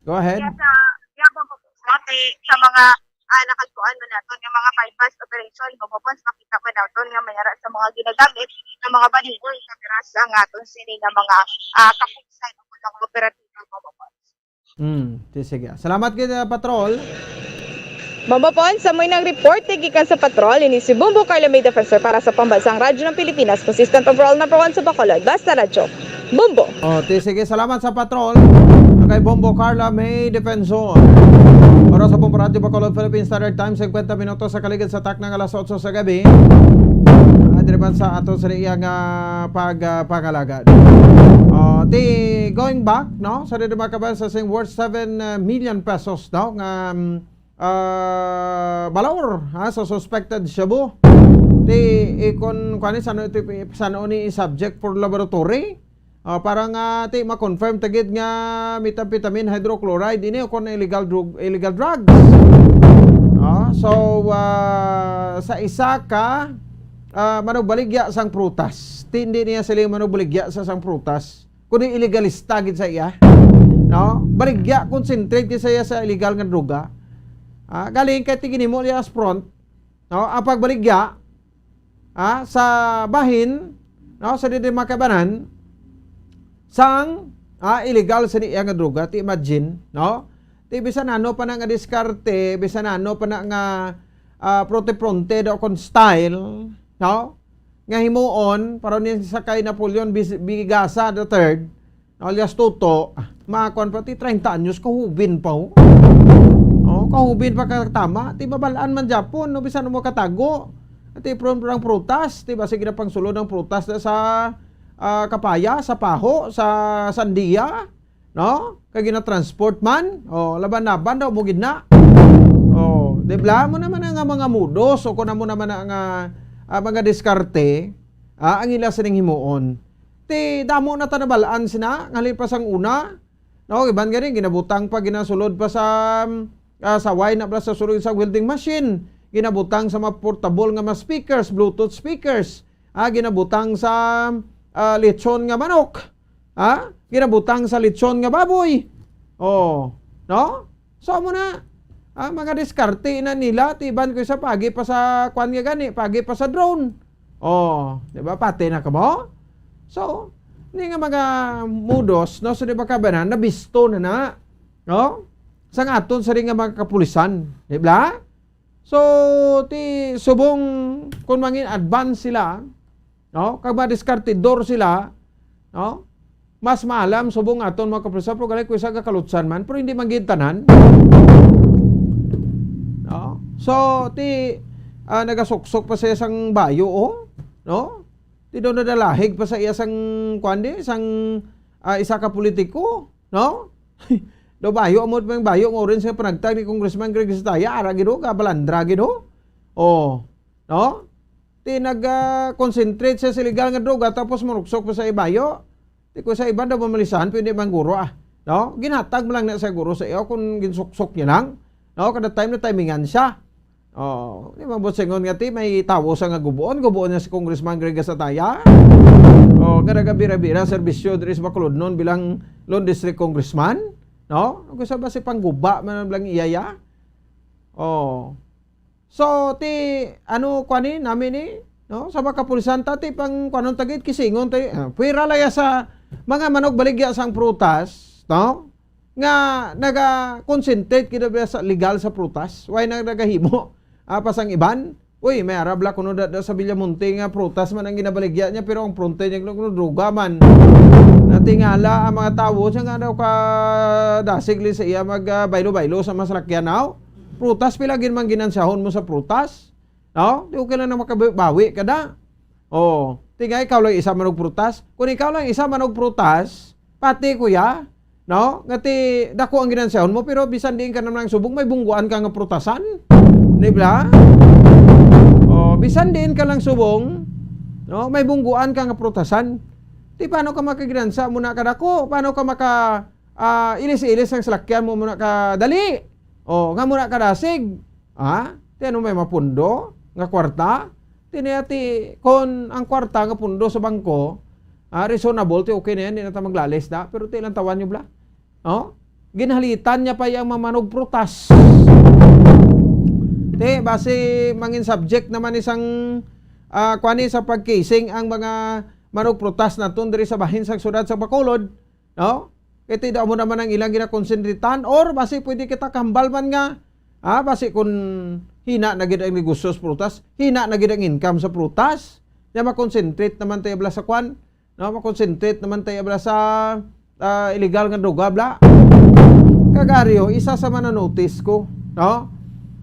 Go ahead. Sa mga nakagpuan mo natin yung mga bypass operation, mabapon, makita mo natin nga mayara sa mga ginagamit ng mga body-worn cameras ang aton sini nga mga kapulisan o mga operatiba mabapon. Sige. Salamat kita, Patrol. Mabapon, sa may nag-report gikan sa patrol, ini si Bumbo Carla May Defensor para sa Pambansang Radyo ng Pilipinas, Consistent Overall number 1 sa Bacolod, Basta Radyo. Bumbo! Sige, salamat sa Patrol. Kay Bumbo Carla May Defensor. Oras sa Bumbo Radyo Bacolod, Philippine Standard Time, 50 minutos sa kaligid sa tak ng alas 8 sa gabi. Adriban sa ato sa iyang pagpagalagan. Going back, no? Sa Ridumakaban sa sing worth 7 million pesos, no? Nga balawor sa suspected shabu. Kung kani sano ni subject for laboratory. Para nga ma-confirm tagid nga methamphetamine hydrochloride ini kon illegal drugs. Sa isa ka manubaligya sang prutas. Hindi niya sila manubaligya sa sang prutas. Kundi illegalista gid sa iya. No? Baligya concentrate gid sa iya sa illegal nga droga. Galing kay tigini mo niya as front. No? Ang pagbaligya sa bahin, no, sa Ridumakabanan sang illegal sa niya nga droga. Ti imagine, no? Ti bisan ano pa na nga diskarte, bisan ano pa na nga pronte daw kon style, no? Nga himuon para ni sakay Napoleon Bigasa the third, alias Toto, makakon pa ti 30 anyos kahubin pa. Kahubin pa katama, ti babalaan man Japon, no, bisan mo katago. Ti prong prutas, ti ba sige na pangsulod ng prutas sa kapaya, sa paho, sa sandia, no? Kaya gina-transport man, laban-laban daw, mugid na. Dibla mo naman ang mga mudos, o kung mo naman ang mga diskarte, ang ila sining himuon. Ti, damo na tanabalaan sina, ngalin pa sang una, no? Iban ganing, ginabutang pa, ginasulod pa sa wine na pala sa sulod sa welding machine, ginabutang sa mga portable nga mga speakers, Bluetooth speakers, ginabutang sa lechon nga manok. Ginabutang sa lechon nga baboy. No? So mo na. mga diskarte na nila, tiban ko sa pagi pa sa kwan nga gani, pagi pa sa drone. Oh, di ba? Pati na ka mo? So, hindi nga mga mudos, no? So, di ba kabanan, nabisto na, no? Sa aton sa rin nga mga kapulisan, di ba? So, ti subong kung mangin advance sila, no? Kag madiskartidor sila, no? Mas maalam subong aton mga kapulisan, pero galay ko isa kakalutsan man, pero hindi mangintanan. No? So, nagasuksok pa sa isang bayo, no? Ti doon nadalahig pa sa isang kwandi, isa ka politiko, no? Do bayo mo pang bayo ng orange sa panagtag ni Congressman Greg Estaya, ara gido ka balandra gido. Oh, no? Ti nag-concentrate sa illegal nga droga tapos maruksok pa sa ibayo. Ti ko sa iba daw mamalisan pwede man guro no? Ginhatag mo lang na sa guro sa iyo kung ginsuksok niya lang. No, kada time na timingan siya. Oh, di ba bosengon nga ti may tawo sa nga gubuon niya si Congressman Greg Estaya. Oh, kada bira-bira serbisyo diri sa Bacolod noon bilang Lone District Congressman. No? Gusto ba si pangguba man lang iyaya? Oh. So, kwani namin ni, no? Sa mga kapulisan ti pang kwanon tagit kisingon ti, puwira laya sa mga manog baligya sang prutas, no? Nga naga-concentrate kita sa legal sa prutas. Why nagahimo? Pasang iban? Uy, may arabla kuno da sa Villamonte nga prutas man ang ginabaligya niya pero ang pronte niya kuno droga man. Natingala ang mga tao siya nga daw ka dasigli sa iya magbaylo-baylo sa masalakyan now. Prutas pilagin man ginansahon mo sa prutas. No? Di okay lang na makabawi ka da. Oh, tingay ikaw lang isa manog prutas. Kung ikaw lang isa manog prutas, pati kuya, no? Ngati dako ang ginansahon mo pero bisan diin ka naman ng subong may bungguan ka nga prutasan. Di ba? Oh, bisan diin ka lang subong, no? May bungguan ka nga prutasan. Di paano ka makaginansa muna ka dako? Paano ka ilis-ilis ang salakyan mo muna ka dali? O, nga muna ka dasig. Ti ano may mapundo? Nga kwarta? Tiniyati, kung ang kwarta nga pundo sa bangko, reasonable, ti okay na yan, hindi na tayo maglalis na. Pero ti ilang tawan nyo bla? Ginhalitan niya pa yung mamanog prutas. Ti, base mangin subject naman isang kwani sa pagkising ang mga manog prutas na diri sa bahin sa syudad sa Bacolod, no? Kaya daw mo naman ang ilang ginakonsentritan or basi pwede kita kambal man nga, basi kung hina na gid ang negosyo sa prutas, hina na gid ang income sa prutas, na makonsentrate naman tayo bla sa kwan, no? Makonsentrate naman tayo bla sa illegal nga droga bla. Kagaryo, isa sa mananotice ko, no?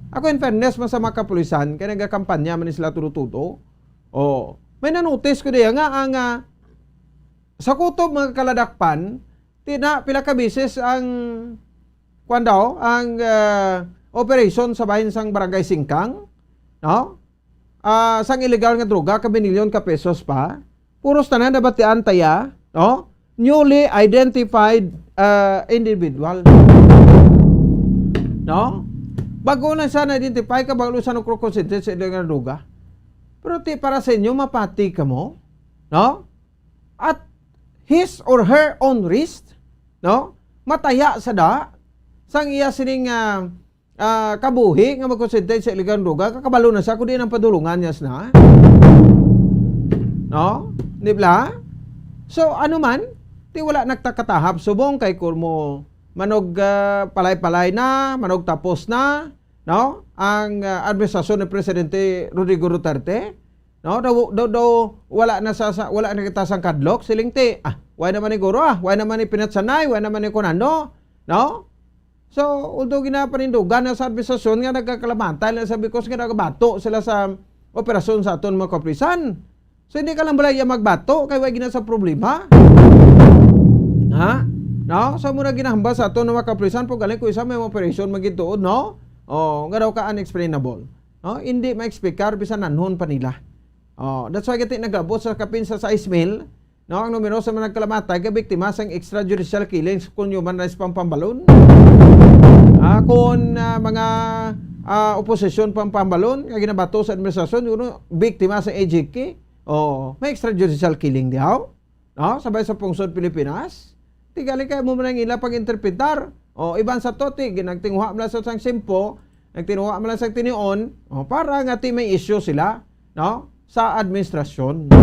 Ako in fairness man sa mga kapulisan, kaya nagakampanya man sila tuto-tuto. Oh, may nanotice ko diya nga ang sa kutob mga kaladakpan, pila ka bisis ang kwan daw, ang operation sa bahin sang Barangay Singkang, no? Sang illegal nga droga, ka binilyon ka pesos pa, puros tanan nabatian taya, no? Newly identified individual. No? Bago na siya na-identify ka, bago siya nagkrokonsentrate sa illegal nga droga. Pero para sa inyo, mapati ka mo, no? At his or her own risk, no? Mataya sa sang iya sining kabuhi nga magkonsentrate sa illegal droga, kakabalo na siya, kundi ang padulungan niya na. No? Di ba? So, ano man, di wala nagtakatahap subong kay kung mo manog palay-palay na, manog tapos na, no? Ang administrasyon ni Presidente Rodrigo Duterte, no? Daw wala na kita sang kadlok siling ti. Why naman ni guro why naman ni pinatsanay, why naman ni kunano, no? So, although ginapanindugan na sa administrasyon nga nagkakalamantay na sabi ko nga nagabato sila sa operasyon sa aton mga kaprisan. So, hindi ka lang balay magbato kay why gina sa problema. No? So, muna ginahamba sa aton mga kaprisan po galing ko isa may operasyon magituod, no? Nga daw ka unexplainable. No? Hindi ma-explikar bisan nanhon pa nila. That's why kita naglabot sa kapin sa 6 mil, no? Ang numero sa mga nagkalamatay ka biktima sa extrajudicial killings kung human rights pambalon. Kung mga oposisyon pambalon nga ginabato sa administrasyon yun biktima sa AJK, may extrajudicial killing dihaw, no? Sabay sa pungsod Pilipinas. Tigali kayo mo man ila pag-interpretar. O iban sa toti ginagtinguha man sa sang simpo, nagtinguha man sa tinion, para nga ti may issue sila, no? Sa administrasyon.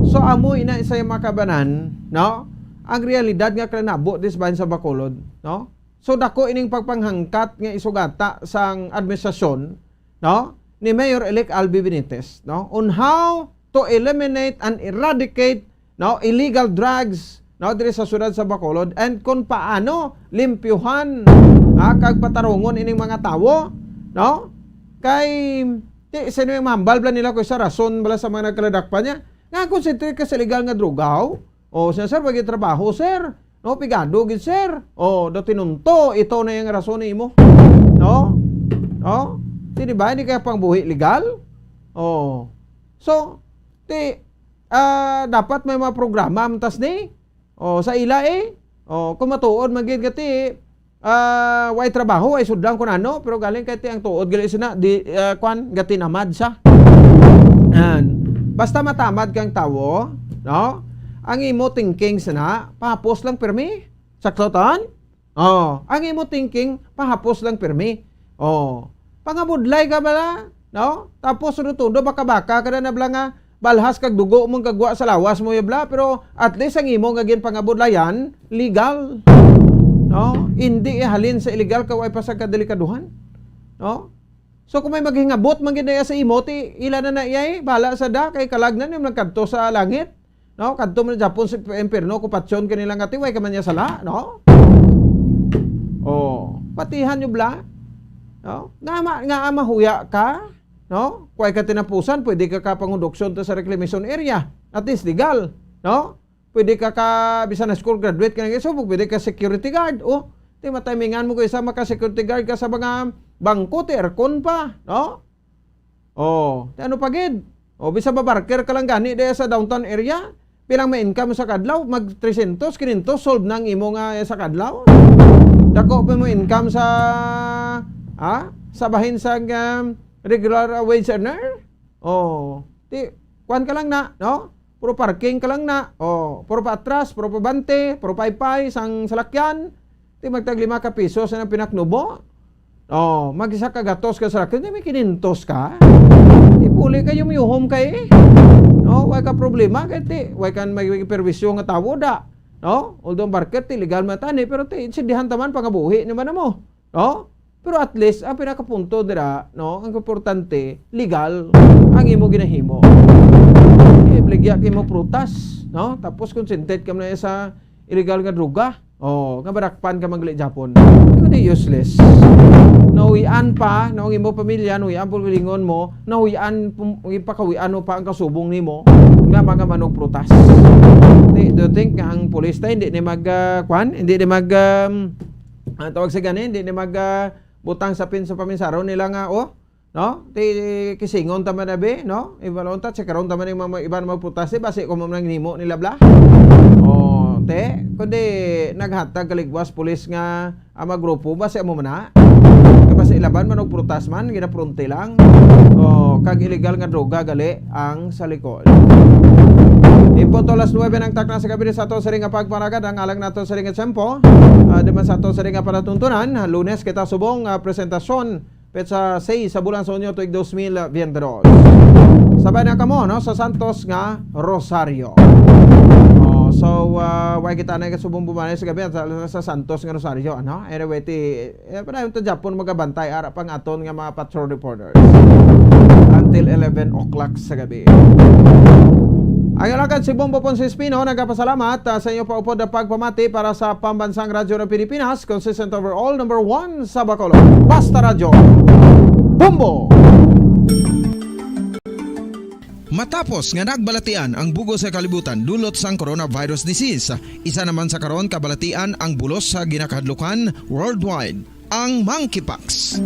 So amo ina isa yung makabanan, no? Ang realidad nga kanabo dis bahin sa Bacolod, no? So dako ining pagpanghangkat nga isugata sang administrasyon, no? Ni Mayor-elect Albi Benitez, no? On how to eliminate and eradicate, no, illegal drugs, no, diri sa syudad sa Bacolod, and kung paano limpyuhan kag patarungon ining mga tawo, no? Kay sino yung mambal bla nila ko sa rason bala sa mga nagkaladak pa niya nga konsentrate ka sa legal nga drogaw. O sir, bagi trabaho sir, no, pigado gid sir, o do tinunto ito na yung rason nimo, no? No? Di ba hindi kaya pang buhi legal? O so dapat may mga programa amtas ni o sa ila o kung matuod magid gati way trabaho ay sudlang kun ano pero galing kay ti ang tuod gali sina di kwan gati namad sa basta matamad kang tawo, no, ang imo thinking sana pahapos lang permi saklotan, ang imo thinking pahapos lang permi, pangabudlay ka bala, no, tapos rutudo baka-baka kada na bala nga balhas kag dugo mong kagwa sa lawas mo yabla, pero at least ang imo nga gin pangabudlayan legal, no, hindi ihalin sa illegal kaway pa sa kadelikaduhan, no. So kung may maghingabot man gid sa imo ti ila na iyay bala sa da kay kalagnan yung nagkadto sa langit, no, kadto man Japon sa impierno kupasyon kanila nga ti way ka man niya sala, no. Patihan nyo bla, no, nga mahuya ka, no? Kuway ka tinapusan, pwede ka pangunduksyon sa reclamation area. At least legal, no? Pwede ka bisan na school graduate ka na so pwede ka security guard. Ti matimingan mo ko isa maka-security guard ka sa mga bangko, ti aircon pa, no? Ti ano pagid? Bisa babarker ka lang gani daya sa downtown area. Pilang may income sa kadlaw, mag 300, 500 solve nang imo nga sa kadlaw. Dako pa mo income sa bahin sa regular wage earner. Ti kuan ka lang na, no? Puro parking ka lang na. Puro paatras, puro pabante, puro paypay sang salakyan. Ti magtag 5 ka piso sa nang pinaknubo. Mag-isa ka gatos ka sa salakyan, di may 500 ka. Ipuli ka yung yuhom kay. No, way ka problema kay ti, way kan may perwisyo nga tawo da. No? Although market ti legal matani pero ti insindihan taman pangabuhi naman mo. No? Pero at least ang pinakapunto dira, no, ang importante legal ang imo ginahimo. Ibligya kay mo prutas, no? Tapos consented ka na sa illegal nga droga. Nga barakpan ka magli Japon. Hindi useless. Nahuyan pa, no, ang imo pamilya, nahuyan po bilingon mo, nahuyan ipakawian mo pa ang kasubong nimo nga mga manong prutas. Do you think ang police tayo hindi ni hindi ni tawag sa ganin, hindi ni butang sapin sa paminsaro nila nga, no? Ti kisingon tama na be, no? Ibalon ta karon tama ni mga iban mga prutas base ko man nimo nila bla. Kundi naghatag kaligwas pulis nga ama grupo base mo man base ilaban man og prutas man ginapronte lang. Kag illegal nga droga gali ang sa likod. Impunto alas 9 ng takna sa gabi sa ato sa ring nga pagparagad ang alang nato sa ring nga tempo. Diman sa ato sa ring nga palatuntunan, Lunes kita subong presentasyon petsa 6 sa bulan sa Hunyo tuig 2022. Sabay na kamo, no, sa Santos nga Rosario. Why kita na subong bumalik sa gabi sa Santos nga Rosario, ano? Anyway, padayon to Japon magabantay ara pang aton nga mga patrol reporters until 11 o'clock sa gabi. Ang alagad si Bombo Ponce Espino nagpasalamat sa inyo paupod na pagpamati para sa Pambansang Radyo ng Pilipinas, consistent overall number 1 sa Bacolod. Basta Radyo, Bombo! Matapos nga nagbalatian ang bugos sa kalibutan dulot sang coronavirus disease, isa naman sa karon kabalatian ang bulos sa ginakahadlukan worldwide, ang monkeypox.